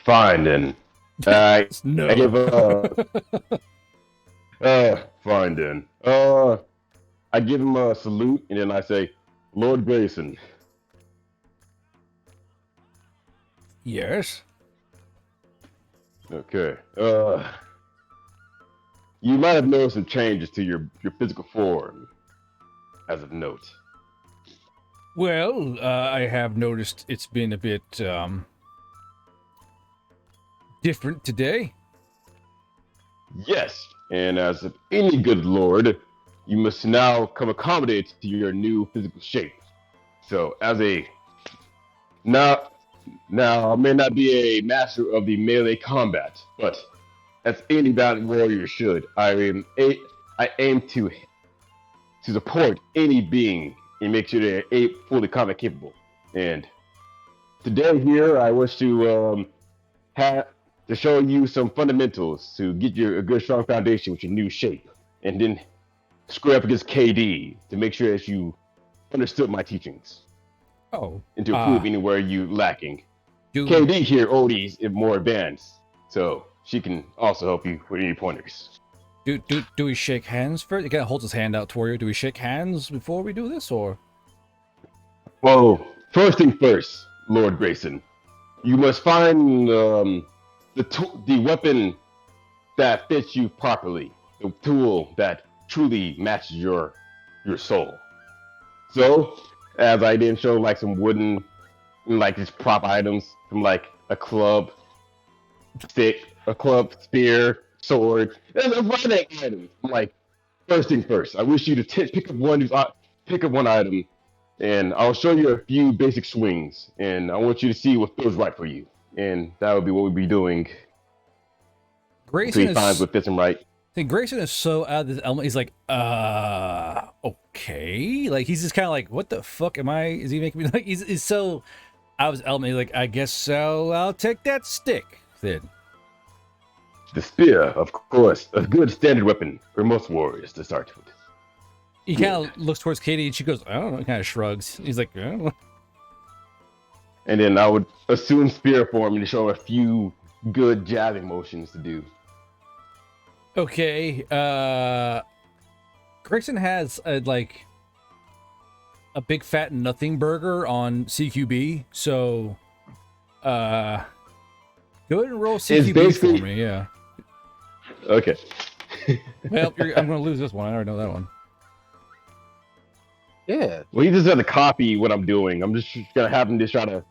Fine then. No. I give fine then. I give him a salute and then I say, Lord Grayson. Yes. Okay. You might have noticed some changes to your physical form, as of note. Well, I have noticed it's been a bit different today. Yes, and as of any good lord, you must now come accommodated to your new physical shape. So, as a now I may not be a master of the melee combat, but as any valiant warrior should, I aim to support any being and make sure they're fully combat capable. And today here, I wish to show you some fundamentals to get you a good strong foundation with your new shape, and then square up against KD to make sure that you understood my teachings. Oh. And to improve anywhere you lacking. Do KD here already is more advanced, so she can also help you with any pointers. Do we shake hands first? He kind of holds his hand out toward you. Do we shake hands before we do this, or? Well, first thing first, Lord Grayson. You must find the weapon that fits you properly. The tool that truly matches your soul. So, as I did show like some wooden, like just prop items from like a club, stick, a club, spear, sword. There's a variety of items. I'm like, first thing first, I wish you to pick up one item, and I'll show you a few basic swings, and I want you to see what feels right for you, and that would be what we'd be doing. Grayson finds what fits him right. See, Grayson is so out of this element. He's like, okay. Like, he's just kind of like, what the fuck am I? Is he making me like? He's so out of his element. He's like, I guess so. I'll take that stick. Then The spear, of course, a good standard weapon for most warriors to start with. he kind of looks towards Katie, and she goes, I don't know. He kind of shrugs. He's like, I don't know. And then I would assume spear form to show a few good jabbing motions to do. Okay. Grayson has a big fat nothing burger on CQB, so go ahead and roll CQB for me. Yeah. Okay. Well, I'm going to lose this one. I already know that one. Yeah. Well, he just has to copy what I'm doing. I'm just gonna have him just try to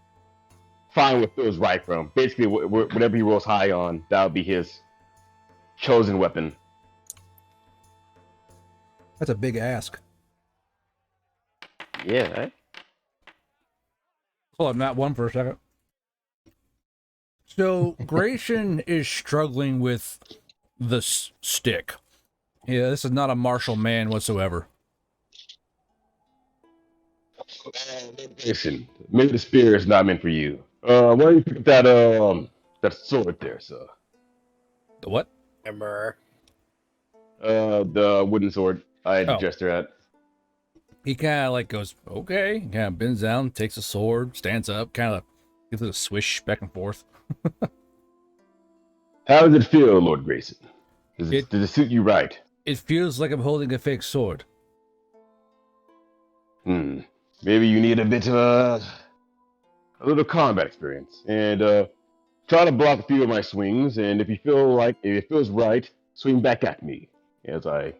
find what feels right for him. Basically, whatever he rolls high on, that'll be his chosen weapon. That's a big ask. Yeah. Right? Hold on, not one for a second. So Grayson is struggling with the stick. Yeah, this is not a martial man whatsoever. Listen, maybe the spear is not meant for you. Why don't you pick up that sword there, sir? The what? Ember. The wooden sword I had Oh. gesture at. He kind of like goes, okay, kind of bends down, takes a sword, stands up, kind of gives it a swish back and forth. How does it feel, Lord Grayson? Does it suit you right? It feels like I'm holding a fake sword. Maybe you need a bit of a little combat experience, and try to block a few of my swings. And if it feels right, swing back at me as I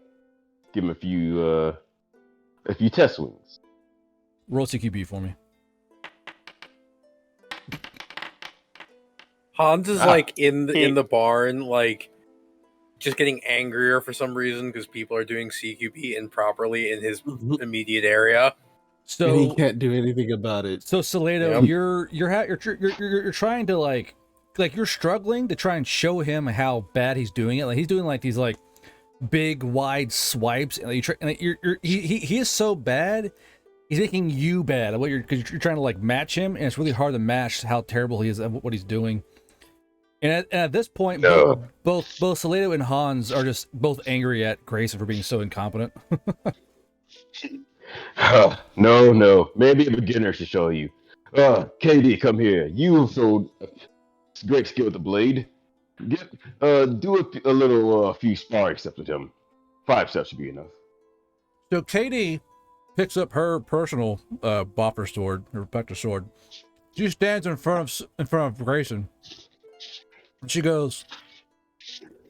give him a few test swings. Roll CQB for me. Hans is like in the barn, like just getting angrier for some reason because people are doing CQB improperly in his immediate area. So and he can't do anything about it. So Salado, you're trying to like you're struggling to try and show him how bad he's doing it. Like he's doing like these like big wide swipes, and he is so bad. He's making you bad. Because you're trying to like match him, and it's really hard to match how terrible he is at what he's doing. And at this point, both Salado and Hans are just both angry at Grayson for being so incompetent. No. Maybe a beginner should show you. KD, come here. You showed great skill with the blade. Do a few sparring steps with him. 5 steps should be enough. So Katie picks up her personal boffer sword, her Vector sword. She stands in front of Grayson. And she goes,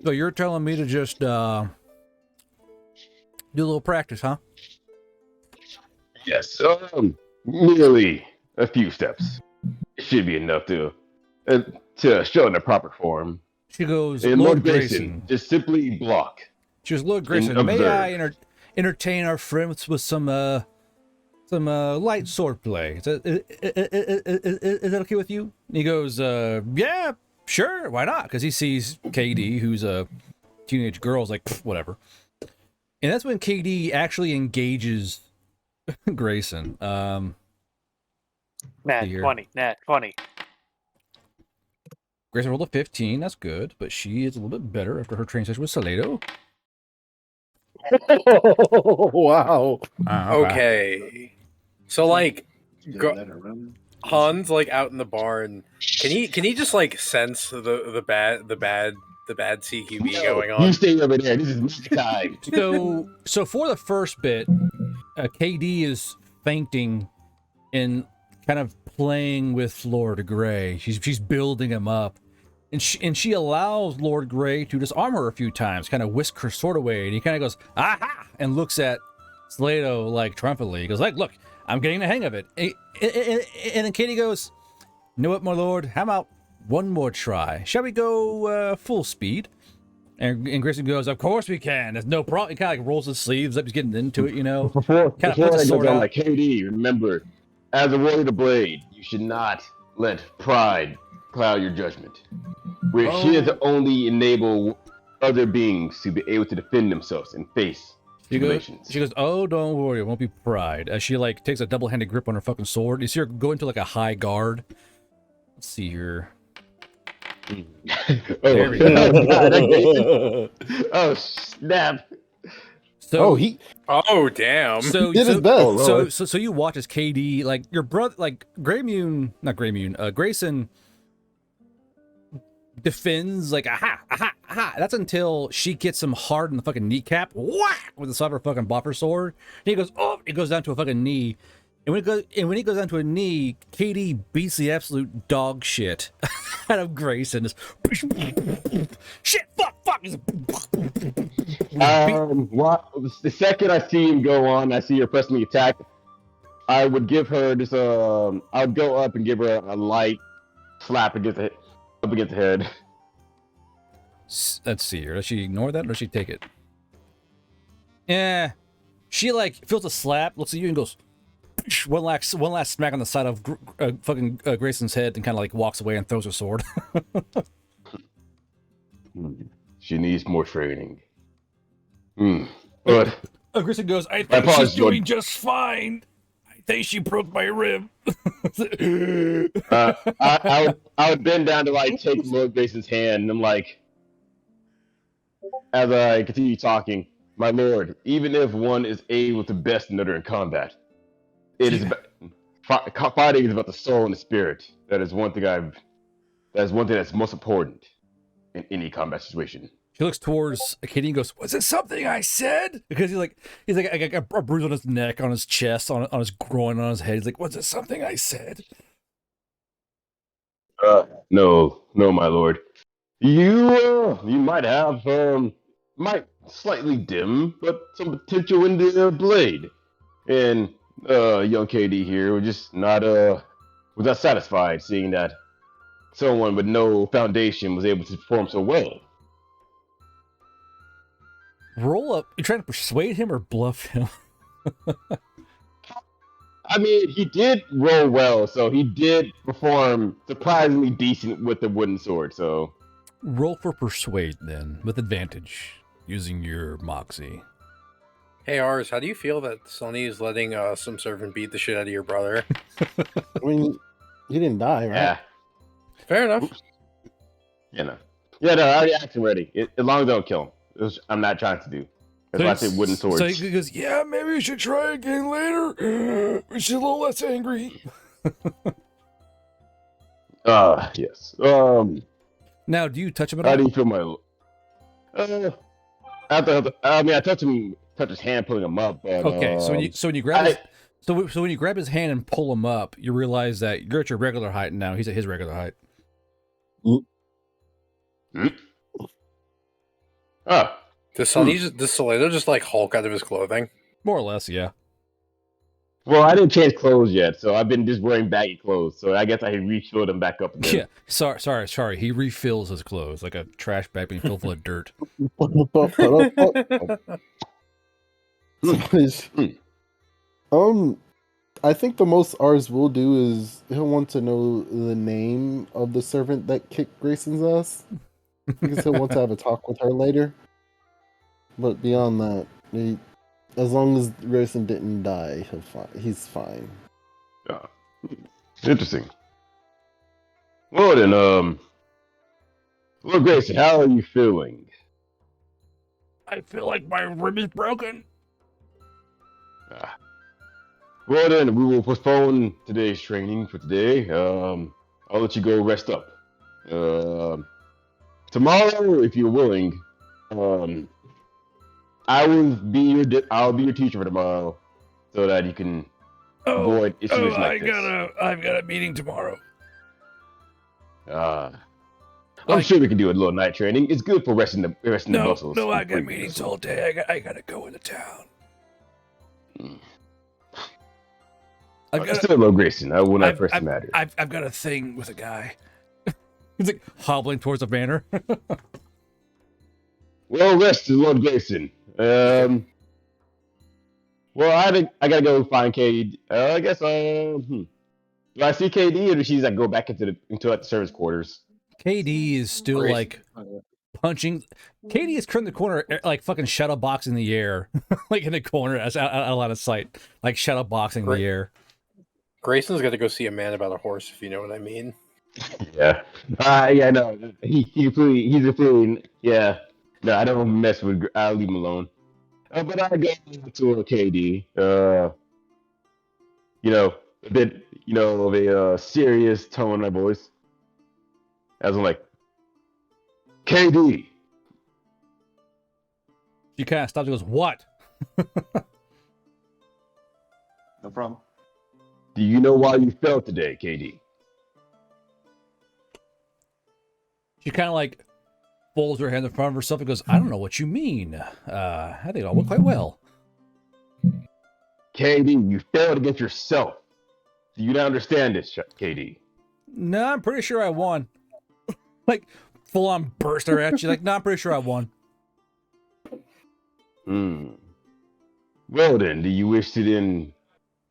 "So you're telling me to just do a little practice, huh?" Yes. Merely a few steps. It should be enough to show in the proper form. She goes, And "Lord Grayson, just simply block." She goes, "Lord Grayson, may I entertain our friends with some light sword play? Is that okay with you?" And he goes, "Yeah, sure, why not?" Because he sees KD, who's a teenage girl, is like, whatever. And that's when KD actually engages Grayson. Nat 20. Grayson rolled a 15. That's good, but she is a little bit better after her training session with Salado. Wow. Okay. So like Hans like out in the barn. Can he just like sense the bad CQB going on? You stay over there. This is my time. So for the first bit, KD is fainting and kind of playing with Lord Gray. She's building him up, and she allows Lord Gray to disarm her a few times, kind of whisk her sword away, and he kind of goes aha and looks at Salado like triumphantly. He goes like, "Look, I'm getting the hang of it." And then Katie goes, "You know what, my lord? How about one more try? Shall we go full speed?" And Grayson goes, "Of course we can. There's no problem." He kind of like rolls his sleeves up. He's getting into it, you know. Before I go down, like KD, remember, as a warrior of the blade, you should not let pride cloud your judgment. We're here to only enable other beings to be able to defend themselves and face tribulations. She goes, oh, don't worry, it won't be pride. As she like takes a double-handed grip on her fucking sword. You see her go into like a high guard. Let's see here. There we go. Oh snap! So Oh damn! So He did his best. So you watch as KD, like your brother, like Grayson defends like aha. That's until she gets him hard in the fucking kneecap, whack, with the side of her fucking bopper sword. And he goes, oh, it goes down to a fucking knee. And when he goes down to a knee, KD beats the absolute dog shit out of Grayson. Just, shit, fuck. The second I see him go on, I see her pressing the attack. I would give her just I would go up and give her a light slap against the head. Let's see here. Does she ignore that or does she take it? Yeah, she like feels a slap, looks at you and goes. One last smack on the side of fucking Grayson's head, and kind of like walks away and throws her sword. She needs more training. But Grayson goes, I think she's doing just fine. I think she broke my rib. I would bend down to like take Lord Grayson's hand, and I'm like, as I continue talking, my lord, even if one is able to best another in combat, it is fighting is about the soul and the spirit. That is one thing that's most important in any combat situation. She looks towards KD and goes, was it something I said? Because he's like I got a bruise on his neck, on his chest, on his groin, on his head. He's like, was it something I said? No, my lord. You might have might slightly dim, but some potential in the blade. And young KD here was not satisfied seeing that someone with no foundation was able to perform so well. Roll up. You trying to persuade him or bluff him? I mean, he did roll well, so he did perform surprisingly decent with the wooden sword. So roll for persuade then, with advantage, using your moxie. Hey Ars, how do you feel that Sonny is letting some servant beat the shit out of your brother? I mean, he didn't die, right? Yeah. Fair enough. Yeah, no, I already action ready. As long as I don't kill him. I'm not trying to do. That's why I say wooden swords. So he goes, yeah, maybe we should try again later. We should a little less angry. Yes. Now, do you touch him at all? How do you feel my... I touch his hand, pulling him up. But, okay, so when you grab when you grab his hand and pull him up, you realize that you're at your regular height now. He's at his regular height. Oh. Does Soledo just like Hulk out of his clothing? More or less, yeah. Well, I didn't change clothes yet, so I've been just wearing baggy clothes. So I guess I refilled them back up again. Yeah, sorry. He refills his clothes like a trash bag being filled full of dirt. I think the most ours will do is he'll want to know the name of the servant that kicked Grayson's ass. Because he'll want to have a talk with her later. But beyond that, as long as Grayson didn't die, he's fine. Yeah. Interesting. Well then, Lord Grayson, how are you feeling? I feel like my rib is broken. Well then, we will postpone today's training for today. I'll let you go rest up. Tomorrow, if you're willing, I'll be your teacher for tomorrow, so that you can avoid issues like this. I've got a meeting tomorrow. I'm sure we can do a little night training. It's good for resting the muscles. No, I got meetings all day. I gotta go into town. Still, Lord Grayson, I will not press the matter. I've got a thing with a guy. He's like hobbling towards the banner. Well rested, Lord Grayson. Well, I gotta go find KD. I guess. Do I see KD, or does she like go back into the service quarters? KD is still like punching. Katie is turned the corner, like fucking shadow boxing the air, like in the corner, as out of line of sight, like shadow boxing the air. Grayson's got to go see a man about a horse, if you know what I mean. Yeah. Yeah, no. He's a fool. Yeah. No, I don't mess with. I'll leave him alone. But I go to KD. You know, a bit, of a serious tone in my voice. As I'm like, KD. She kind of stops and goes, "What?" No problem. Do you know why you fell today, KD? She kind of like folds her hand in front of herself and goes, "I don't know what you mean. I think it all went quite well." KD, you failed against yourself. Do you not understand this, KD? No, I'm pretty sure I won. Like, full on burst her at you. Like, no, I'm pretty sure I won. Well then, do you wish to then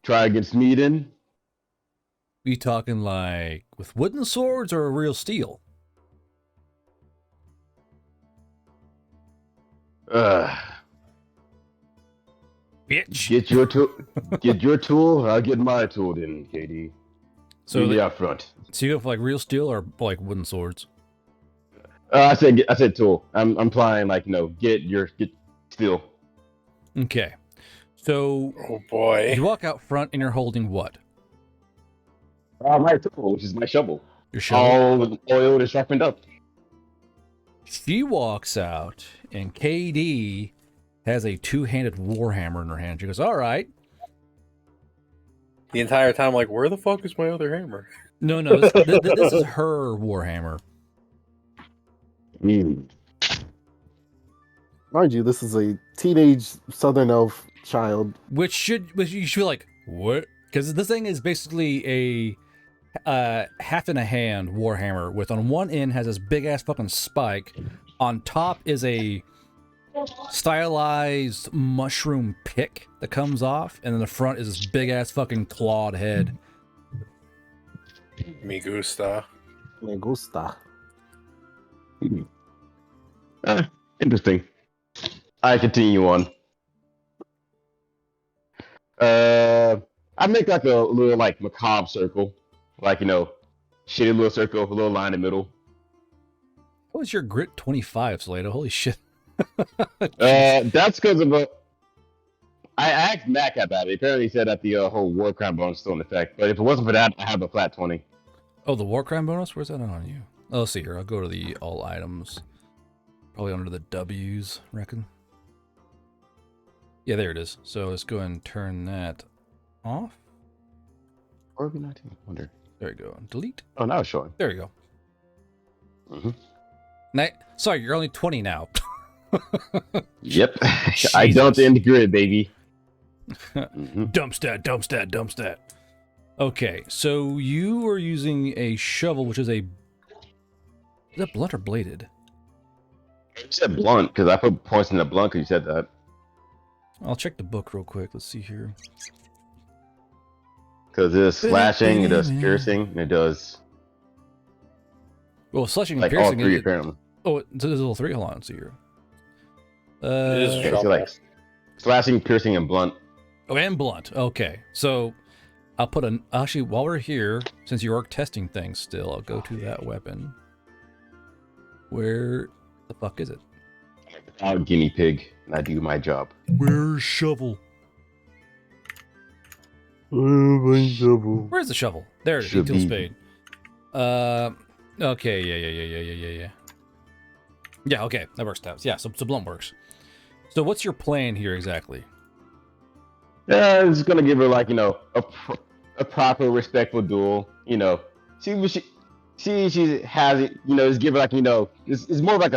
try against me then? You talking like with wooden swords or real steel? Bitch. Get your tool, I'll get my tool then, KD. So the up front. So you go for like real steel or like wooden swords? I said tool. I'm implying like get steel. Okay. So oh boy. You walk out front and you're holding what? My tool, which is my shovel. Your shovel? All oiled and sharpened up. She walks out and KD has a two-handed warhammer in her hand. She goes, "All right." The entire time, like, where the fuck is my other hammer? No, this is her warhammer. Mind you, this is a teenage Southern elf child. Which you should be like, what? Because this thing is basically a half in a hand warhammer with on one end has this big ass fucking spike. On top is a stylized mushroom pick that comes off, and then the front is this big ass fucking clawed head. Me gusta. Me gusta. Interesting. I continue on. I make like a little like macabre circle, like shitty little circle, a little line in the middle. What was your grit 25, Slato? Holy shit. That's because of I asked Mac about it. Apparently, he said that the whole war crime bonus is still in effect. But if it wasn't for that, I have a flat 20. Oh, the war crime bonus? Where's that on you? Oh, let's see here. I'll go to the all items. Probably under the W's, reckon. Yeah, there it is. So let's go ahead and turn that off. Or be 19. Wonder. There you go. Delete. Oh, now it's showing. There you go. Mm-hmm. Sorry, you're only 20 now. Yep. I dumped in the grid, baby. Dump stat. Okay, so you are using a shovel, which is is that blunt or bladed? You said blunt, because I put points in the blunt because you said that. I'll check the book real quick. Let's see here. Because it does slashing, it does piercing, and it does... Well, slashing and like piercing... all three, apparently. Oh, there's all three? Hold on, let's see here. So like slashing, piercing, and blunt. Oh, and blunt. Okay, so I'll put actually, while we're here, since you are testing things still, I'll go to that weapon. Where the fuck is it? I'm a guinea pig, and I do my job. Where's shovel? Where's the shovel? There it is. Detail spade. Okay, yeah. Yeah, okay, that works out. Yeah, so blunt works. So what's your plan here exactly? Yeah, it's gonna give her like a proper, respectful duel. She has it. Just give her like it's more like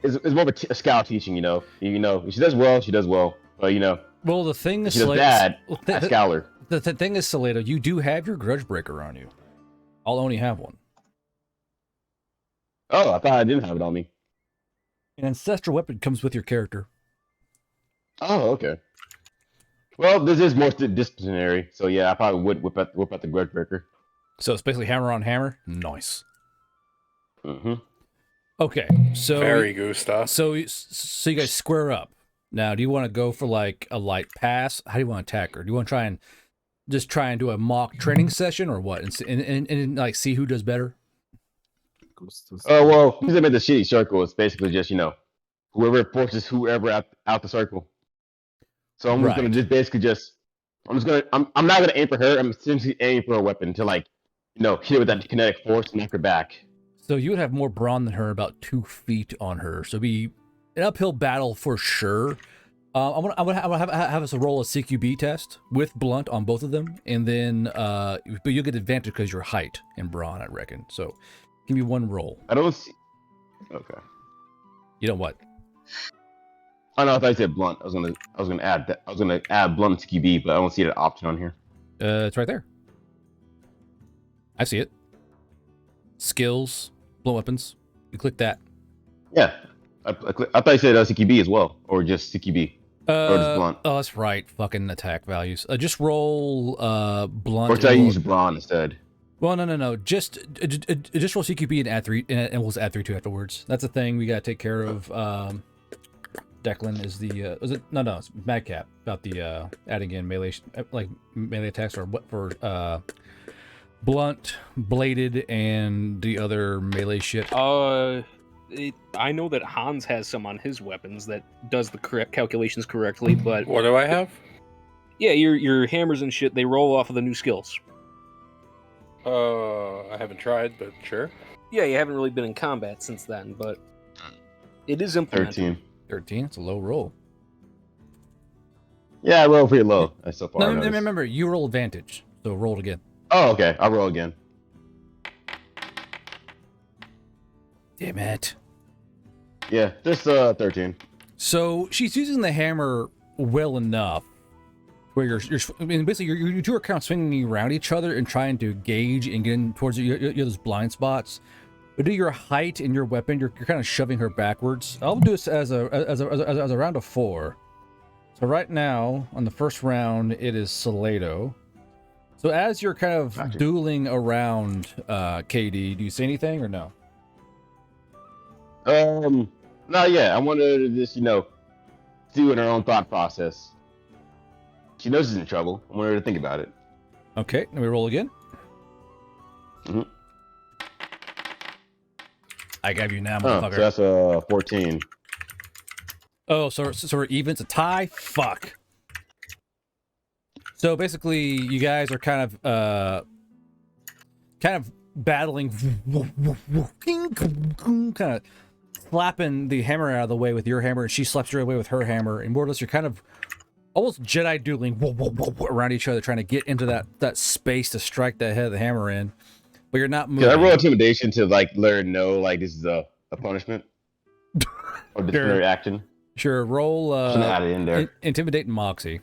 it's more of a scout teaching. If she does well, she does well. But well, the thing is, she does bad. I scowl her. The thing is, Salato, you do have your grudge breaker on you. I'll only have one. Oh, I thought I didn't have it on me. An ancestral weapon comes with your character. Oh, okay. Well, this is more disciplinary, so yeah, I probably would whip out the grudge breaker. So it's basically hammer on hammer. Nice. Mm-hmm. Okay, so Very Gusta. So you guys square up. Now, do you want to go for like a light pass? How do you want to attack her? Do you want to try and do a mock training session or what? And like see who does better? Oh well, since I'm in the shitty circle, it's basically just whoever forces whoever out the circle. So I'm just gonna I'm not gonna aim for her. I'm essentially aiming for a weapon to hit her with that kinetic force and knock her back. So you would have more brawn than her, about 2 feet on her. So it'd be an uphill battle for sure. I'm gonna have us roll a CQB test with blunt on both of them, and then but you'll get advantage because your height and brawn, I reckon. So give me one roll. I don't see. Okay. You know what? Oh no, I thought you said blunt. I was gonna add that. I was gonna add blunt to QB, but I don't see that option on here. It's right there. I see it. Skills, blunt weapons. You click that. Yeah, I thought you said CQB as well, or just CQB, or just blunt. Oh, that's right. Fucking attack values. Just roll blunt. Or should I use brawn instead? Well, no. Just roll CQB and add 3, and we'll add 3 to afterwards. That's a thing we gotta take care of. Declan is the was it? No, it's Madcap about the adding in melee melee attacks or what for blunt, bladed, and the other melee shit. I know that Hans has some on his weapons that does the correct calculations correctly, but what do I have? Yeah, your hammers and shit, they roll off of the new skills. I haven't tried, but sure. Yeah, you haven't really been in combat since then, but it is implemented. 13. It's a low roll. Yeah, I rolled pretty low so far. No, remember, you roll advantage, so roll it again. Oh, okay. I'll roll again. Damn it. Yeah, just 13. So she's using the hammer well enough where basically you two are kind of swinging around each other and trying to gauge and get in towards you have those blind spots. But due to your height and your weapon, you're kind of shoving her backwards. I'll do this as a round of 4. So right now, on the first round, it is Salado. So as you're kind of dueling around KD, do you say anything or no? No, yeah. I wanted to just, do in her own thought process. She knows she's in trouble. I want her to think about it. Okay, let me roll again. Mm-hmm. I got you now, motherfucker. So that's a 14. Oh, so we're even. It's a tie? Fuck. So basically, you guys are kind of battling, kind of slapping the hammer out of the way with your hammer, and she slaps your way with her hammer, and more or less you're kind of almost Jedi dueling around each other, trying to get into that space to strike that head of the hammer in. But you're not moving. Can I roll intimidation to let her know this is a punishment or disciplinary action? Sure. Roll add it in there. Intimidate and Moxie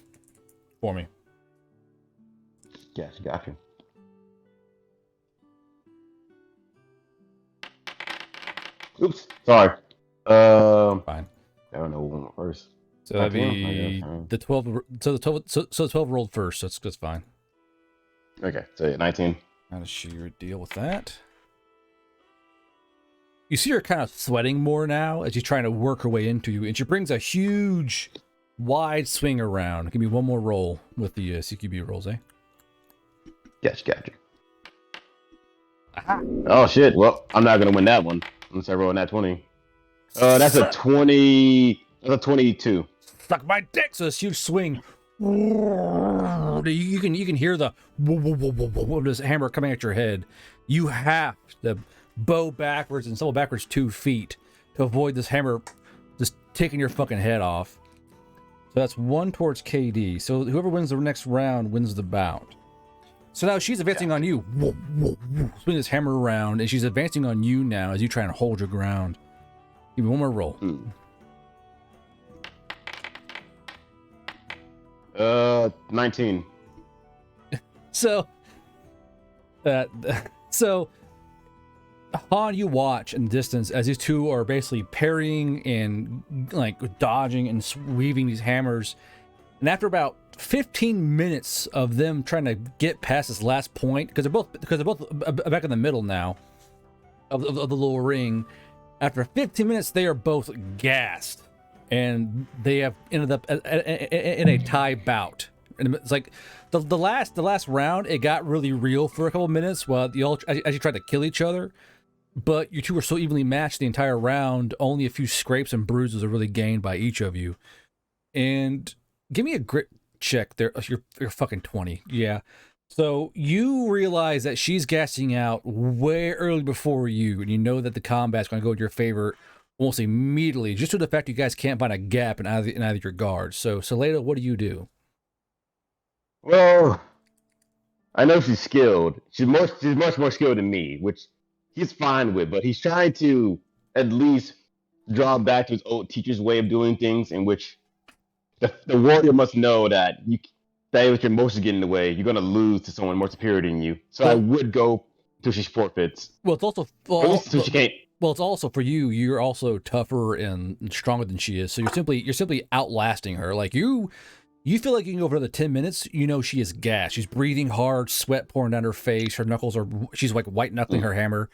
for me. Yes, gotcha. Oops, sorry. Fine. I don't know what went first. So that'd be the 12. So the 12 rolled first. So that's fine. Okay, so 19. How does she deal with that? You see her kind of sweating more now as she's trying to work her way into you, and she brings a huge, wide swing around. Give me one more roll with the CQB rolls, eh? Yes, gotcha. Oh shit! Well, I'm not gonna win that one unless I roll that 20. That's a 20. That's a 22. Suck my dick! So this huge swing. You can hear the this hammer coming at your head. You have to bow backwards and stumble backwards 2 feet to avoid this hammer just taking your fucking head off. So that's 1 towards KD. So whoever wins the next round wins the bout. So now she's advancing on you. Swing this hammer around, and she's advancing on you now as you try and hold your ground. Give me one more roll. 19. So Han, you watch in the distance as these two are basically parrying and dodging and weaving these hammers. And after about 15 minutes of them trying to get past this last point, because they're both back in the middle now of the little ring, After 15 minutes, they are both gassed, and they have ended up in a tie bout. And it's like the last round, it got really real for a couple minutes while you all as you tried to kill each other. But you two were so evenly matched the entire round. Only a few scrapes and bruises are really gained by each of you. And give me a grit check. There, you're fucking 20. Yeah. So you realize that she's gassing out way early before you, and you know that the combat's going to go in your favor almost immediately, just to the fact you guys can't find a gap in either your guards. So, Salado, what do you do? Well, I know she's skilled. She's much more skilled than me, which he's fine with. But he's trying to at least draw back to his old teacher's way of doing things, in which the warrior must know that if your emotions get in the way, you're gonna lose to someone more superior than you. So I would go till she forfeits. Well, it's also so she can't. Well, it's also for you. You're also tougher and stronger than she is. So you're simply outlasting her. Like you feel like you can go for another 10 minutes. You know she is gassed. She's breathing hard, sweat pouring down her face. Her knuckles are. She's like white knuckling her hammer.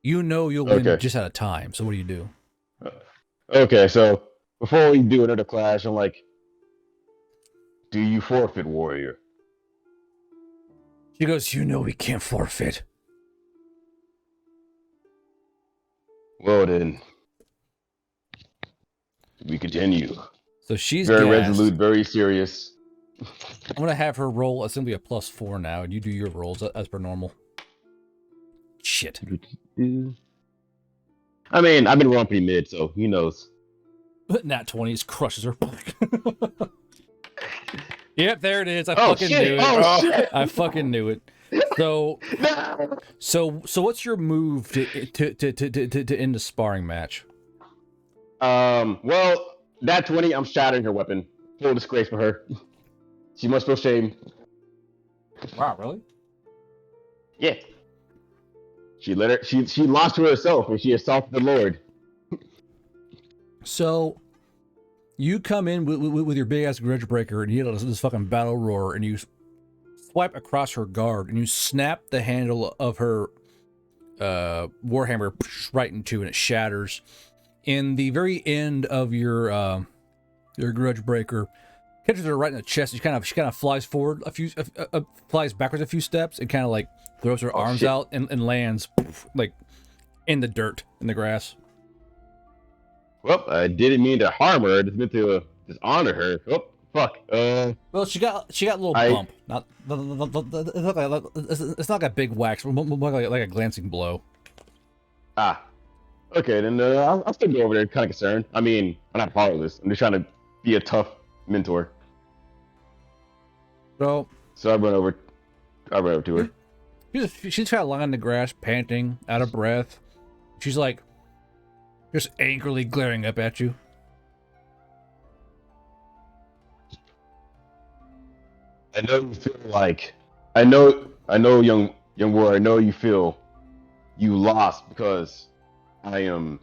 You know you'll win just out of time. So what do you do? Okay, so before we do another clash, I'm like, do you forfeit, warrior? She goes, you know we can't forfeit. Well then, we continue. So she's very gassed. resolute, very serious. I'm going to have her roll simply a +4 now, and you do your rolls as per normal. Shit. I mean, I've been rolling pretty mid, so who knows? Nat 20s crushes her. Yep, there it is. I fucking knew it. I fucking knew it. So what's your move to end the sparring match? Well, that 20, I'm shattering her weapon. Full disgrace for her. She must feel shame. Wow, really? Yeah. She lost to herself when she assaulted the Lord. So you come in with your big ass grudge breaker and you hit this fucking battle roar and you swipe across her guard and you snap the handle of her warhammer right into, and it shatters. In the very end of your grudge breaker, catches her right in the chest. She kind of flies forward flies backwards a few steps and kind of like throws her arms out and lands like in the dirt, in the grass. Well, I didn't mean to harm her. I just meant to dishonor her. Oh, fuck. Well, she got a little bump. It's not like a big wax, more like a glancing blow. Ah. Okay, then I'll still go over there, kind of concerned. I mean, I'm not powerless. I'm just trying to be a tough mentor. So I run over to her. She's kind of lying in the grass, panting, out of breath. She's like, just angrily glaring up at you. I know you feel like, I know, young warrior. I know you feel you lost because I am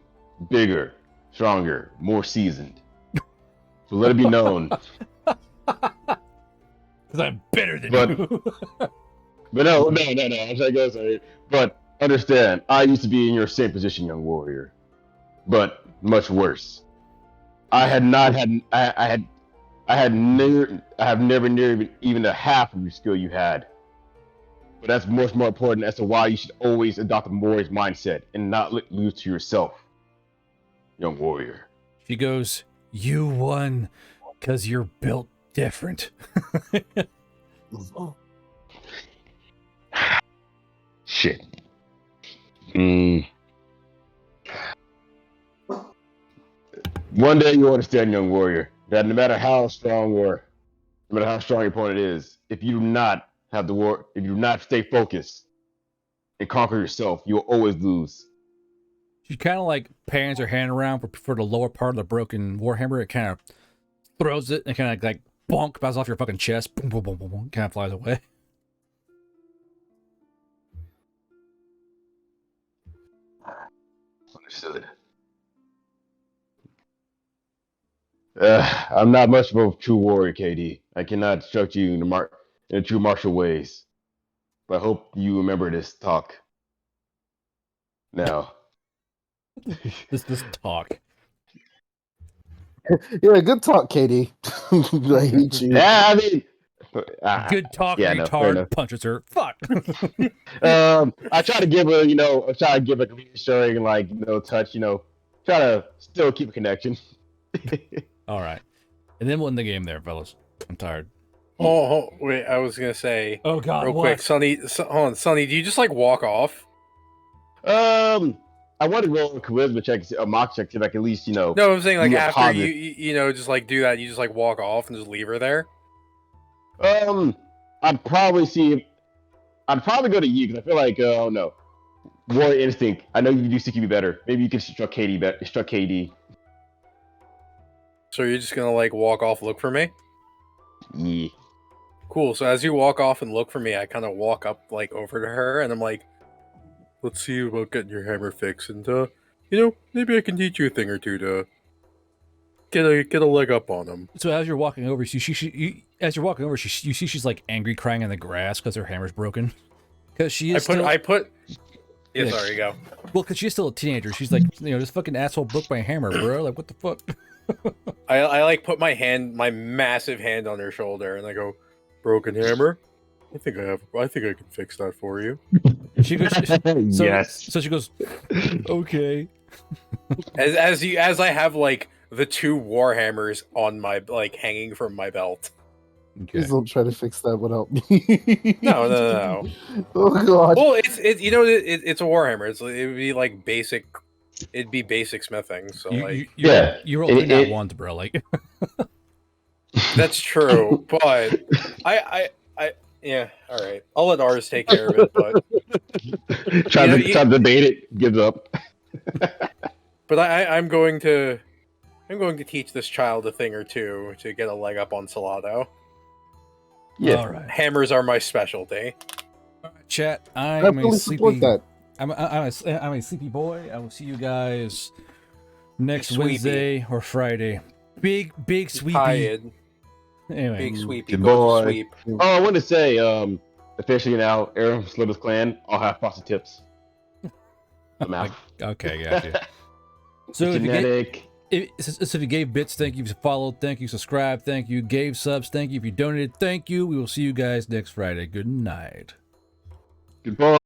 bigger, stronger, more seasoned. So let it be known. Because I'm better than you. But no. I'm sorry, go sorry. But understand, I used to be in your same position, young warrior, but much worse. I have never near even the half of your skill you had. But that's much more important as to why you should always adopt a warrior's mindset and not lose to yourself, young warrior. She goes, you won because you're built different. Shit. One day you'll understand, young warrior, that no matter how strong your opponent is, if you do not stay focused and conquer yourself, you'll always lose. She kind of like pans her hand around for the lower part of the broken warhammer. It kind of throws it and kind of like bonk, bounces off your fucking chest. Boom, boom, boom, boom, boom. Kind of flies away. Understood. I'm not much of a true warrior, KD. I cannot instruct you in true martial ways. But I hope you remember this talk. Now, This talk. Yeah, good talk, Katie. I hate you. Yeah, I mean, Good talk, yeah, no, fair retard. enough. Punches her. Fuck. I try to give her, I try to give a reassuring, like, touch, try to still keep a connection. All right, and then we'll end the game there, fellas. I'm tired. Oh, wait, I was gonna say. Oh God, real what? quick, Sonny. Hold on, Sonny. Do you just like walk off? I want to roll a charisma check, a mock check, see if I can at least, No, I'm saying like be after positive. you just like do that, you just like walk off and just leave her there. I'd probably go to you because I feel like, oh no, Warrior Instinct. I know you can do CQB better. Maybe you can struck KD. So you're just gonna like walk off, look for me. Yeah. Cool. So as you walk off and look for me, I kind of walk up like over to her, and I'm like, "Let's see about getting your hammer fixed, and maybe I can teach you a thing or two to get a leg up on them." So as you're walking over, you see she's like angry, crying in the grass because her hammer's broken. Because she is Yeah, Yeah. sorry, go. Well, because she's still a teenager. She's like, this fucking asshole broke my hammer, bro. Like, what the fuck? I like put my massive hand on her shoulder, and I go, "Broken hammer? I think I can fix that for you." She goes, Yes. So she goes, okay. As I have like the two war hammers on my hanging from my belt. Please don't try to fix that without me. No. Oh god. Well, it's a warhammer. It would be like basic. It'd be basic smithing. So you rolled in that once, bro. Like that's true, but I yeah. All right, I'll let ours take care of it. But try to debate it. Gives up. But I'm going to teach this child a thing or two to get a leg up on Salado. Yeah. All right. Hammers are my specialty. Chat. I I'm a fully support sleepy. that. I'm a sleepy boy. I will see you guys next Sweepy. Wednesday or Friday. Big sweepy. Tired. Anyway, Big sweepy. Good Go to boy. sweep. Oh, I want to say, officially now, Aaron Slivers Clan, I'll have frosted tips. I'm out. Okay, gotcha. So if you gave bits, thank you. If you followed, thank you. Subscribe, thank you. Gave subs, thank you. If you donated, thank you. We will see you guys next Friday. Good night. Good boy.